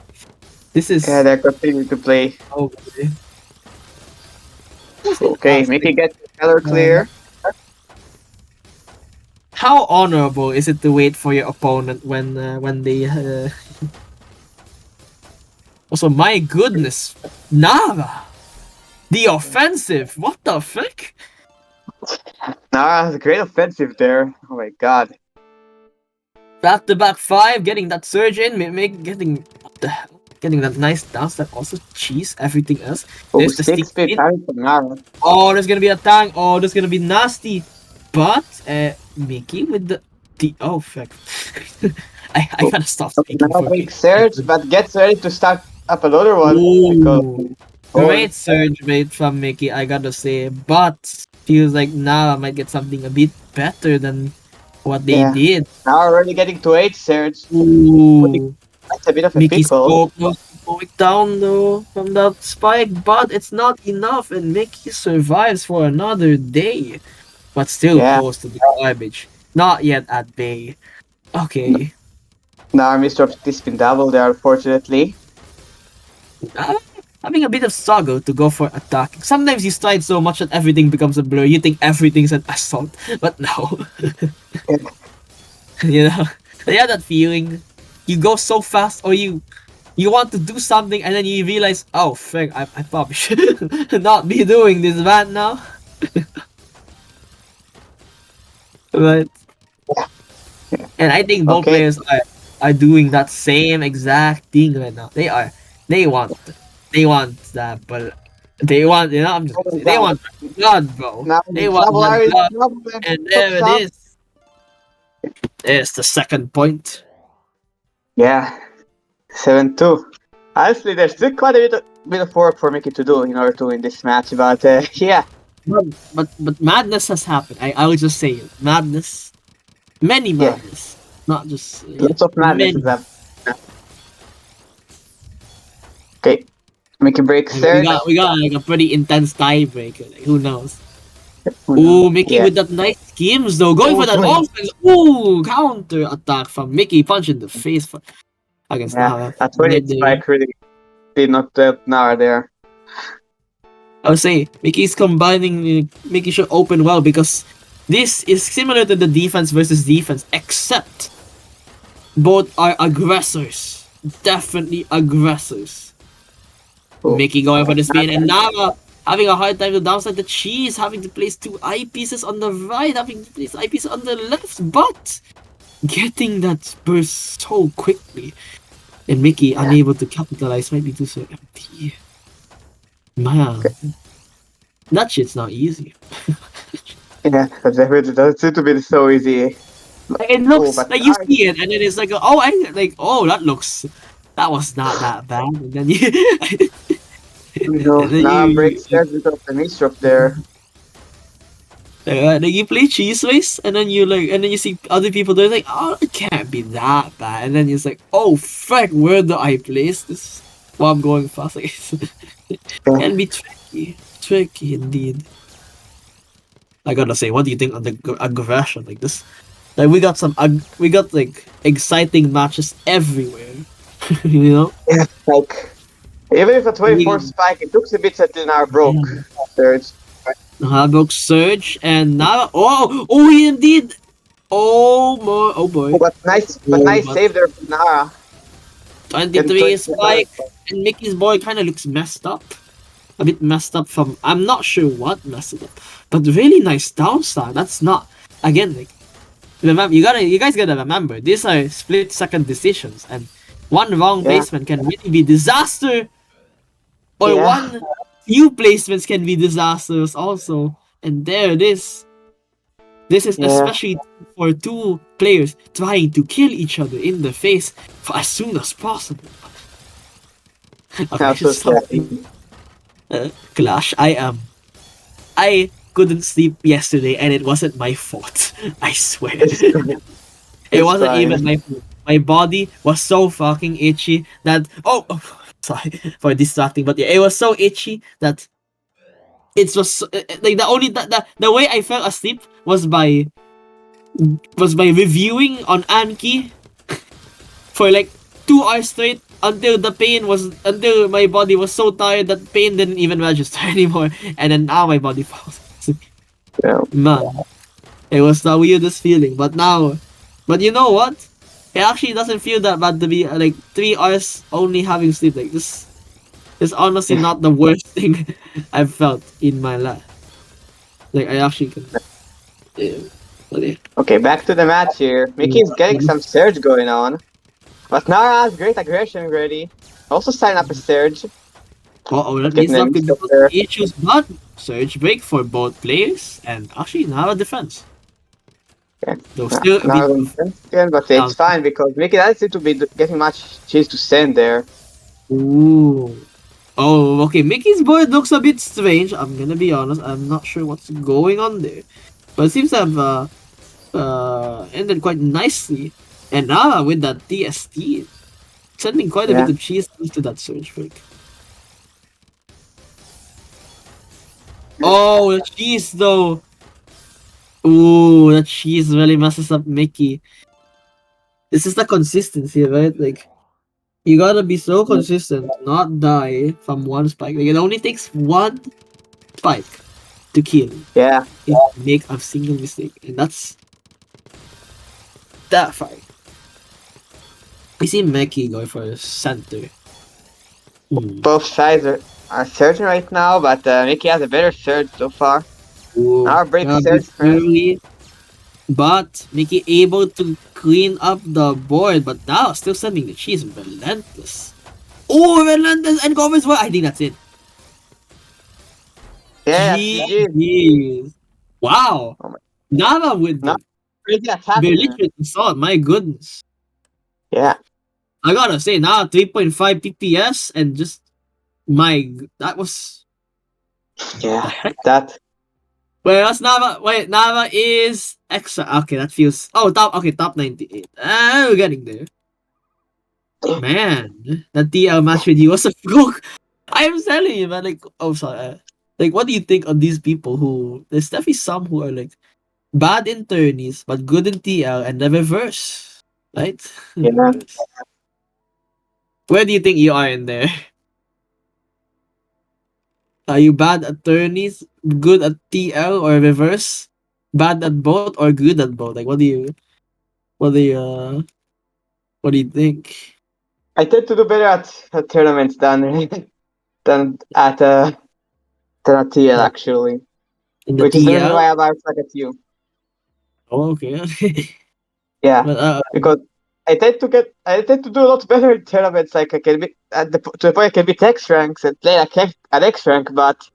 S1: This is.
S2: Yeah, they're continuing to play.
S1: Okay.
S2: Okay, Mickey gets the color clear.
S1: How honorable is it to wait for your opponent when they? Also, my goodness, Nava, the offensive. What the frick?
S2: Nah, a great offensive there. Oh my god.
S1: Back-to-back 5, getting that surge in, getting that nice dance that also cheese everything else. There's the stick in. Oh, there's gonna be a tank. Oh, there's gonna be nasty. But Mickey with the oh fuck. I gotta stop speaking.
S2: Now big surge, but gets ready to start up another one.
S1: Ooh. Great surge rate from Mickey, I gotta say, but feels like now I might get something a bit better than what they did.
S2: Now already getting to 8 surge.
S1: Ooh.
S2: That's a bit of a
S1: Mickey's
S2: pickle.
S1: going down though from that spike, but it's not enough, and Mickey survives for another day. But still close to the garbage. Not yet at bay. Okay.
S2: Now Mr. This been double there, unfortunately.
S1: I having a bit of struggle to go for attacking. Sometimes you stride so much that everything becomes a blur. You think everything's an assault, but no. You know, they have that feeling. You go so fast, or you want to do something, and then you realize, oh, frick, I probably should not be doing this right now. But and I think both
S2: Okay.
S1: players are doing that same exact thing right now. They want they want that, but they want, you know, I'm just gonna say, they want blood, bro.
S2: Now
S1: They
S2: the
S1: want
S2: trouble
S1: that
S2: are in
S1: blood,
S2: trouble
S1: and
S2: took
S1: there it
S2: some.
S1: is. There's the second point.
S2: Yeah, 7-2. Honestly, there's still quite a bit of work for Mickey to do in order to win this match, but yeah.
S1: But madness has happened. I will just say it. Madness, many
S2: Yeah,
S1: madness, not just
S2: lots of madness
S1: many.
S2: is up. Okay, Mickey breaks
S1: Like,
S2: third.
S1: we got like a pretty intense tiebreaker. Like, who knows? Ooh, Mickey
S2: Yeah.
S1: with that nice schemes though, going
S2: Oh,
S1: for that
S2: boy.
S1: offense. Ooh, counter attack from Mickey, punch in the face against
S2: Yeah,
S1: Nara.
S2: that 20
S1: Right there.
S2: spike really did not help Nara there.
S1: I would say Mickey's combining. Mickey should open well because this is similar to the defense versus defense, except both are aggressors. Definitely aggressors.
S2: Oh.
S1: Mickey going for the spin, and Nara having a hard time to downside the cheese, having to place two eyepieces on the right, having to place eyepieces on the left, but getting that burst so quickly. And Mickey unable to capitalize, might be too so empty. Man, that shit's not easy.
S2: Yeah, that definitely doesn't seem to be so easy.
S1: Like, it looks
S2: but
S1: like you see it, and then it's like, oh, that was not that bad, and then you. And then
S2: Nara
S1: you,
S2: breaks third because of the misdrop there.
S1: then you play cheese race, and then you see other people doing like, oh, it can't be that bad, and then it's like, oh frick, where do I place this? While I'm going fast, like, it can be tricky indeed. I gotta say, what do you think on the aggression like this? Like we got like exciting matches everywhere, you know.
S2: Yeah, like even if a 24 spike, it took a bit until Nara broke third.
S1: Broke Surge and Nara. Oh, indeed. Oh boy.
S2: But nice save there from Nara.
S1: 23 spike, and Mickey's boy kind of looks messed up. A bit messed up from, I'm not sure what messed it up, but really nice down star. That's not, again, like, remember, you guys gotta remember, these are split second decisions, and one wrong placement can really be disaster, or one few placements can be disasters also. And there it is. This is especially for two players trying to kill each other in the face for as soon as possible. Clash, I couldn't sleep yesterday, and it wasn't my fault. I swear. It wasn't even my fault. My body was so fucking itchy that sorry for distracting, but yeah, it was so itchy that it was like the way I fell asleep was by reviewing on Anki for like 2 hours straight until until my body was so tired that pain didn't even register anymore, and then now my body falls asleep. Man, it was the weirdest feeling. But you know what? It actually doesn't feel that bad to be like 3 hours only having sleep. Like this is honestly not the worst thing I've felt in my life. Like I actually can. Yeah.
S2: Okay, back to the match here. Mickey's getting some surge going on. But Nara has great aggression already. Also sign up a surge.
S1: That means not good because issues, but surge break for both players and actually Nara defense.
S2: Yeah.
S1: Though still
S2: Nara defense again, but it's fine because Mickey doesn't seem to be getting much chance to send there.
S1: Ooh. Oh, okay. Mickey's board looks a bit strange. I'm gonna be honest. I'm not sure what's going on there, but it seems to have ended quite nicely. And Nara with that TST, sending quite a bit of cheese to that surge break. Oh, the cheese though. Ooh, that cheese really messes up Mickey. This is the consistency, right? Like, You gotta be so consistent, not die from one spike. Like, it only takes one spike to kill
S2: Yeah.
S1: if you make a single mistake, and that's that fight. I see Meki go for center.
S2: Both sides are certain right now, but Mickey has a better surge so far.
S1: Ooh,
S2: Our break
S1: a bit
S2: surge first.
S1: early, but Mickey able to clean up the board, but now still sending the cheese relentless. Oh, relentless and covers well. I think that's it.
S2: Yeah, that's GG.
S1: GG. Wow.
S2: Oh my,
S1: Nava with
S2: not
S1: the
S2: crazy attack there.
S1: belligerent assault. My goodness.
S2: Yeah,
S1: I gotta say, now 3.5 PPS and just that was the
S2: yeah.
S1: heck.
S2: That.
S1: Wait, what's Nava? Wait, Nava is extra. Okay, that feels. Oh, top. Okay, top 98. We're getting there. Man, that TL match with you was a fluke. I'm telling you, man. Like, oh, sorry. Like, what do you think of these people who? There's definitely some who are like bad in tourneys but good in TL and the reverse, right?
S2: Yeah.
S1: Reverse. Where do you think you are in there? Are you bad at tourneys, good at TL, or reverse? Bad at both or good at both? Like, what do you, what do you think?
S2: I tend to do better at tournaments than at TL
S1: Like,
S2: actually,
S1: in the
S2: which is the reason
S1: TL?
S2: why I suck at you.
S1: Oh, okay.
S2: Yeah,
S1: but,
S2: because I tend to do a lot better in tournaments. Like I can be to the point I can beat X ranks and play like at X rank, but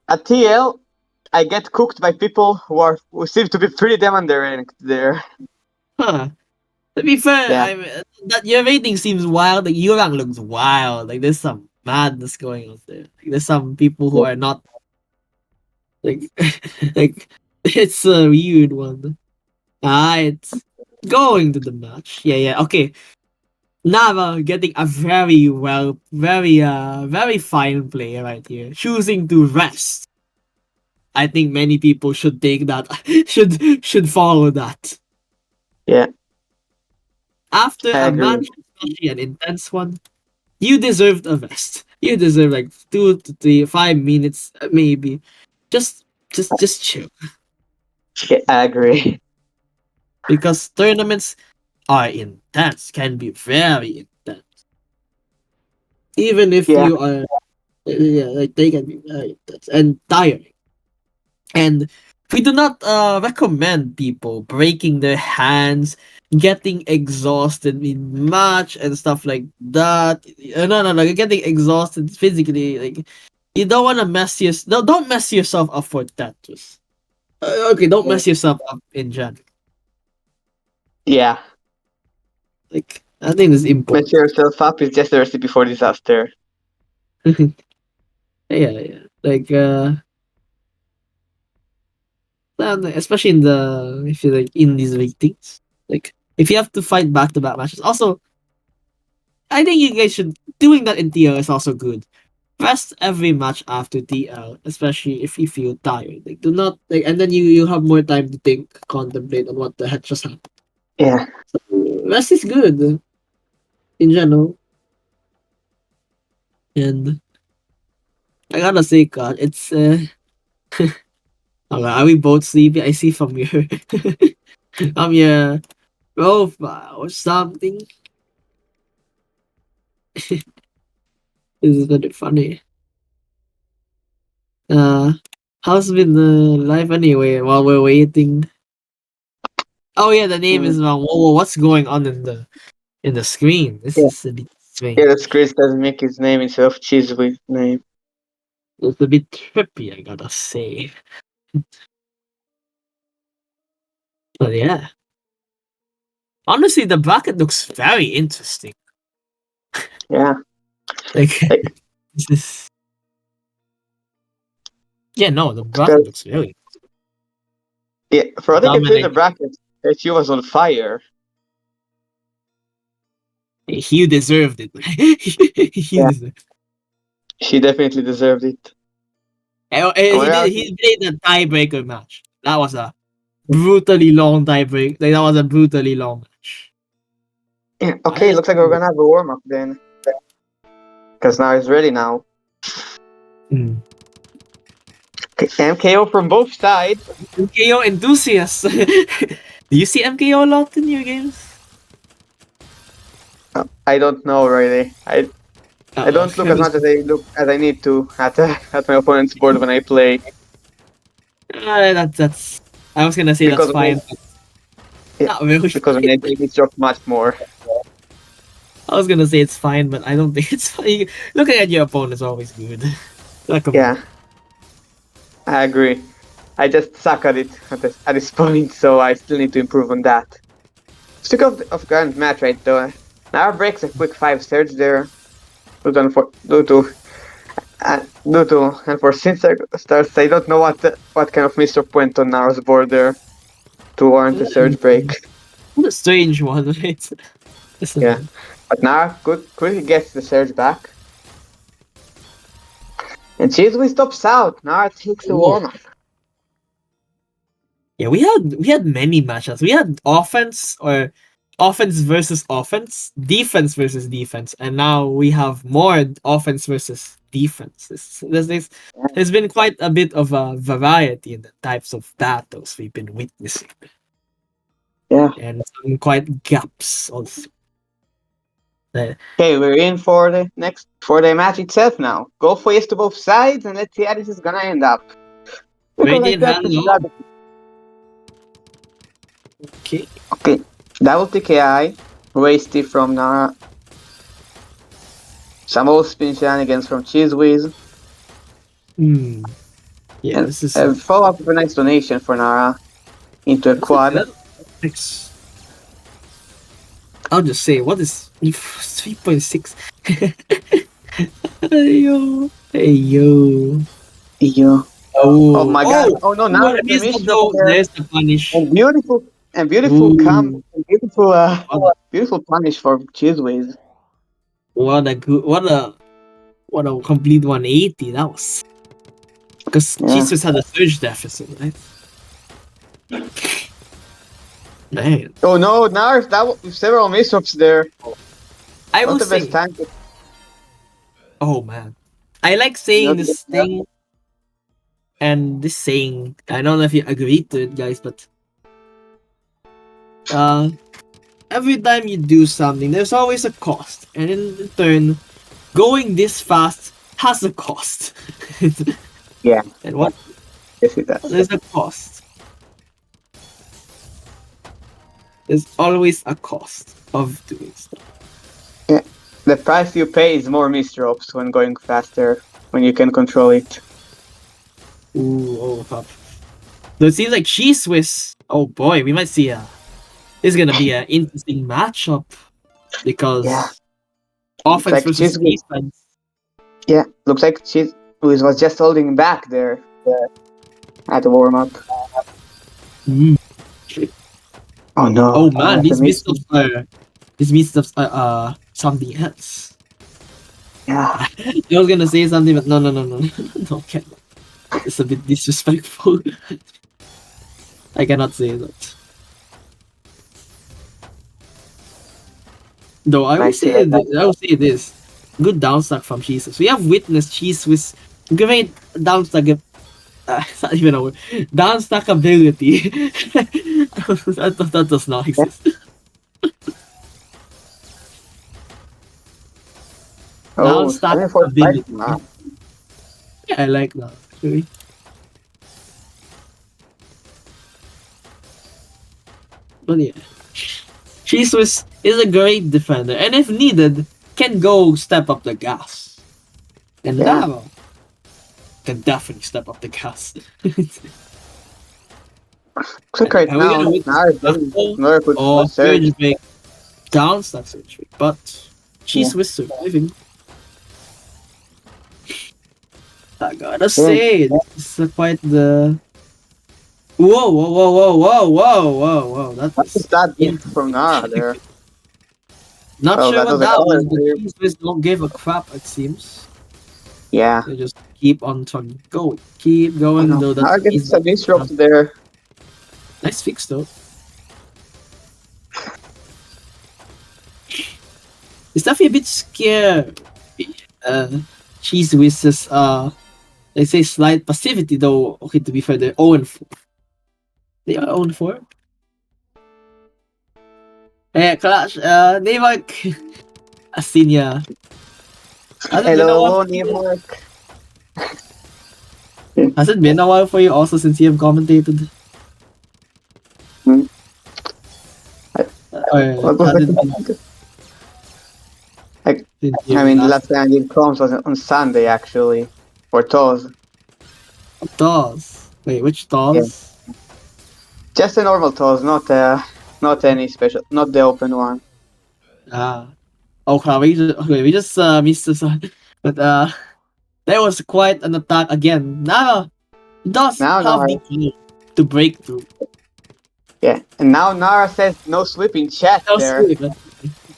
S2: at TL I get cooked by people who seem to be pretty damn underranked there.
S1: huh. To be fair,
S2: Yeah,
S1: that your rating seems wild. Like, Yurang looks wild. Like, there's some madness going on there. Like, there's some people who are not, like, like, it's a weird one. It's going to the match. Yeah, yeah. Okay. Nava getting a very fine play right here. Choosing to rest. I think many people should take that. should follow that.
S2: yeah,
S1: After
S2: I
S1: a
S2: agree.
S1: match, especially an intense one, you deserve a rest. You deserve like 2 to 3, 5 minutes, maybe. Just chill.
S2: Yeah, I agree.
S1: Because tournaments are intense, can be very intense. Even if
S2: Yeah,
S1: you are, yeah, like they can be very intense and tiring. And we do not recommend people breaking their hands, getting exhausted in match and stuff like that. No, getting exhausted physically. Like, you don't want to don't mess yourself up for Tetris. Okay, don't mess yourself up in general.
S2: yeah.
S1: Like, I think it's
S2: Mess
S1: important.
S2: yourself up is just a recipe for disaster.
S1: Yeah. Like, especially in the if you like in these ratings, like if you have to fight back to back matches. Also, I think you guys should doing that in TL is also good. Rest every match after TL, especially if you feel tired. Like, do not like, and then you have more time to think, contemplate on what the heck just happened.
S2: Yeah,
S1: Rest is good in general, and I gotta say, God, it's are we both sleepy? I see from your from your profile or something. This is very funny. Uh, how's been the life anyway while we're waiting? Oh yeah, the name
S2: mm,
S1: is wrong. Whoa, what's going on in the screen? This
S2: yeah,
S1: is a bit
S2: yeah.
S1: strange.
S2: That's Chris doesn't make his name instead of Cheese's name.
S1: It's a bit trippy, I gotta say. But yeah, honestly, the bracket looks very interesting.
S2: Yeah,
S1: Like,
S2: like
S1: this is yeah, no, the bracket
S2: because
S1: looks really
S2: yeah, for what I can say in the
S1: dominating.
S2: bracket, she was on fire.
S1: He deserved it. He
S2: Yeah,
S1: deserved.
S2: she definitely deserved it. And
S1: He did. He played the tiebreaker match. That was a brutally long tiebreak. Like, that was a brutally long match.
S2: Yeah, okay, looks like we're gonna have a warm up then. Because now it's ready now.
S1: Mm.
S2: Okay, MKO from both sides.
S1: MKO enthusiasts. Do you see MKO a lot in your games?
S2: I don't know really. I don't look as much as I need to at at my opponent's board when I play.
S1: That's. I was gonna say
S2: Because
S1: that's fine.
S2: yeah,
S1: Not really.
S2: because when I play this drop much more.
S1: I was gonna say it's fine, but I don't think it's fine. Looking at your opponent is always good.
S2: Yeah, I agree. I just suck at it at this point, so I still need to improve on that. Stick of current match right though. Now breaks a quick 5 surge there. Due to and for since starts, I don't know what kind of misstep went on Nara's board there to warrant a surge break.
S1: What a strange one, right?
S2: Yeah, but Nara quickly gets the surge back. And Cheesewee stops out. Nara takes the warm up.
S1: Yeah, we had many matchups. We had offense versus offense, defense versus defense, and now we have more offense versus defense. There's been quite a bit of a variety in the types of battles we've been witnessing.
S2: Yeah.
S1: And some quite gaps also.
S2: Okay, we're in for the match itself now. Go for yes to both sides, and let's see how this is gonna end up.
S1: Radiant hand Okay.
S2: Okay. Double TKI. Wasty from Nara. Some old spin shenanigans from Cheeseweez.
S1: Yeah,
S2: and
S1: this is
S2: a follow-up with a nice donation for Nara into a quad.
S1: I'll just say, what is 3.6? Hey yo.
S2: Oh my god. Oh no, now
S1: there's the punish.
S2: And beautiful beautiful punish for Cheeseweez.
S1: What a complete 180 that was. Because Cheeseweez had a surge deficit, right? Man.
S2: Oh no, now several missteps there.
S1: I will say. Oh man. I like saying this thing. And this saying, I don't know if you agree to it, guys, but every time you do something, there's always a cost. And in turn, going this fast has a cost.
S2: Yeah.
S1: And what?
S2: Yes, it does.
S1: There's a cost. There's always a cost of doing stuff.
S2: Yeah. The price you pay is more misdrops when going faster, when you can control it.
S1: Ooh, so it seems like Cheeseweez. Oh boy, we might see this is gonna be an interesting matchup because offense versus defense.
S2: Yeah, looks like Cheeseweez was just holding back there at the warm up. Oh no!
S1: Oh man, these missteps are something else.
S2: Yeah.
S1: I was gonna say something, but no, can't. It's a bit disrespectful. I cannot say that. Though I will say this. Good downstack from Cheeseweez. We have witnessed Cheeseweez great downstack. It's not even a word. Downstack ability. that does not exist. Downstack ability. Yeah, I like that. Actually. But yeah, Cheeseweez is a great defender, and if needed, can go step up the gas. And Lava can definitely step up the gas.
S2: Click right now.
S1: Surge break, downstack surge break, but Cheeseweez surviving. I gotta say, this is quite the. Whoa! That was
S2: that from Nara there.
S1: Not sure what that was, but Cheeseweez don't give a crap, it seems.
S2: Yeah.
S1: They just keep on trying. Keep going, though.
S2: Nara gets a disrupt there.
S1: Nice fix, though. It's definitely a bit scary. Cheese Whizz's let's say slight passivity though. Okay, to be fair, they're 0-4. They are 0-4. Clash, Navak, Asinia.
S2: Hello, Nemark.
S1: Has it been a while for you also since you have commentated?
S2: Hmm?
S1: Or
S2: What was
S1: has it
S2: it?
S1: been
S2: I mean, the last time I did comms was on Sunday, actually. For Toes.
S1: DAWs? Wait, which
S2: Yeah.
S1: DAWs?
S2: Just a normal Toes, not any special, not the open one.
S1: Ah. Okay, we just missed this one. But there was quite an attack again. Now does
S2: Now
S1: have
S2: Nara.
S1: the key to break through.
S2: Yeah, and now Nara says no sweep in chat
S1: No
S2: there.
S1: sweep.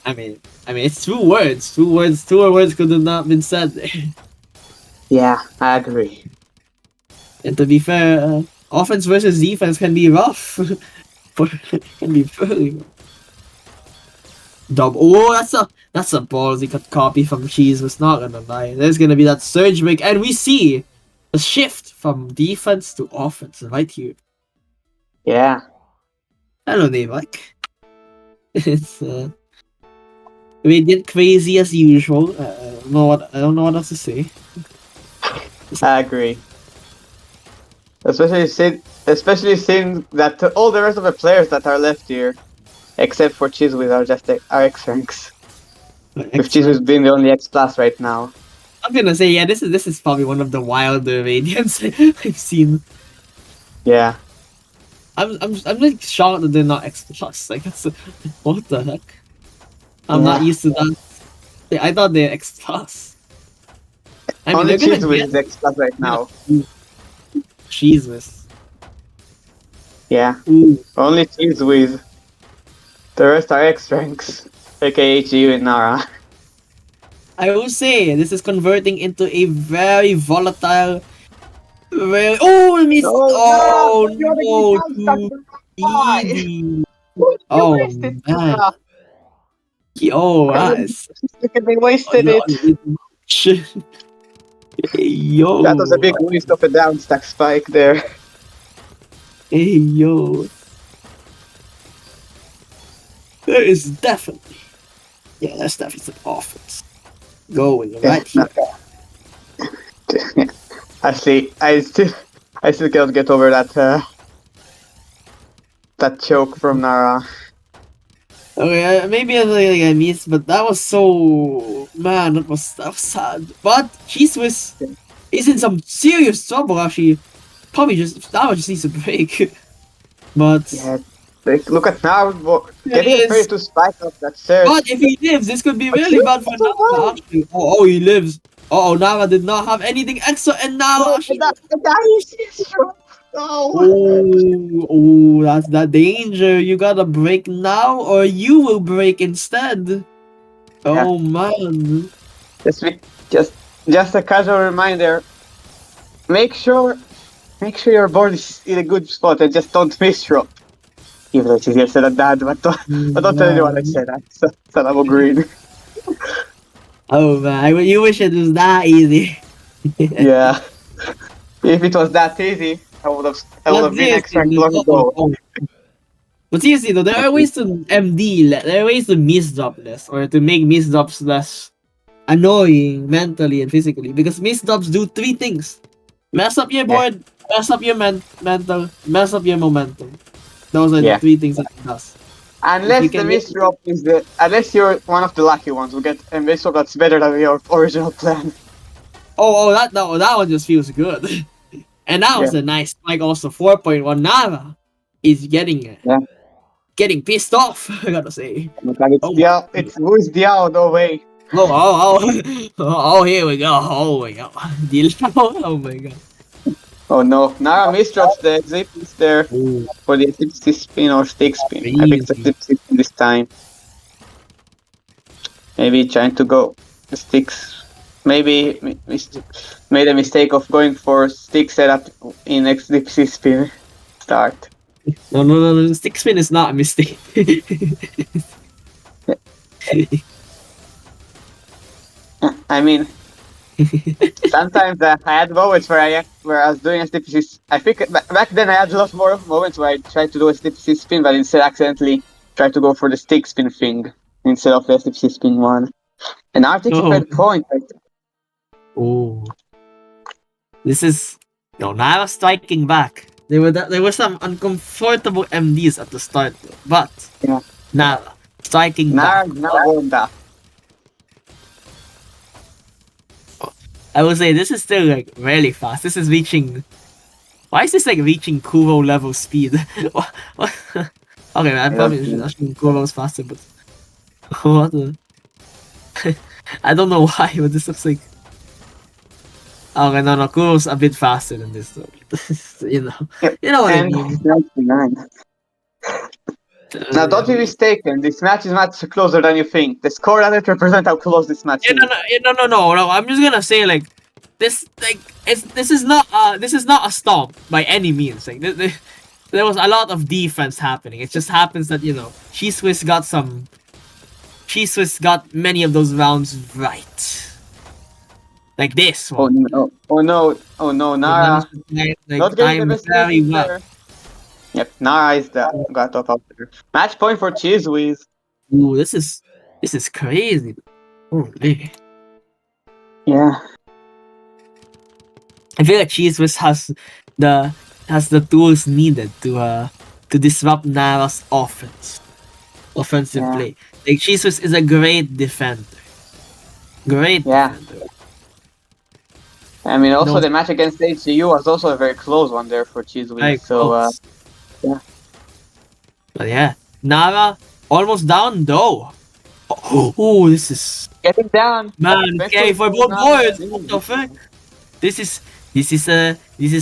S1: I mean, it's two words. Two words could have not been said there.
S2: Yeah, I agree.
S1: And to be fair, offense versus defense can be rough. Can be very rough. Oh, that's a ballsy copy from Cheese. Was not gonna lie. There's gonna be that surge break, and we see a shift from defense to offense right here.
S2: Yeah.
S1: Hello, Navak. It's radiant crazy as usual. I don't know what else to say.
S2: I agree. Especially seeing that all the rest of the players that are left here, except for Cheesewiz, are just are X ranks. With Cheesewiz being the only X plus right now.
S1: I'm gonna say, yeah, this is probably one of the wilder radiants I've seen.
S2: Yeah.
S1: I'm like shocked that they're not X plus. Like that's what the heck. I'm not used to that. Yeah, I thought they're X plus. I mean,
S2: only
S1: they're gonna
S2: Cheesewiz is X plus right now.
S1: Cheesewiz.
S2: Yeah.
S1: Ooh.
S2: Only Cheesewiz. The rest are X ranks, aka GU and Nara.
S1: I will say this is converting into a very volatile. Oh, missed! Oh no, too easy. Oh man. Yo, guys.
S2: They wasted it.
S1: Hey, yo.
S2: That was a big waste of a down stack spike there.
S1: Hey, yo. There is definitely. Yeah, that's definitely some offense. Going right here.
S2: I still can't get over that that choke from Nara.
S1: Okay, maybe I missed, but that was so man, that was sad. But Cheese Whiz is in some serious trouble actually. Probably just needs a break. But
S2: yeah, look at now, getting ready to spike up that surge.
S1: But if he lives, this could be really bad for Nara actually. Oh, he lives. Oh, Nara did not have anything extra, and Nara actually. Oh, that's the danger. You gotta break now, or you will break instead. Oh man.
S2: Just a casual reminder. Make sure your board is in a good spot and just don't miss drop. Even though it's easier said than that, but don't tell anyone I said that. So I'm agreeing.
S1: Oh man, you wish it was that easy.
S2: Yeah. If it was that easy, I would have been extra long ago.
S1: But seriously though, there are ways to MD, there are ways to miss drop less, or to make miss drops less annoying mentally and physically, because miss drops do three things: mess up your board, mess up your mental, mess up your momentum. Those are the three things that it does.
S2: Unless the miss drop is unless you're one of the lucky ones who get a miss drop that's better than your original plan.
S1: That one just feels good. And that was a nice spike also. 4.1 Nara is getting pissed off, I gotta say.
S2: It's who's Diao, no way.
S1: Oh, here we go. Oh my god. Oh my god.
S2: Oh no, Nara misdrops the zip is there for the tipsy spin or stick spin. I think it's a tipsy spin this time. Maybe trying to go sticks. Maybe made a mistake of going for stick setup in next tipsy spin start.
S1: No. Stick spin is not a mistake.
S2: I mean, sometimes I had moments where I was doing SDPC. I think back then I had a lot more moments where I tried to do a SDPC spin, but instead accidentally tried to go for the stick spin thing instead of the SDPC spin one. And now I'm taking
S1: Oh.
S2: red point.
S1: Oh. This is Nara striking back. There were some uncomfortable MDs at the start though, but
S2: Yeah.
S1: Nara striking back.
S2: Now warmed up.
S1: I would say this is still like really fast. This is reaching. Why is this like reaching Kuro level speed? What? Okay, I probably should assume Kuro's faster, but what the? I don't know why, but this looks like. Okay, no, Kuro's a bit faster than this though.
S2: Yep.
S1: You know what I
S2: And
S1: mean.
S2: 99. Now, don't be mistaken. This match is much closer than you think. The score doesn't represent how close this match is.
S1: No. I'm just gonna say like this, like this is not a stomp by any means. Like there was a lot of defense happening. It just happens that Swiss got many of those rounds right. Like this one.
S2: Oh no, Nara. Not getting the best
S1: very well.
S2: there. Yep, Nara is got top out there. Match point for Cheese Whiz.
S1: Ooh, this is crazy. Holy.
S2: Yeah.
S1: I feel like Cheese Whiz has the tools needed to disrupt Nara's offensive play. Like Cheese Whiz is a great defender. Defender.
S2: I mean, also the match against HGU was also a very close one there for Cheese Whiz. So yeah.
S1: But yeah, Nara almost down though. Oh, this is
S2: getting down.
S1: Man, okay, for both boards. What the fuck? This is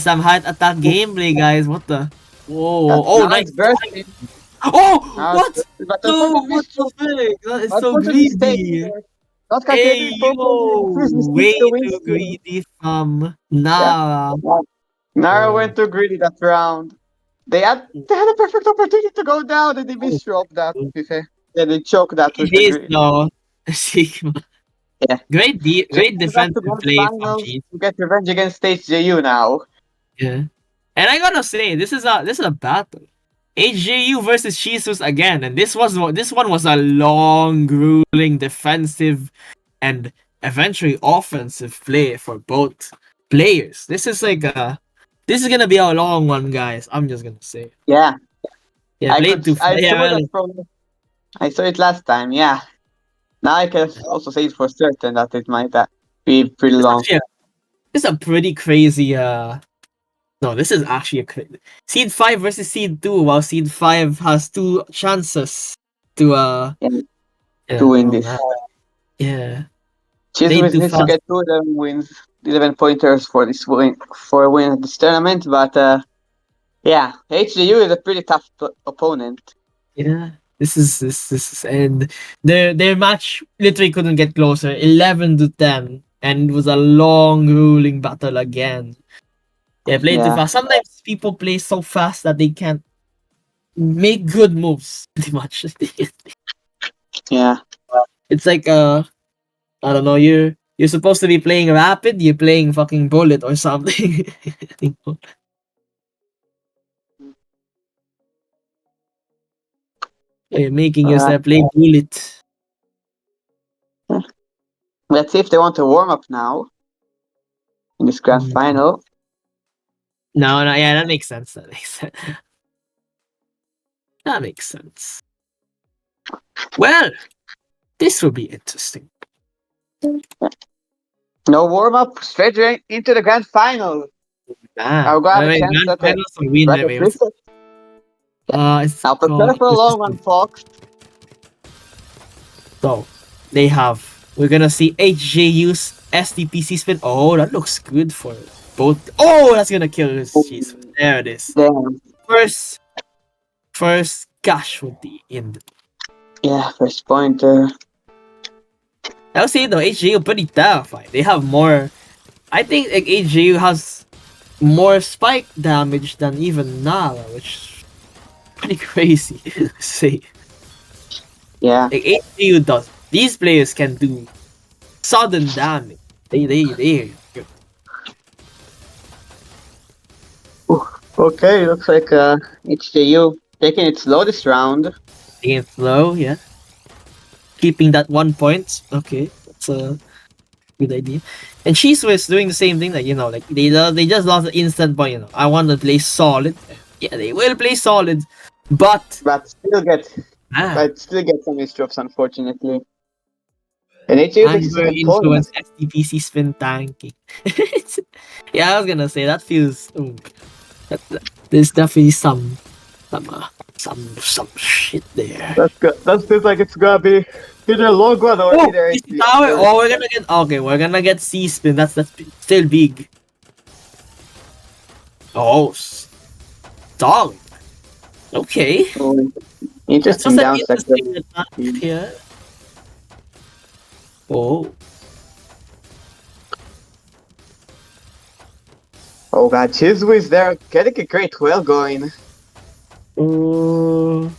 S1: some hard attack gameplay, guys. What the? Oh, nice. Oh, what? No, what the fuck? That is so greedy. Hey, yo, way too greedy from Nara.
S2: Nara went too greedy that round. They had a perfect opportunity to go down and they misdropped that. Yeah, they choked that with the greed.
S1: No, Sigma.
S2: Yeah.
S1: Great defensive play from Cheese.
S2: To get revenge against HJU now.
S1: Yeah. And I gotta say, this is a battle. HJU versus Jesus again, and this one was a long, grueling defensive and eventually offensive play for both players. This is gonna be a long one, guys. I'm just gonna say.
S2: Yeah.
S1: I
S2: saw it last time. Yeah. Now I can also say it for certain that it might be pretty long.
S1: This is a pretty crazy. No, this is actually a crazy. Seed 5 versus Seed 2, while Seed 5 has 2 chances to
S2: win this.
S1: Yeah.
S2: Jesus needs to get 2 wins, 11 pointers for this win at this tournament, but yeah, HGU is a pretty tough opponent.
S1: Yeah. This is and their match literally couldn't get closer. 11-10, and it was a long, grueling battle again. They played too fast. Sometimes people play so fast that they can't make good moves. Pretty much.
S2: Yeah.
S1: It's like I don't know. You're supposed to be playing rapid. You're playing fucking bullet or something. You're making yourself play bullet.
S2: Let's see if they want to warm up now in this grand final.
S1: No, yeah, that makes sense. That makes sense. Well, this will be interesting.
S2: No warm up, straight into the grand final. I'll go have a chance at the now prepare for a long one, folks.
S1: So, we're gonna see HJU's SDPC spin. Oh, that looks good for both. Oh, that's gonna kill this cheese. There it is.
S2: Damn.
S1: First casualty in the...
S2: Yeah, first pointer.
S1: I'll say though, HJU pretty terrified. They have more... I think like HJU has more spike damage than even Nara, which is pretty crazy to say.
S2: Yeah.
S1: Like HJU does. These players can do sudden damage. They.
S2: Okay, looks like HJU taking it slow this round.
S1: Taking it slow, yeah. Keeping that 1 point. Okay, that's a good idea. And Cheese was doing the same thing, like, you know, like they just lost an instant point, you know. I want to play solid. Yeah, they will play solid, but
S2: But still get some misdrops, unfortunately. And HJU takes a
S1: anger
S2: second point.
S1: influence STPC spin tanking. Yeah, I was gonna say that feels. There's definitely some shit there.
S2: That's good. That feels like it's gonna be either a long one or
S1: Oh,
S2: either
S1: PC tower. Oh, we're gonna get okay. We're gonna get C spin. That's still big. Oh, dog. Okay.
S2: Interesting
S1: That's
S2: down
S1: an
S2: sector.
S1: interesting attack here. Oh.
S2: Oh god, Chizu is there getting a great well going.
S1: Oh,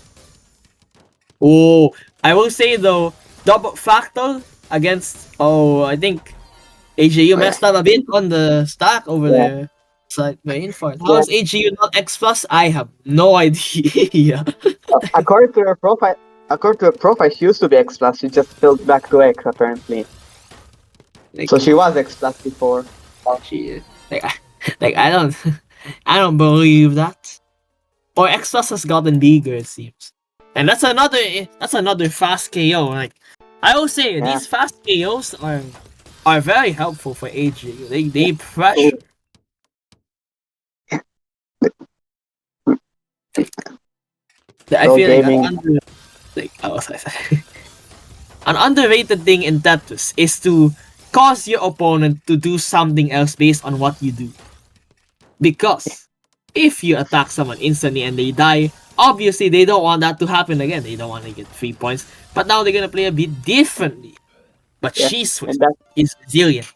S1: I will say though, double fractal against. Oh, I think AJU messed up a bit on the stack over
S2: Yeah.
S1: there. Side main for how
S2: Yeah.
S1: is AJU not X plus? I have no idea.
S2: According to her profile, she used to be X plus. She just filled back to X apparently.
S1: Like,
S2: So she was X plus before.
S1: she, like, I don't, I don't believe that. Or X plus has gotten bigger, it seems, and that's another fast KO. Like, I will say,
S2: Yeah.
S1: these fast KOs are very helpful for AJU. They pressure. I
S2: No
S1: feel
S2: gaming.
S1: An underrated thing in Tetris is to cause your opponent to do something else based on what you do. Because if you attack someone instantly and they die, obviously they don't want that to happen again. They don't want to get 3 points. But now they're gonna play a bit differently. But
S2: Yeah.
S1: she's
S2: And that
S1: is resilient.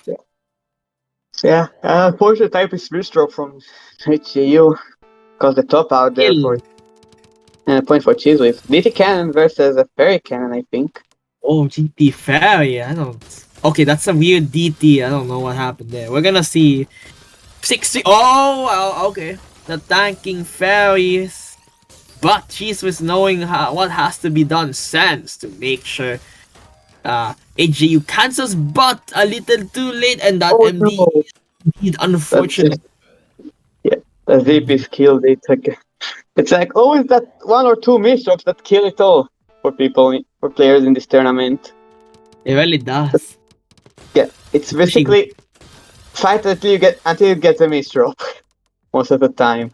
S2: yeah. Unfortunate type is misdrop from HJU. Because the top out there
S1: Kill.
S2: for and a point for Chizu with DT Cannon versus a Fairy Cannon, I think.
S1: Oh, GT Fairy. I don't. Okay, that's a weird DT. I don't know what happened there. We're gonna see 60. Oh, well, okay. The tanking fairies. But she's with knowing what has to be done sense to make sure AJU cancels, but a little too late, and that
S2: Oh
S1: MD
S2: no!
S1: is indeed unfortunate.
S2: Yeah, the Zip is killed it again. It's like always that one or two misdrops that kill it all for players in this tournament.
S1: It really does.
S2: Yeah, it's basically fight until you get a misdrop most of the time.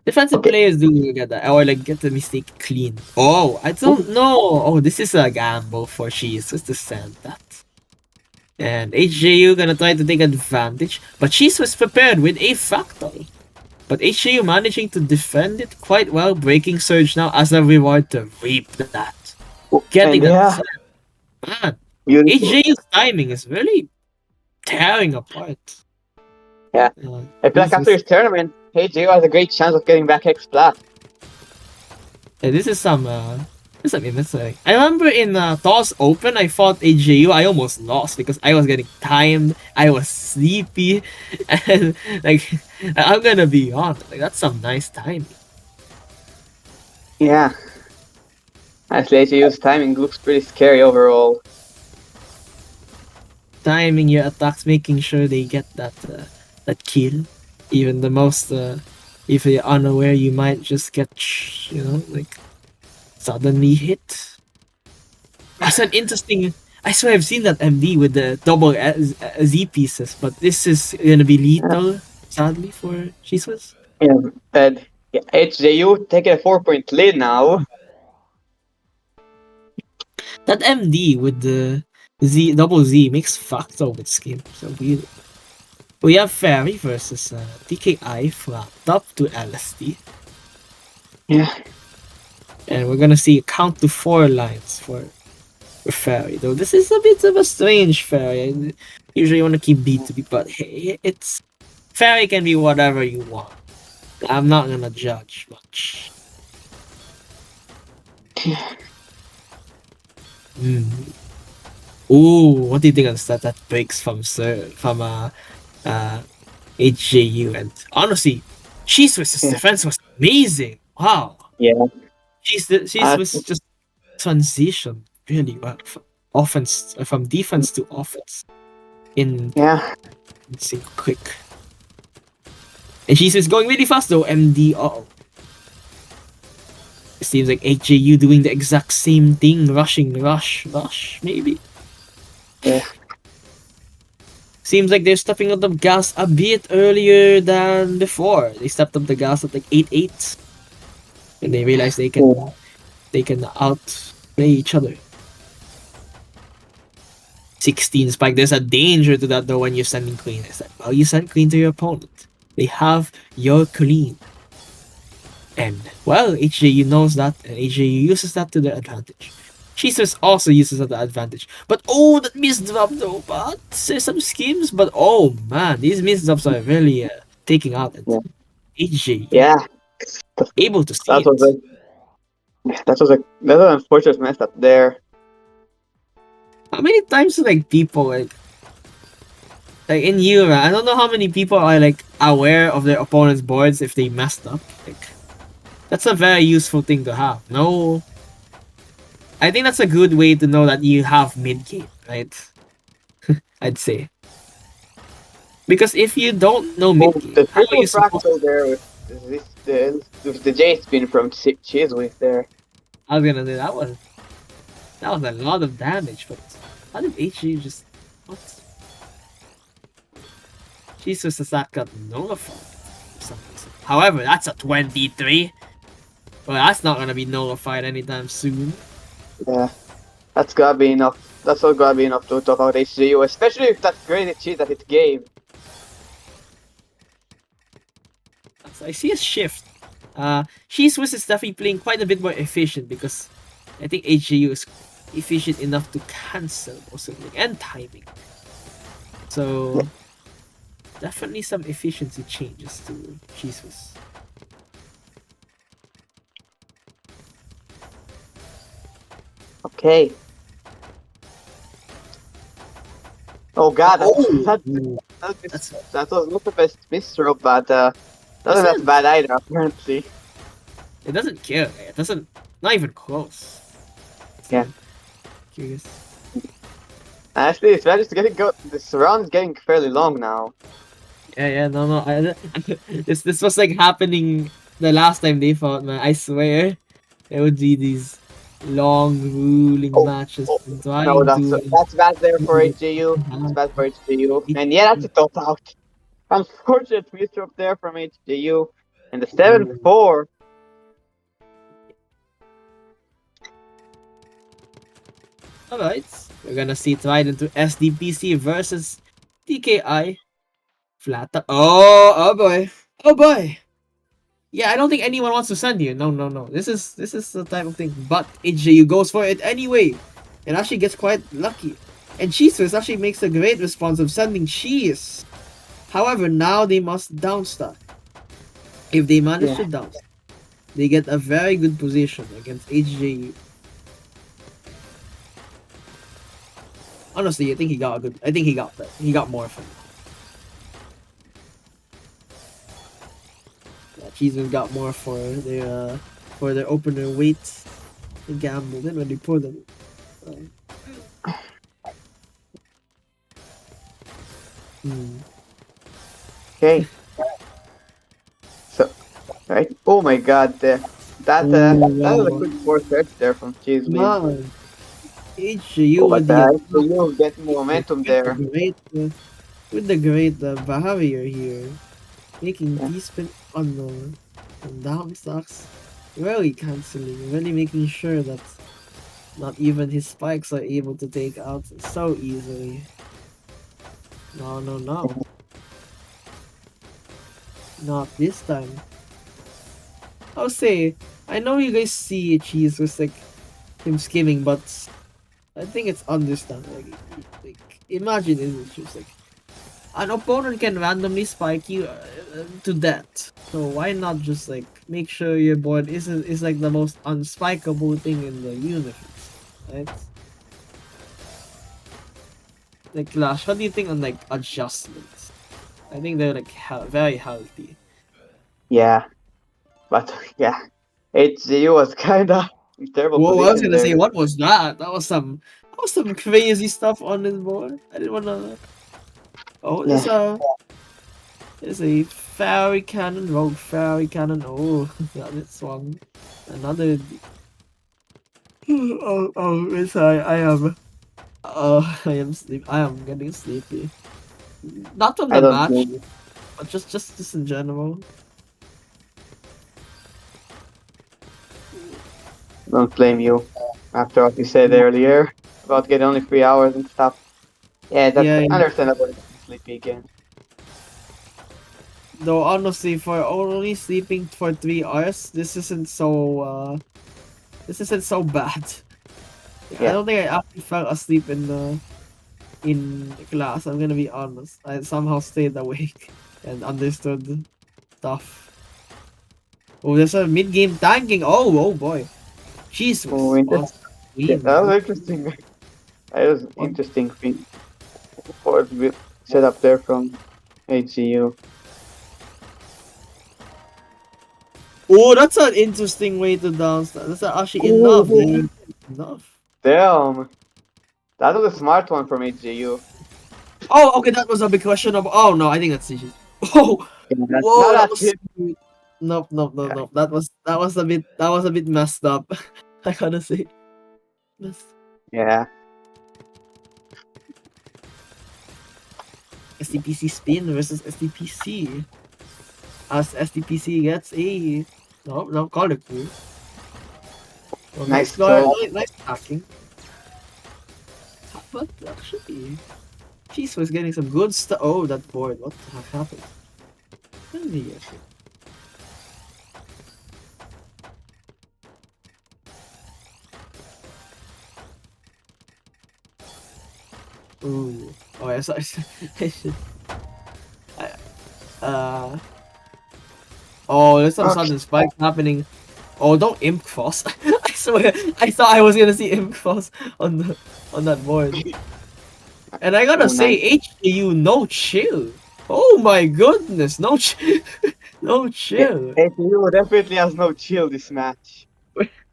S1: Defensive players do get that, or like get the mistake clean. Oh, I don't know. Oh, this is a gamble for She's just to send that. And HJU gonna try to take advantage, but She's was prepared with a fractal. But HJU managing to defend it quite well, breaking Surge now as a reward to reap that. Getting that. Man, HJU's timing is really tearing apart.
S2: Yeah. I feel like after this tournament, HJU has a great chance of getting back X Plus.
S1: Yeah, this is some interesting. I remember in Toss Open, I fought HJU. I almost lost because I was getting timed. I was sleepy, and like I'm gonna be honest, like that's some nice timing.
S2: Yeah. Actually, HJU's timing looks pretty scary overall.
S1: Timing your attacks, making sure they get that kill. Even the most, if you're unaware, you might just get, like suddenly hit. That's an interesting. I swear I've seen that MD with the double Z pieces, but this is gonna be lethal, sadly for Jesus.
S2: Yeah, and HJU taking a 4-point lead now.
S1: That MD with the double Z makes fractal with skin. So weird. We have Fairy versus TKI flapped up to LSD.
S2: Yeah.
S1: And we're gonna see a count to 4 lines for Fairy. Though this is a bit of a strange Fairy. I usually want to keep B2B, but hey, it's Fairy can be whatever you want. I'm not gonna judge much. Ooh, what do you think of that breaks from uh HJU? And honestly, Cheese Whizz's
S2: Yeah.
S1: defense was amazing. Wow.
S2: Yeah.
S1: Cheese
S2: Uh,
S1: was just transition really well from offense from defense to offense in
S2: yeah.
S1: sync quick. And Cheese is going really fast though, MD. Oh, it seems like HJU doing the exact same thing, rush, maybe.
S2: Yeah.
S1: Seems like they're stepping up the gas a bit earlier than before. They stepped up the gas at like 8-8, and they realize they can outplay each other. 16 spike. There's a danger to that though when you're sending clean. It's like, well, you send clean to your opponent. They have your clean. And well, HJU knows that, and HJU uses that to their advantage. Jesus also uses that to advantage. But oh, that misdrop though. But there's some schemes. But oh man, these misdrops are really taking out at
S2: Yeah.
S1: HJU.
S2: Yeah.
S1: Able to see
S2: That was
S1: it.
S2: that's an unfortunate mess up there.
S1: How many times do like people like in Euro, I don't know how many people are like aware of their opponent's boards if they messed up. Like that's a very useful thing to have. No, I think that's a good way to know that you have mid game, right? I'd say because if you don't know
S2: Oh,
S1: mid game,
S2: the
S1: how are
S2: triple
S1: you supposed?
S2: fractal there with the J spin from Cheese with there.
S1: I was gonna say that was a lot of damage, but how did HG just what? Jesus attack got nullified for some reason. However, that's a 23. Well, that's not gonna be nullified anytime soon.
S2: Yeah, that's gotta be enough. That's all gotta be enough to talk about HGU, especially if that great cheat that it gave.
S1: So I see a shift. Swiss is definitely playing quite a bit more efficient because I think HGU is efficient enough to cancel or something and timing. So definitely some efficiency changes to Swiss.
S2: Okay. Oh god,
S1: Ooh,
S2: that was not the best misthrow, but wasn't that
S1: listen,
S2: bad either, apparently.
S1: it doesn't kill. It doesn't. Not even close.
S2: Yeah.
S1: So curious.
S2: Actually, it's managed to getting go. This round is getting fairly long now.
S1: Yeah, no. This was like happening the last time they fought, man. I swear, it would be these long ruling
S2: Oh,
S1: matches
S2: oh no,
S1: trying to
S2: that's bad there for HGU. That's bad for HGU. And yeah, that's a top out. Unfortunate misthrow there from HGU. And the 7-4.
S1: Alright, we're gonna see it right into SDPC versus TKI. Flatter. Oh boy. Oh boy. Yeah, I don't think anyone wants to send you. No. This is the type of thing. But HJU goes for it anyway. And actually gets quite lucky. And Cheese actually makes a great response of sending cheese. However, now they must downstack. If they manage to downstack, they get a very good position against HJU. Honestly, I think he got a good. I think he got that. He got more from it. Yeah, Cheeseman got more for their opener weight. They gambled in when they pulled them.
S2: Okay. So, right. Oh my god, that was a good fourth search there from Cheese Win.
S1: Man, HJU
S2: Oh,
S1: with
S2: but
S1: the
S2: HGU getting momentum there.
S1: with the great barrier here, making D-spin on the down stocks, really canceling, really making sure that not even his spikes are able to take out so easily. No. Not this time. I'll say, I know you guys see Cheese was like him skimming, but I think it's understandable. Like imagine it's just like an opponent can randomly spike you to death. So why not just like make sure your board is like the most unspikeable thing in the universe, right? like Clash, what do you think on like adjustments? I think they're like very healthy.
S2: Yeah, but yeah, HGU was kinda in terrible
S1: Whoa, I was
S2: position
S1: gonna say,
S2: there.
S1: what was that? That was some crazy stuff on this board. I didn't wanna. Oh,
S2: Yeah,
S1: there's a fairy cannon, rogue fairy cannon. Oh, yeah, this one, another. Sorry, I am sleep. I am getting sleepy. Not from
S2: I
S1: the
S2: don't
S1: match,
S2: know.
S1: but just in general.
S2: Don't blame you after what you said earlier about getting only 3 hours and stuff. Yeah, that's
S1: Yeah, yeah.
S2: understandable. If you're sleepy again.
S1: Though honestly, for only sleeping for 3 hours, this isn't so bad. I
S2: Yeah,
S1: don't think I actually fell asleep in class. I'm gonna be honest. I somehow stayed awake and understood stuff. Oh, there's a mid-game tanking. Oh boy,
S2: oh,
S1: Jesus, on
S2: interesting. Yeah,
S1: screen.
S2: that was interesting. That was
S1: On-
S2: interesting thing. Board set up there from HGU.
S1: Oh, that's an interesting way to dance. That's actually enough,
S2: Oh,
S1: dude. Enough.
S2: damn! That was a smart one from HGU.
S1: Oh, okay, that was a big question of. Oh no, I think that's GG. Oh,
S2: Yeah,
S1: whoa,
S2: not
S1: that
S2: at
S1: was.
S2: him.
S1: Nope. That was a bit messed up. I gotta say.
S2: Yeah,
S1: SDPC spin versus SDPC. As SDPC gets a. No, call it cool. Well, nice
S2: nice
S1: guard,
S2: throw.
S1: nice hacking. But actually, Cheese was getting some good stuff. Oh, that board. What the heck happened? Let me guess it. Ooh. Oh, yeah, sorry. I should. I, uh. Oh, there's some
S2: Okay.
S1: sudden spike happening. Oh, don't imp cross. I swear, I thought I was gonna see imp cross on that board. And I gotta
S2: Oh,
S1: say,
S2: nice.
S1: HAU, no chill. Oh my goodness, no chill. No
S2: Yeah,
S1: chill.
S2: HGU definitely has no chill this match.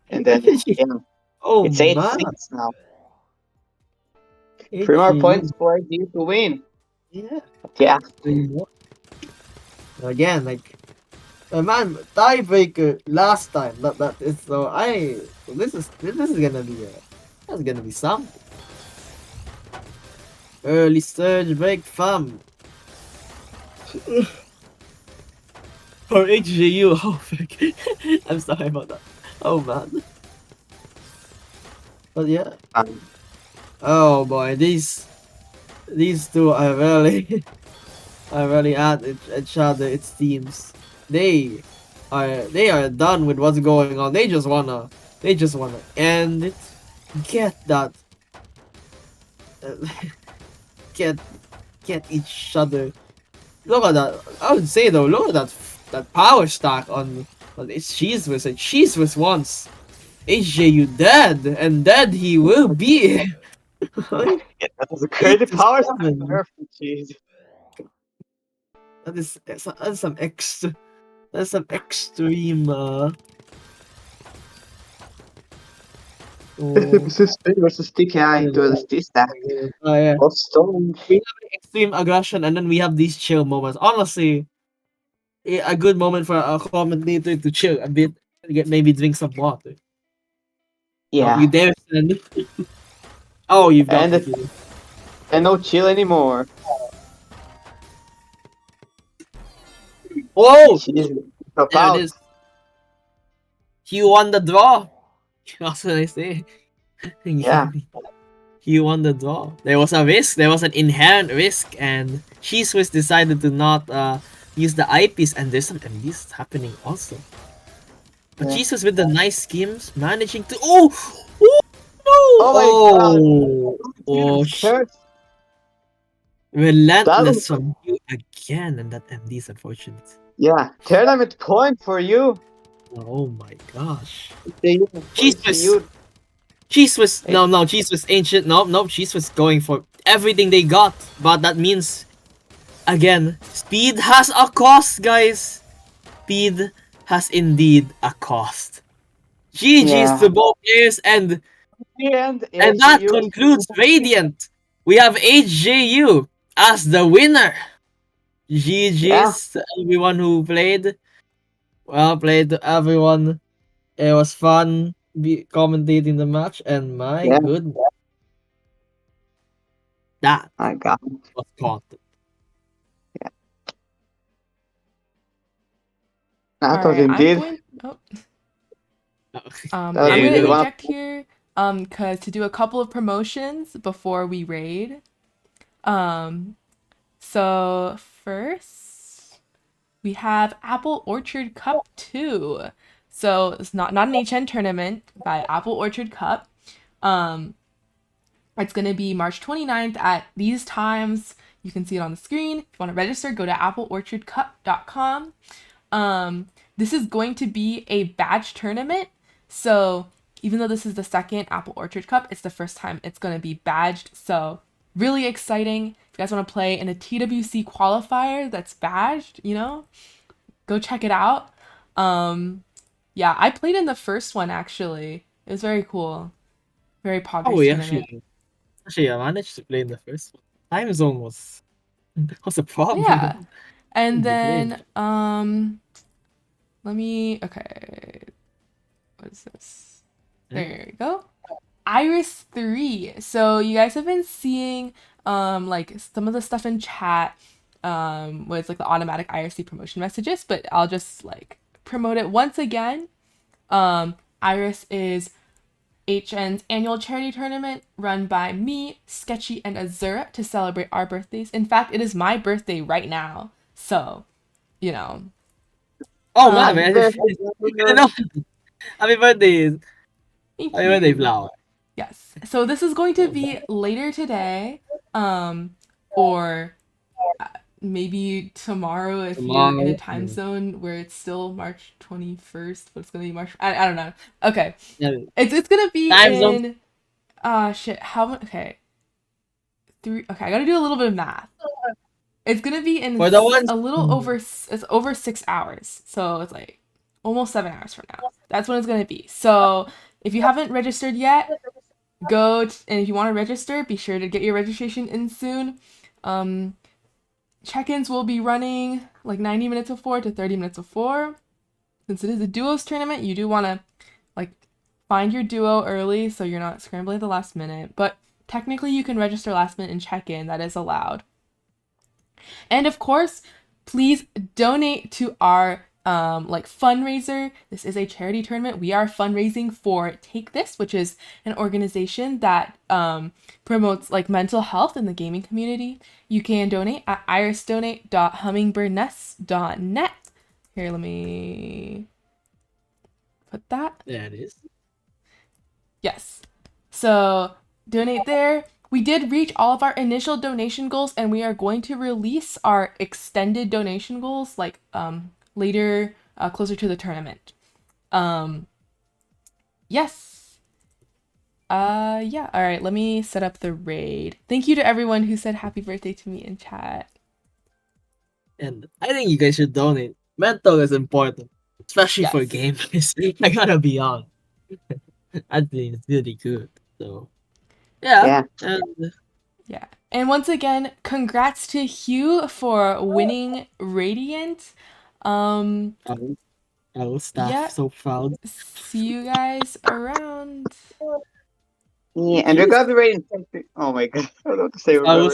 S2: And then, yeah,
S1: Oh
S2: it's
S1: man,
S2: 8-6 now. 3 more points
S1: HAU.
S2: for HGU to win.
S1: Yeah.
S2: But yeah,
S1: 3 more. Again, like, man, tiebreaker last time. That is so. This is gonna be that's gonna be something. Early surge break fam. For HGU, oh fuck. I'm sorry about that. Oh man. But yeah.
S2: um,
S1: Oh boy, these two are really are really at each other, it seems. They are done with what's going on. They just wanna end it. Get that uh, get get each other. Look at that. I would say though, look at that power stack on its Cheese Whiz. And Cheese Whiz wants HJU dead, and dead he will be. Like,
S2: yeah, that was a
S1: 8
S2: crazy
S1: to
S2: power stack
S1: 7.
S2: nerf. Jeez.
S1: That's some extra. That's some extreme. Oh,
S2: This is Spin versus TKI to the T stack.
S1: yeah.
S2: Of Stone.
S1: We have extreme aggression, and then we have these chill moments. Honestly, a good moment for a commentator to chill a bit, maybe drink some water. Don't you
S2: Yeah.
S1: dare send. Oh, you've got
S2: And
S1: the
S2: it's
S1: kill.
S2: and no chill anymore.
S1: Oh,
S2: Jeez. Drop
S1: there it
S2: out.
S1: is. He won the draw. What can I say?
S2: Yeah.
S1: He won the draw. There was a risk. There was an inherent risk, and She Swiss decided to not use the eyepiece, and there's some MDs happening also. But
S2: Yeah.
S1: Jesus with the nice schemes, managing to oh no
S2: Oh my god.
S1: oh
S2: Curse. That was
S1: relentless from you again, and that MD is unfortunate.
S2: yeah. Tournament point for you.
S1: Oh my gosh.
S2: For
S1: Jesus
S2: HGU.
S1: Cheese was
S2: Hey,
S1: no Cheese was ancient. No, Cheese was going for everything they got, but that means, again, speed has a cost, guys. Speed has indeed a cost. GG's
S2: Yeah.
S1: to both players, and
S2: And
S1: that
S2: ASU.
S1: concludes Radiant. We have HJU as the winner.
S2: Yeah.
S1: GG's to everyone who played. Well played to everyone. It was fun commentating the match, and my
S2: Yeah.
S1: goodness, that
S2: My God.
S1: was content.
S2: Yeah. That
S3: All
S2: was
S3: right,
S2: indeed.
S3: I'm
S2: That was
S3: gonna
S2: indeed
S1: Yeah,
S2: one of.
S3: interject here, cause to do a couple of promotions before we raid. So first we have Apple Orchard Cup 2. So it's not an HN tournament by Apple Orchard Cup. Um, it's gonna be March 29th at these times. You can see it on the screen. If you want to register, go to appleorchardcup.com. This is going to be a badge tournament. So even though this is the second Apple Orchard Cup, it's the first time it's going to be badged. So really exciting. If you guys want to play in a TWC qualifier that's badged, go check it out. Yeah, I played in the first one actually. It was very cool. Very
S1: oh,
S3: poggers
S1: we
S3: tournament.
S1: actually I managed to play in the first one. Time zone was a
S3: Yeah.
S1: problem
S3: And
S1: in the game.
S3: then okay. What is this? There we go. Iris 3. So you guys have been seeing like some of the stuff in chat with like the automatic IRC promotion messages, but I'll just like promote it once again. Iris is HN's annual charity tournament run by me, Sketchy, and Azura to celebrate our birthdays. In fact, it is my birthday right now. So, you know.
S1: Oh man, man,
S2: Thank
S1: you couldn't know. Happy birthday,
S3: Thank
S1: happy birthday,
S3: you.
S1: Flower.
S3: Yes. So this is going to be later today, or maybe tomorrow if you're in a
S1: Tomorrow.
S3: time zone where it's still March 21st, but it's gonna be March. I don't know. Okay,
S1: Yeah,
S3: it's gonna be
S1: time zone
S3: in. Shit. How much? Okay, three. Okay, I gotta do a little bit of math. It's gonna be in
S1: for the ones.
S3: a little over. It's over 6 hours, so it's like almost 7 hours from now. That's when it's gonna be. So if you haven't registered yet, and if you want to register, be sure to get your registration in soon. Check-ins will be running like 90 minutes before to 30 minutes before. Since it is a duos tournament, you do want to like find your duo early so you're not scrambling at the last minute. But technically, you can register last minute and check in. That is allowed. And of course, please donate to our like fundraiser. This is a charity tournament. We are fundraising for Take This, which is an organization that promotes like mental health in the gaming community. You can donate at irisdonate.hummingbirdnest.net. Here, let me put that.
S1: There it is.
S3: Yes. So donate there. We did reach all of our initial donation goals, and we are going to release our extended donation goals like later, closer to the tournament. Yes. Yeah. All right. Let me set up the raid. Thank you to everyone who said happy birthday to me in chat.
S1: And I think you guys should donate. Mental is important, especially for
S3: Yes.
S1: gamers. I gotta be honest. I think it's really good. So yeah, and
S3: Yeah. And once again, congrats to Hugh for winning Radiant.
S1: our, our staff
S3: Yeah.
S1: so proud.
S3: See you guys around.
S2: Yeah, and we're gonna be rating. Oh my God, I don't know what to say. We're
S1: Our
S2: gonna